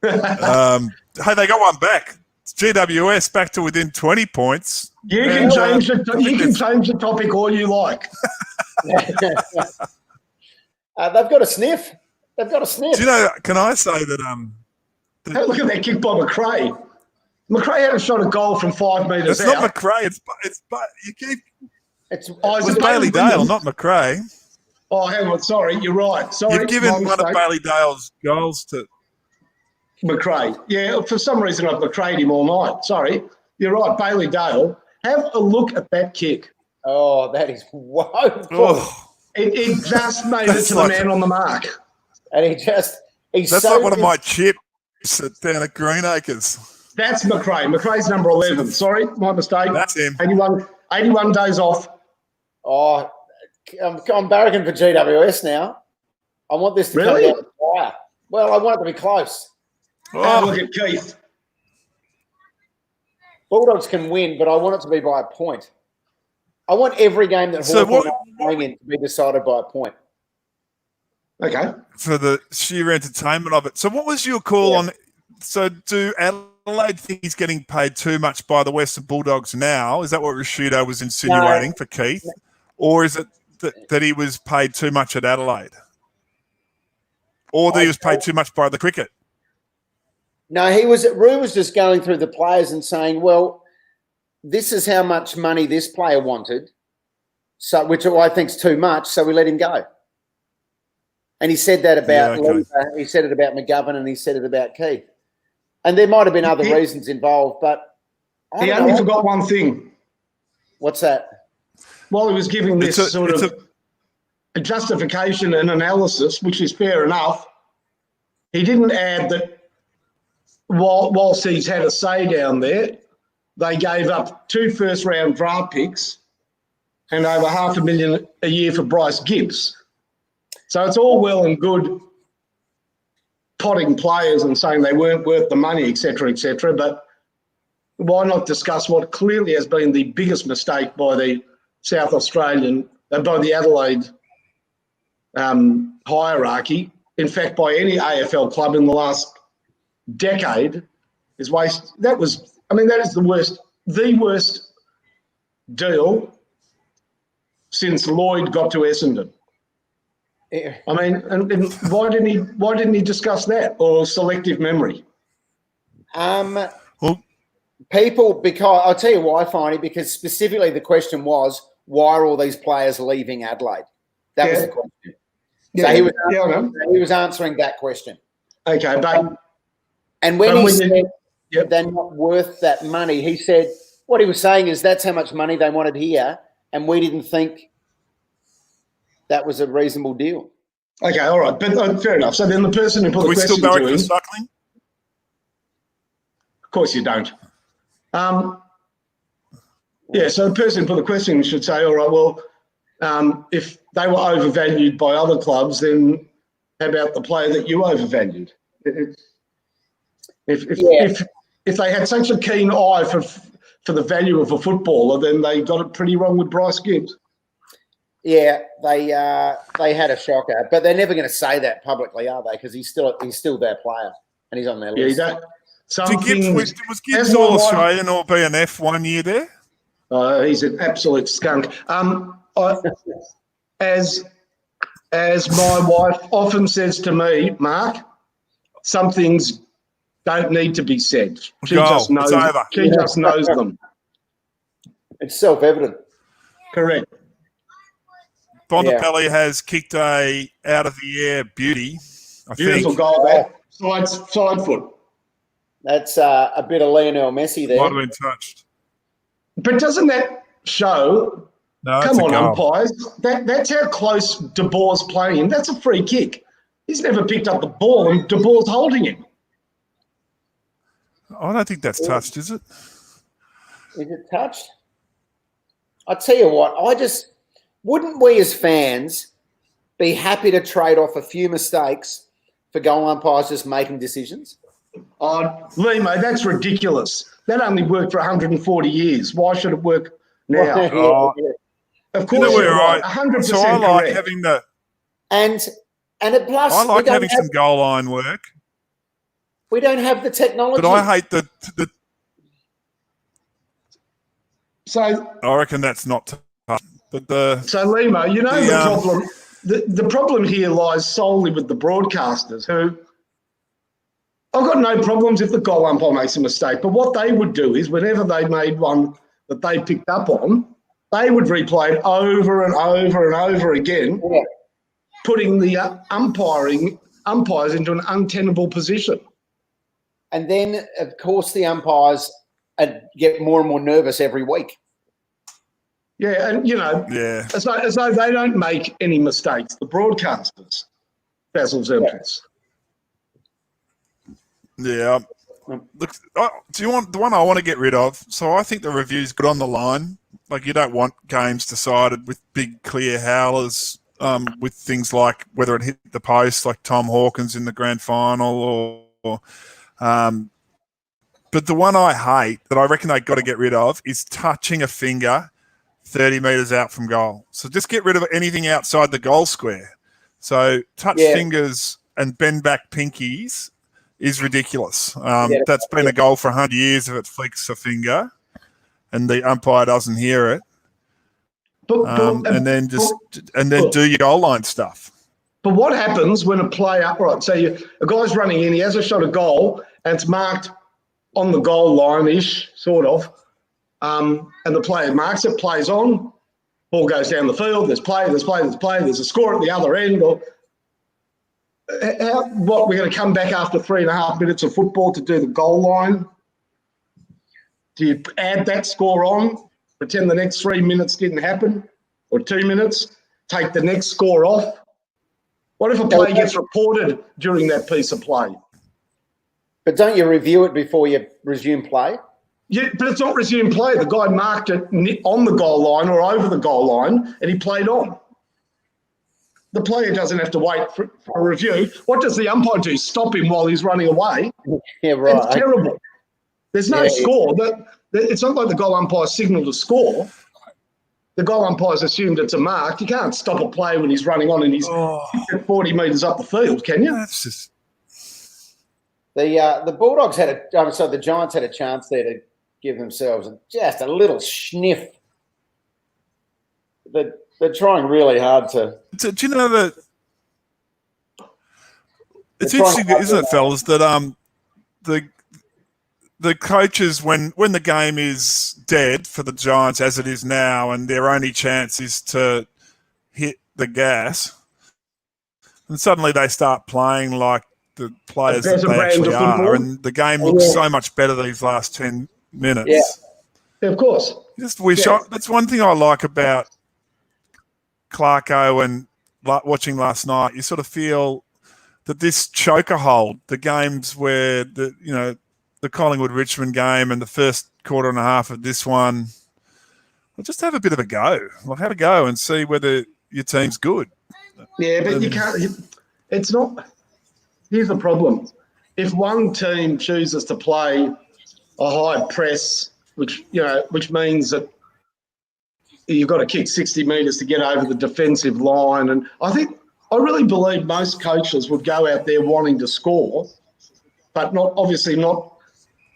Hey, they got one back. It's GWS back to within 20 points. You can change the topic all you like. They've got a sniff. They've got a sniff. Do you know, can I say that Hey, look at that kick by McRae. McRae had a shot a goal from 5 metres it's out. not McRae, it's It's Bailey Dale, not McRae. Oh, hang on. Sorry, you're right. Sorry. You've given one of Bailey Dale's goals to McRae. Yeah, for some reason I've McRae'd him all night. Sorry. You're right, Bailey Dale. Have a look at that kick. Oh, that is woeful. Oh, It just made it to the man on the mark. And he's that's so like one of my chips down at Greenacres. That's McRae. McRae's number 11. Sorry, my mistake. That's him. 81 days off. Oh, I'm barracking for GWS now. I want this to come down the wire. Well, I want it to be close. Have a look at Keith. Bulldogs can win, but I want it to be by a point. I want every game that Hawthorn is playing in to be decided by a point. Okay. For the sheer entertainment of it. So what was your call on – so do Adelaide think he's getting paid too much by the Western Bulldogs now? Is that what Rashido was insinuating for Keith? Or is it that he was paid too much at Adelaide? Or that he was paid too much by the cricket? No, Roo was just going through the players and saying, well, this is how much money this player wanted, so which I think is too much, so we let him go. And he said that about Lever, he said it about McGovern, and he said it about Keith. And there might have been other reasons involved, but he only forgot one thing. What's that? While he was giving this a justification and analysis, which is fair enough, he didn't add that whilst he's had a say down there, they gave up 2 first-round draft picks and over $500,000 a year for Bryce Gibbs. So it's all well and good potting players and saying they weren't worth the money, etc., etc. But why not discuss what clearly has been the biggest mistake by the South Australian, by the Adelaide hierarchy, in fact, by any AFL club in the last decade, is waste. That is the worst deal since Lloyd got to Essendon. Yeah. I mean, and why didn't he discuss that, or selective memory? People, because I'll tell you why, Finey, because specifically the question was, why are all these players leaving Adelaide? That was the question. Yeah, so he was answering that question. Okay, but and when he said they're not worth that money, he said what he was saying is that's how much money they wanted here, and we didn't think that was a reasonable deal. Okay, all right, but fair enough. So then the person who put the question to him, Suckling? Of course you don't. So the person who put the question should say, all right, well, if they were overvalued by other clubs, then how about the player that you overvalued? If they had such a keen eye for the value of a footballer, then they got it pretty wrong with Bryce Gibbs. Yeah, they had a shocker, but they're never going to say that publicly, are they? Because he's still their player, and he's on their list. Yeah, was Gibbs all Australian or BNF 1 year there? He's an absolute skunk. As my wife often says to me, Mark, some things don't need to be said. She just knows. She just knows them. It's self-evident. Correct. Bontempelli has kicked a out of the air beauty. Beautiful goal there. Side foot. That's a bit of Lionel Messi there. Might have been touched. But doesn't that show? No, come on, umpires. That's how close De Boer's playing. That's a free kick. He's never picked up the ball, and De Boer's holding him. I don't think that's touched, is it? Is it touched? I tell you what, wouldn't we as fans be happy to trade off a few mistakes for goal umpires just making decisions? Limo, that's ridiculous. That only worked for 140 years. Why should it work now? Of course, you're right. 100% so I like correct. having the and plus I like having some goal line work. We don't have the technology. But I hate the. So I reckon that's not tough. But so Limo, you know the problem. The problem here lies solely with the broadcasters who. I've got no problems if the goal umpire makes a mistake, but what they would do is whenever they made one that they picked up on, they would replay it over and over and over again, putting the umpires into an untenable position. And then, of course, the umpires get more and more nervous every week. Yeah, and, as though they don't make any mistakes, the broadcasters, Basil Zemplis. Yeah. Look, do you want the one I want to get rid of? So I think the review's good on the line. Like, you don't want games decided with big, clear howlers with things like whether it hit the post, like Tom Hawkins in the grand final, or but the one I hate that I reckon they got to get rid of is touching a finger 30 metres out from goal. So just get rid of anything outside the goal square. So touch fingers and bend back pinkies is ridiculous. That's been a goal for 100 years if it flicks a finger and the umpire doesn't hear it. And then do your goal line stuff. But what happens when a player, right, so a guy's running in, he has a shot at goal, and it's marked on the goal line-ish, sort of, and the player marks it, plays on, ball goes down the field, there's a score at the other end, or we're going to come back after 3.5 minutes of football to do the goal line? Do you add that score on, pretend the next 3 minutes didn't happen, or 2 minutes, take the next score off? What if a play gets reported during that piece of play? But don't you review it before you resume play? Yeah, but it's not resume play. The guy marked it on the goal line or over the goal line, and he played on. the player doesn't have to wait for a review. What does the umpire do? Stop him while he's running away? Yeah, right. It's terrible. There's no score. It's not like the goal umpire signalled a score. The goal umpire's assumed it's a mark. You can't stop a player when he's running on and he's 40 metres up the field, can you? That's just... The Bulldogs the Giants had a chance there to give themselves just a little sniff. They're trying really hard to. Do you know that? It's interesting, isn't it, fellas, that the coaches, when the game is dead for the Giants as it is now, and their only chance is to hit the gas, and suddenly they start playing like the players that they actually are, and the game looks so much better these last 10 minutes. Yeah, of course. Just wish that's one thing I like about Clarko and watching last night. You sort of feel that this choker hold, the games where the Collingwood-Richmond game and the first quarter and a half of this one, well, just have a bit of a go. Like, have a go and see whether your team's good. Yeah, but you can't. It's not. Here's the problem: if one team chooses to play a high press, which means that you've got to kick 60 metres to get over the defensive line, and I really believe most coaches would go out there wanting to score, but not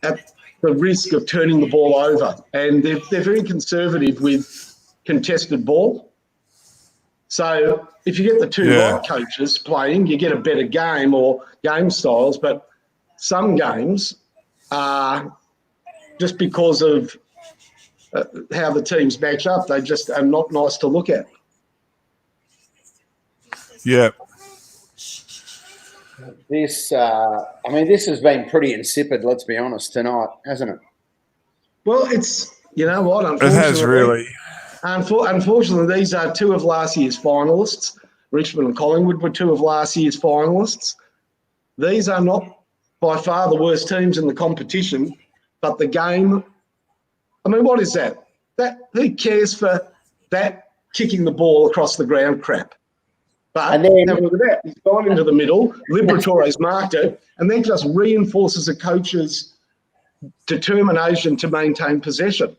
at the risk of turning the ball over. And they're very conservative with contested ball. So if you get the two right coaches playing, you get a better game or game styles. But some games are just because of how the teams match up, they just are not nice to look at. Yeah. This has been pretty insipid, let's be honest, tonight, hasn't it? Well, it's, you know what, unfortunately. It has really. Unfortunately, these are two of last year's finalists. Richmond and Collingwood were two of last year's finalists. These are not by far the worst teams in the competition, but the game, I mean, what is that? Who cares for that kicking the ball across the ground crap? But have a look at that. He's gone into the middle. Liberatore's marked it, and that just reinforces a coach's determination to maintain possession.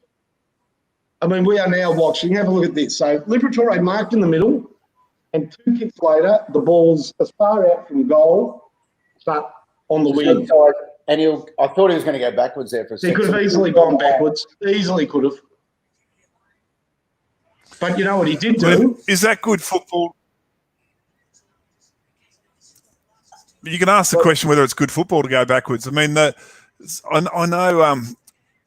I mean, we are now watching. Have a look at this. So Liberatore marked in the middle, and 2 kicks later, the ball's as far out from goal, but on the wing. And I thought he was going to go backwards there for a second. He could have easily gone backwards. Easily could have. But you know what he did do? Is that good football? You can ask the question whether it's good football to go backwards. I mean, I know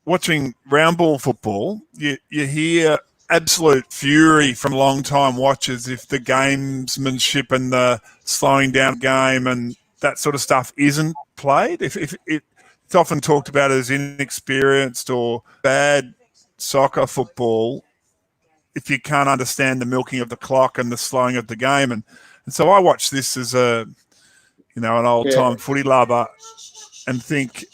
watching round ball football, you hear absolute fury from long-time watchers if the gamesmanship and the slowing down game and that sort of stuff isn't played. If it's often talked about as inexperienced or bad soccer football if you can't understand the milking of the clock and the slowing of the game. And so I watch this as an old-time footy lover and think,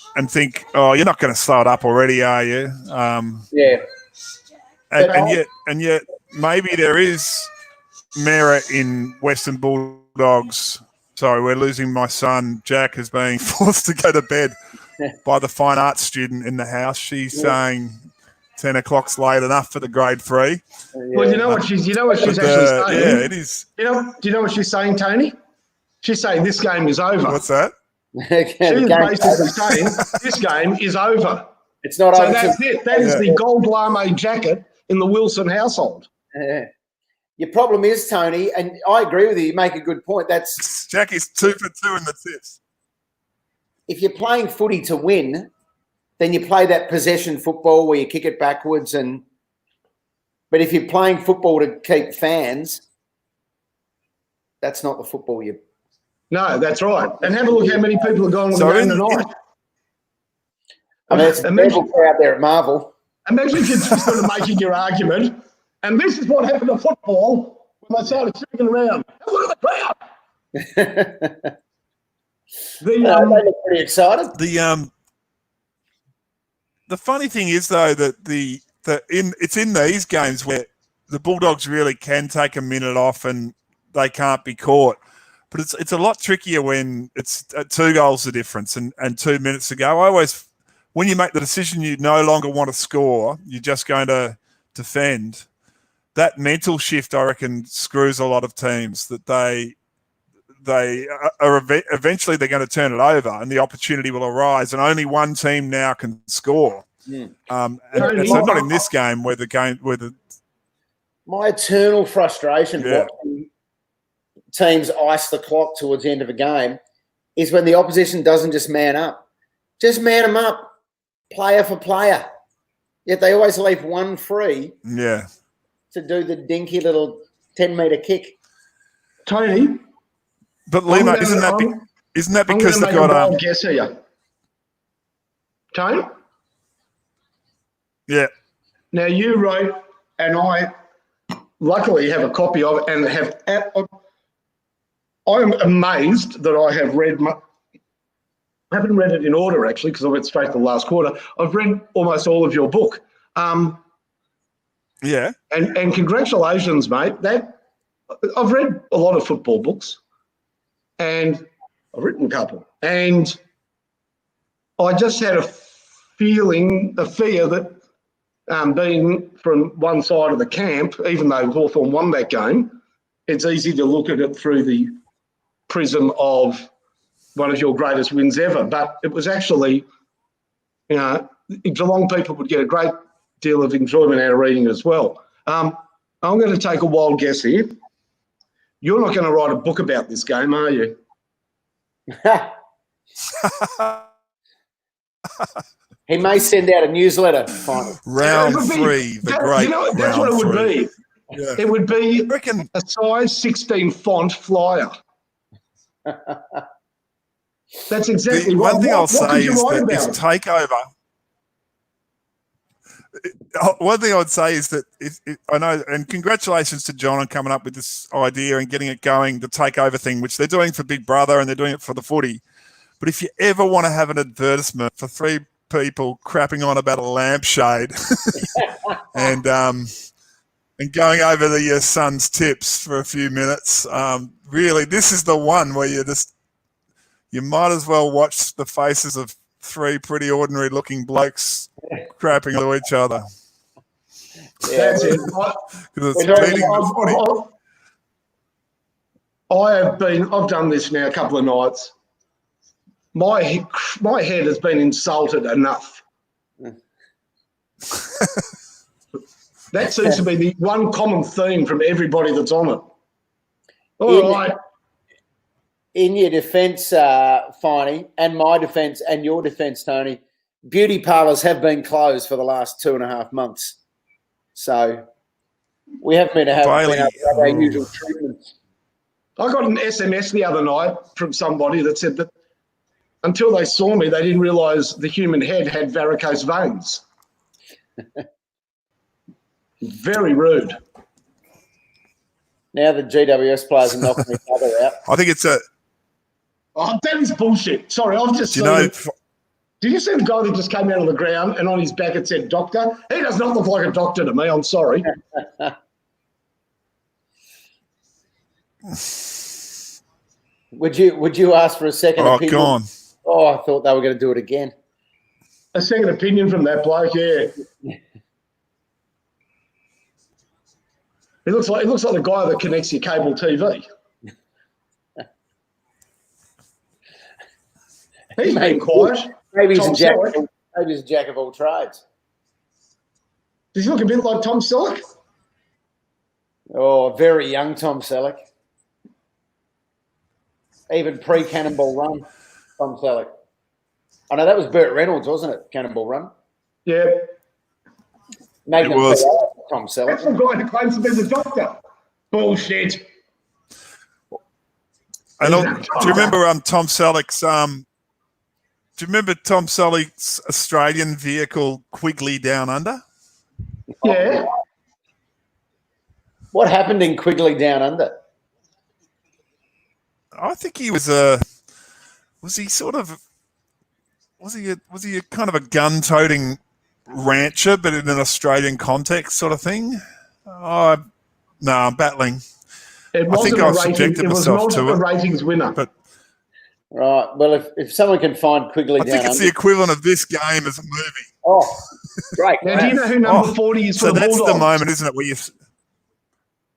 oh, you're not going to slow it up already, are you? And yet maybe there is merit in Western Bulldogs. Sorry, we're losing my son, Jack, is being forced to go to bed by the fine arts student in the house. She's saying 10 o'clock's late enough for the grade 3. Well, you know what she's actually saying? Yeah, it is. Do you know what she's saying, Tony? She's saying this game is over. What's that? She's basically saying this game is over. It's not over. That's it. That is the gold lame jacket in the Wilson household. Your problem is, Tony, and I agree with you, you make a good point. That's Jackie's 2 for 2 in the tips. If you're playing footy to win, then you play that possession football where you kick it backwards. But if you're playing football to keep fans, that's not the football you. No, that's right. And have a look how many people are going on the game tonight. I mean, it's a beautiful crowd there at Marvel. Imagine if you're just sort of making your argument, and this is what happened to football when they started sticking around. Have a look at the crowd. They look pretty excited. The funny thing is, though, that it's in these games where the Bulldogs really can take a minute off and they can't be caught. But it's a lot trickier when it's 2 goals the difference and 2 minutes to go. When you make the decision you no longer want to score, you're just going to defend. That mental shift, I reckon, screws a lot of teams. That they are eventually they're going to turn it over, and the opportunity will arise, and only one team now can score. Yeah. And so not in this game where my eternal frustration watching teams ice the clock towards the end of a game is when the opposition doesn't just man up. Just man them up, player for player. Yet they always leave one free to do the dinky little 10-metre kick. Tony? But Lima, isn't that because they've got a guess here? Tony? Yeah. Now you wrote, and I luckily have a copy of it, and I'm amazed that I have read. I haven't read it in order actually because I went straight to the last quarter. I've read almost all of your book. Yeah. And congratulations, mate. I've read a lot of football books, and I've written a couple, and I just had a fear that being from one side of the camp, even though Hawthorn won that game, it's easy to look at it through the prism of one of your greatest wins ever. But it was actually, Geelong people would get a great deal of enjoyment out of reading as well. I'm going to take a wild guess here. You're not going to write a book about this game, are you? He may send out a newsletter. Finally. Round 3, the great. That's what it would be. Yeah. It would be a size 16 font flyer. That's exactly one thing I'll say is that this takeover. One thing I would say is that I know, and congratulations to John on coming up with this idea and getting it going, the takeover thing, which they're doing for Big Brother and they're doing it for the footy. But if you ever want to have an advertisement for 3 people crapping on about a lampshade and going over your son's tips for a few minutes, really, this is the one where you might as well watch the faces of 3 pretty ordinary looking blokes crapping to each other. Yeah, that's it. I've done this now a couple of nights. My head has been insulted enough. That seems to be the one common theme from everybody that's on it. All right. In your defence, Finey, and my defence and your defence, Tony, beauty parlours have been closed for the last 2.5 months. So we haven't been able to have our usual treatments. I got an SMS the other night from somebody that said that until they saw me, they didn't realise the human head had varicose veins. Very rude. Now the GWS players are knocking each other out. I think it's Oh, that is bullshit. Sorry, I've just seen it. Did you see the guy that just came out of the ground and on his back it said doctor? He does not look like a doctor to me. I'm sorry. Would you ask for a second opinion? Go on. Oh, I thought they were going to do it again. A second opinion from that bloke, yeah. He looks like the guy that connects your cable TV. He's been quiet. Maybe he's a jack of all trades. Does he look a bit like Tom Selleck? Oh, very young Tom Selleck. Even pre-Cannonball Run, Tom Selleck. I know that was Burt Reynolds, wasn't it? Cannonball Run. Yeah. It was Tom Selleck. That's the guy who claims to be the doctor. Bullshit. Do you remember Tom Selleck's? Do you remember Tom Selleck's Australian vehicle, Quigley Down Under? Yeah. What happened in Quigley Down Under? I think he was was he a kind of a gun-toting rancher, but in an Australian context sort of thing? No, I'm battling. It I think wasn't a I've rating. subjected It was myself not to a it. ratings winner. But Right. Well, if someone can find Quigley I Down think it's Under. the equivalent of this game as a movie. Oh, great. Now, do you know who number 40 is for So the that's Bulldogs? the moment, isn't it? Where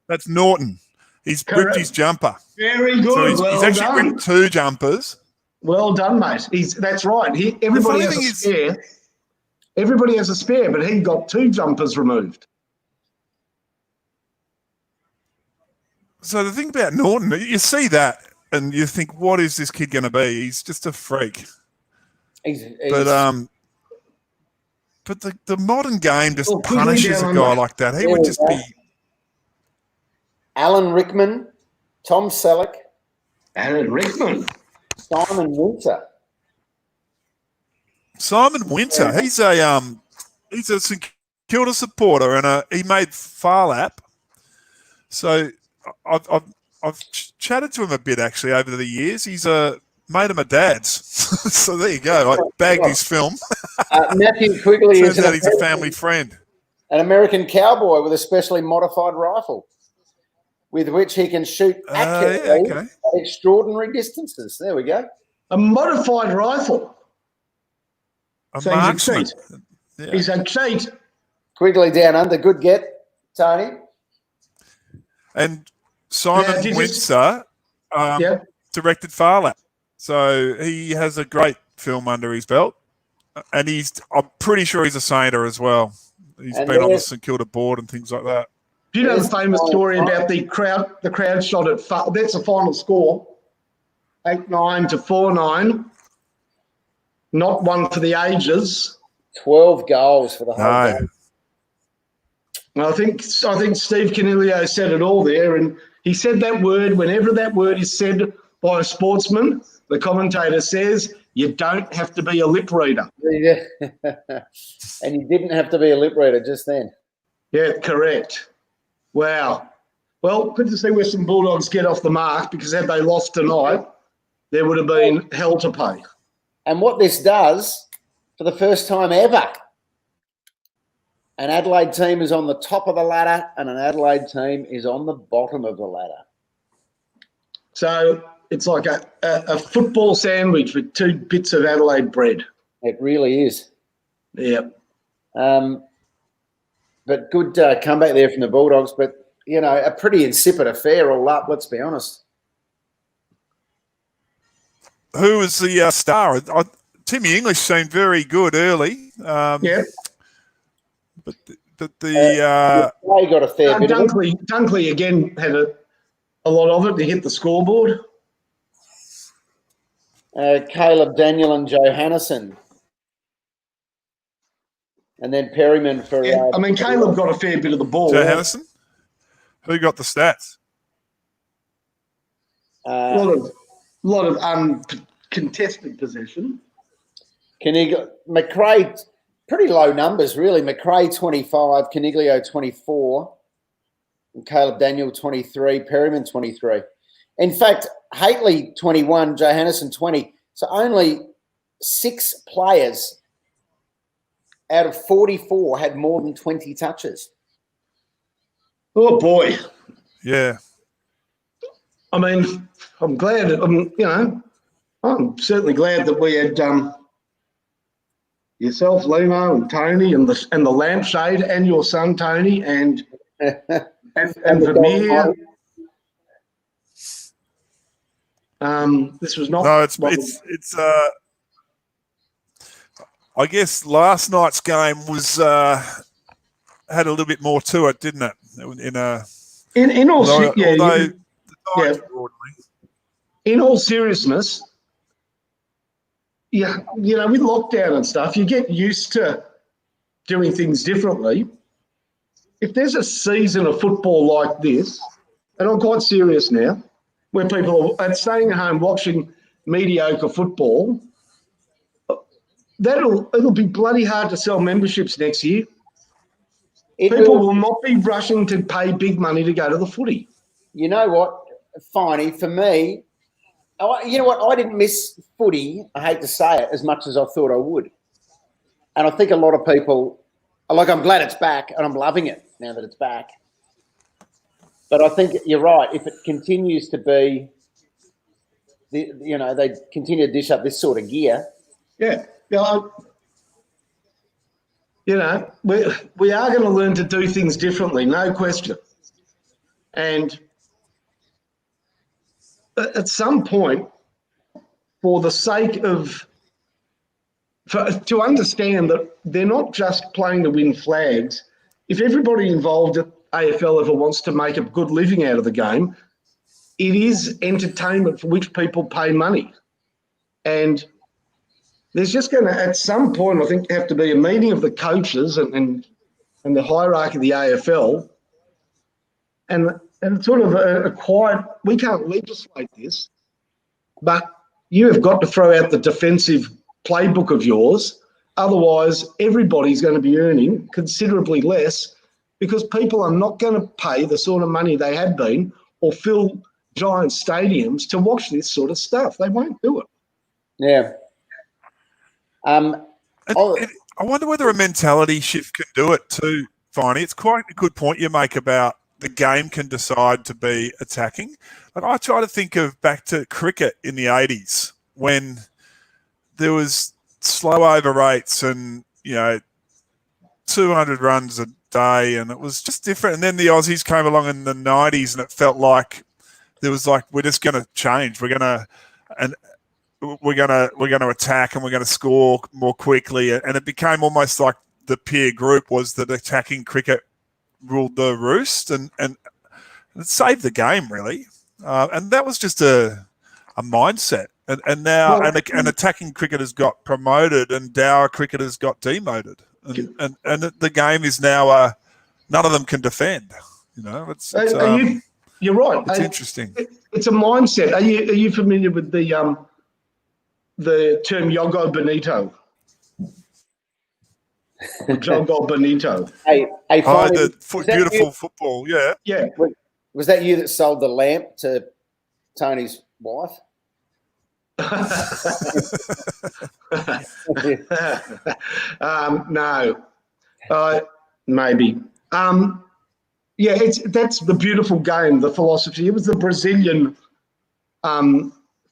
that's Norton. He's ripped his jumper. Very good. So he's actually done. ripped 2 jumpers. Well done, mate. That's right. Everybody has a spare. Everybody has a spare, but he got 2 jumpers removed. So the thing about Norton, you see that and you think, what is this kid going to be? He's just a freak. But the modern game just punishes a guy like that. He would just be. Alan Rickman, Tom Selleck. Alan Rickman. Simon Winter. Simon Winter. He's a St Kilda supporter and he made Farlap. So I've chatted to him a bit actually over the years. He's a mate of my dad's. So there you go. I bagged his film. Matthew Quigley Turns out he's a family friend. An American cowboy with a specially modified rifle with which he can shoot accurately at extraordinary distances. There we go. A modified rifle. So marksman. He's a cheat. Quigley Down Under. Good get, Tony. And Simon Winter directed Farlap. So he has a great film under his belt. And I'm pretty sure he's a Sainter as well. He's been on the St Kilda board and things like that. Do you know the famous story about the crowd shot at that's the final score, 8-9 to 4-9. Not one for the ages. 12 goals for the whole game. I think Steve Caniglio said it all there, and he said that word. Whenever that word is said by a sportsman, the commentator says you don't have to be a lip reader. Yeah. And you didn't have to be a lip reader just then. Yeah, correct. Wow. Well, good to see Western Bulldogs get off the mark, because had they lost tonight, there would have been hell to pay. And what this does, for the first time ever, an Adelaide team is on the top of the ladder and an Adelaide team is on the bottom of the ladder. So it's like a football sandwich with 2 bits of Adelaide bread. It really is. Yeah. But good comeback there from the Bulldogs. But, you know, a pretty insipid affair all up, let's be honest. Who was the star? Timmy English seemed very good early. Yeah. But the they got a fair bit Dunkley again had a lot of it to hit the scoreboard. Caleb Daniel and Johannesson. And then Perryman for... Caleb got a fair bit of the ball. Johannesson? Who got the stats? A lot of uncontested possession. McRae, pretty low numbers, really. McRae, 25, Caniglio, 24, and Caleb Daniel, 23, Perryman, 23. In fact, Haitley, 21, Johannesson, 20. So only 6 players out of 44 had more than 20 touches. Oh, boy. Yeah. I mean, I'm glad, I'm certainly glad that we had yourself, Limo, and Tony, and the lampshade, and your son, Tony, and Vermeer. This was not... No, it's I guess last night's game was had a little bit more to it, didn't it? In all seriousness, with lockdown and stuff, you get used to doing things differently. If there's a season of football like this, and I'm quite serious now, where people are staying at home watching mediocre football, it'll be bloody hard to sell memberships next year. People will not be rushing to pay big money to go to the footy. You know what, Finey, for me, you know what, I didn't miss footy, I hate to say it, as much as I thought I would. And I think a lot of people, I'm glad it's back and I'm loving it now that it's back. But I think you're right. If it continues to be, they continue to dish up this sort of gear. Yeah. We are going to learn to do things differently, no question. And at some point, for the sake of, to understand that they're not just playing to win flags. If everybody involved at AFL ever wants to make a good living out of the game, it is entertainment for which people pay money. And there's just going to, at some point, I think, have to be a meeting of the coaches and the hierarchy of the AFL, and sort of a quiet, we can't legislate this, but you have got to throw out the defensive playbook of yours. Otherwise, everybody's going to be earning considerably less because people are not going to pay the sort of money they have been or fill giant stadiums to watch this sort of stuff. They won't do it. Yeah. I wonder whether a mentality shift can do it too, Viney. It's quite a good point you make about the game can decide to be attacking. Like I try to think of back to cricket in the 80s when there was slow over rates and, 200 runs a day, and it was just different. And then the Aussies came along in the 90s and it felt like there was like, we're just going to change. We're going to attack and we're going to score more quickly. And it became almost like the peer group was that attacking cricket ruled the roost, and it saved the game really. And that was just a mindset. And now and attacking cricket has got promoted and dour cricket has got demoted. And the game is now none of them can defend. You're right. It's interesting. It's a mindset. Are you familiar with the term Yogo Bonito? Jogo Bonito. Beautiful football, yeah. Yeah. Was that you that sold the lamp to Tony's wife? No. Maybe. That's the beautiful game, the philosophy. It was the Brazilian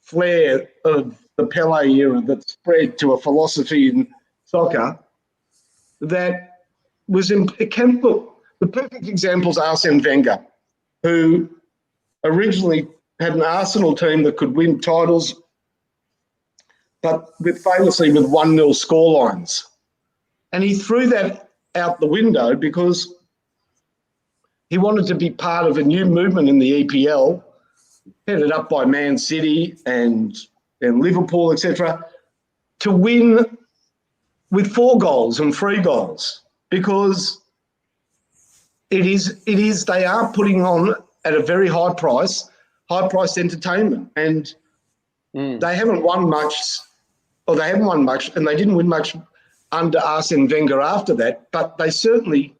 flair of the Pele era that spread to a philosophy in soccer that was look, the perfect example is Arsene Wenger, who originally had an Arsenal team that could win titles, but famously with 1-0 scorelines. And he threw that out the window because he wanted to be part of a new movement in the EPL, headed up by Man City and Liverpool, etc., to win with 4 goals and 3 goals, because they are putting on at a very high-priced entertainment, and they haven't won much, and they didn't win much under Arsene Wenger after that, but they certainly,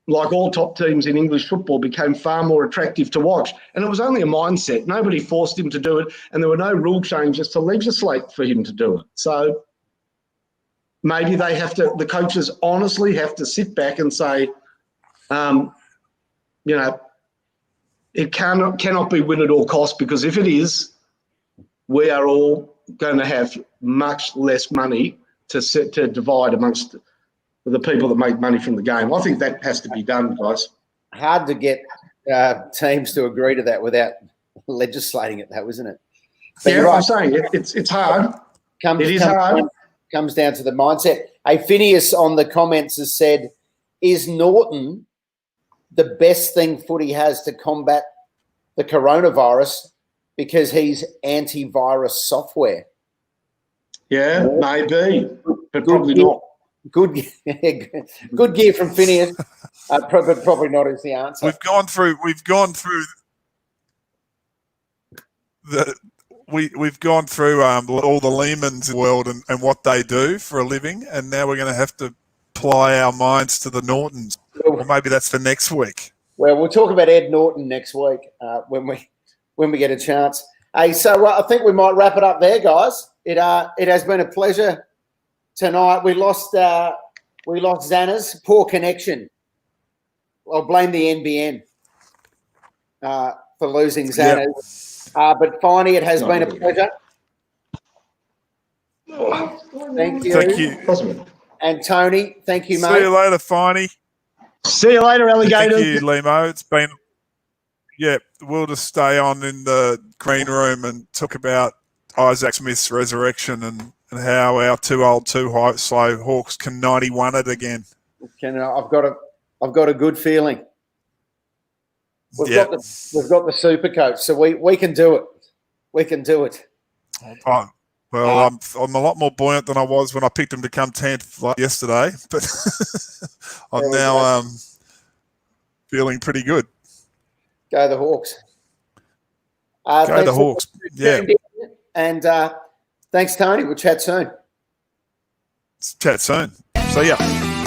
like all top teams in English football, became far more attractive to watch. And it was only a mindset. Nobody forced him to do it, and there were no rule changes to legislate for him to do it. So maybe the coaches honestly have to sit back and say, it cannot be win at all costs, because if it is, we are all going to have much less money to divide amongst the people that make money from the game. I think that has to be done, guys. Hard to get teams to agree to that without legislating it, though, isn't it? But yeah, right. I'm saying it's hard. It is hard. Comes down to the mindset. Hey, Phineas on the comments has said, is Norton the best thing footy has to combat the coronavirus because he's antivirus software? Yeah, maybe, but probably not. Good gear from Phineas. Probably not is the answer. We've gone through all the Lehmans in the world and what they do for a living, and now we're going to have to apply our minds to the Nortons. Or maybe that's for next week. Well, we'll talk about Ed Norton next week when we get a chance. Hey, so I think we might wrap it up there, guys. It has been a pleasure tonight. We lost Xana's poor connection. I'll blame the NBN. for losing Xanadu. But Finey, it has been a pleasure. Thank you. Thank you. And Tony, thank you, mate. See you later, Finey. See you later, alligator. Thank you, Limo. It's been, we'll just stay on in the green room and talk about Isaac Smith's resurrection and how our too old, too slow Hawks can 91 it again. I've got a good feeling. We've got the super coach, so we can do it. We can do it. Well, I'm a lot more buoyant than I was when I picked him to come 10th yesterday, but I'm now feeling pretty good. Go the Hawks. Go the Hawks. Yeah. And thanks, Tony. We'll chat soon. Chat soon. See ya.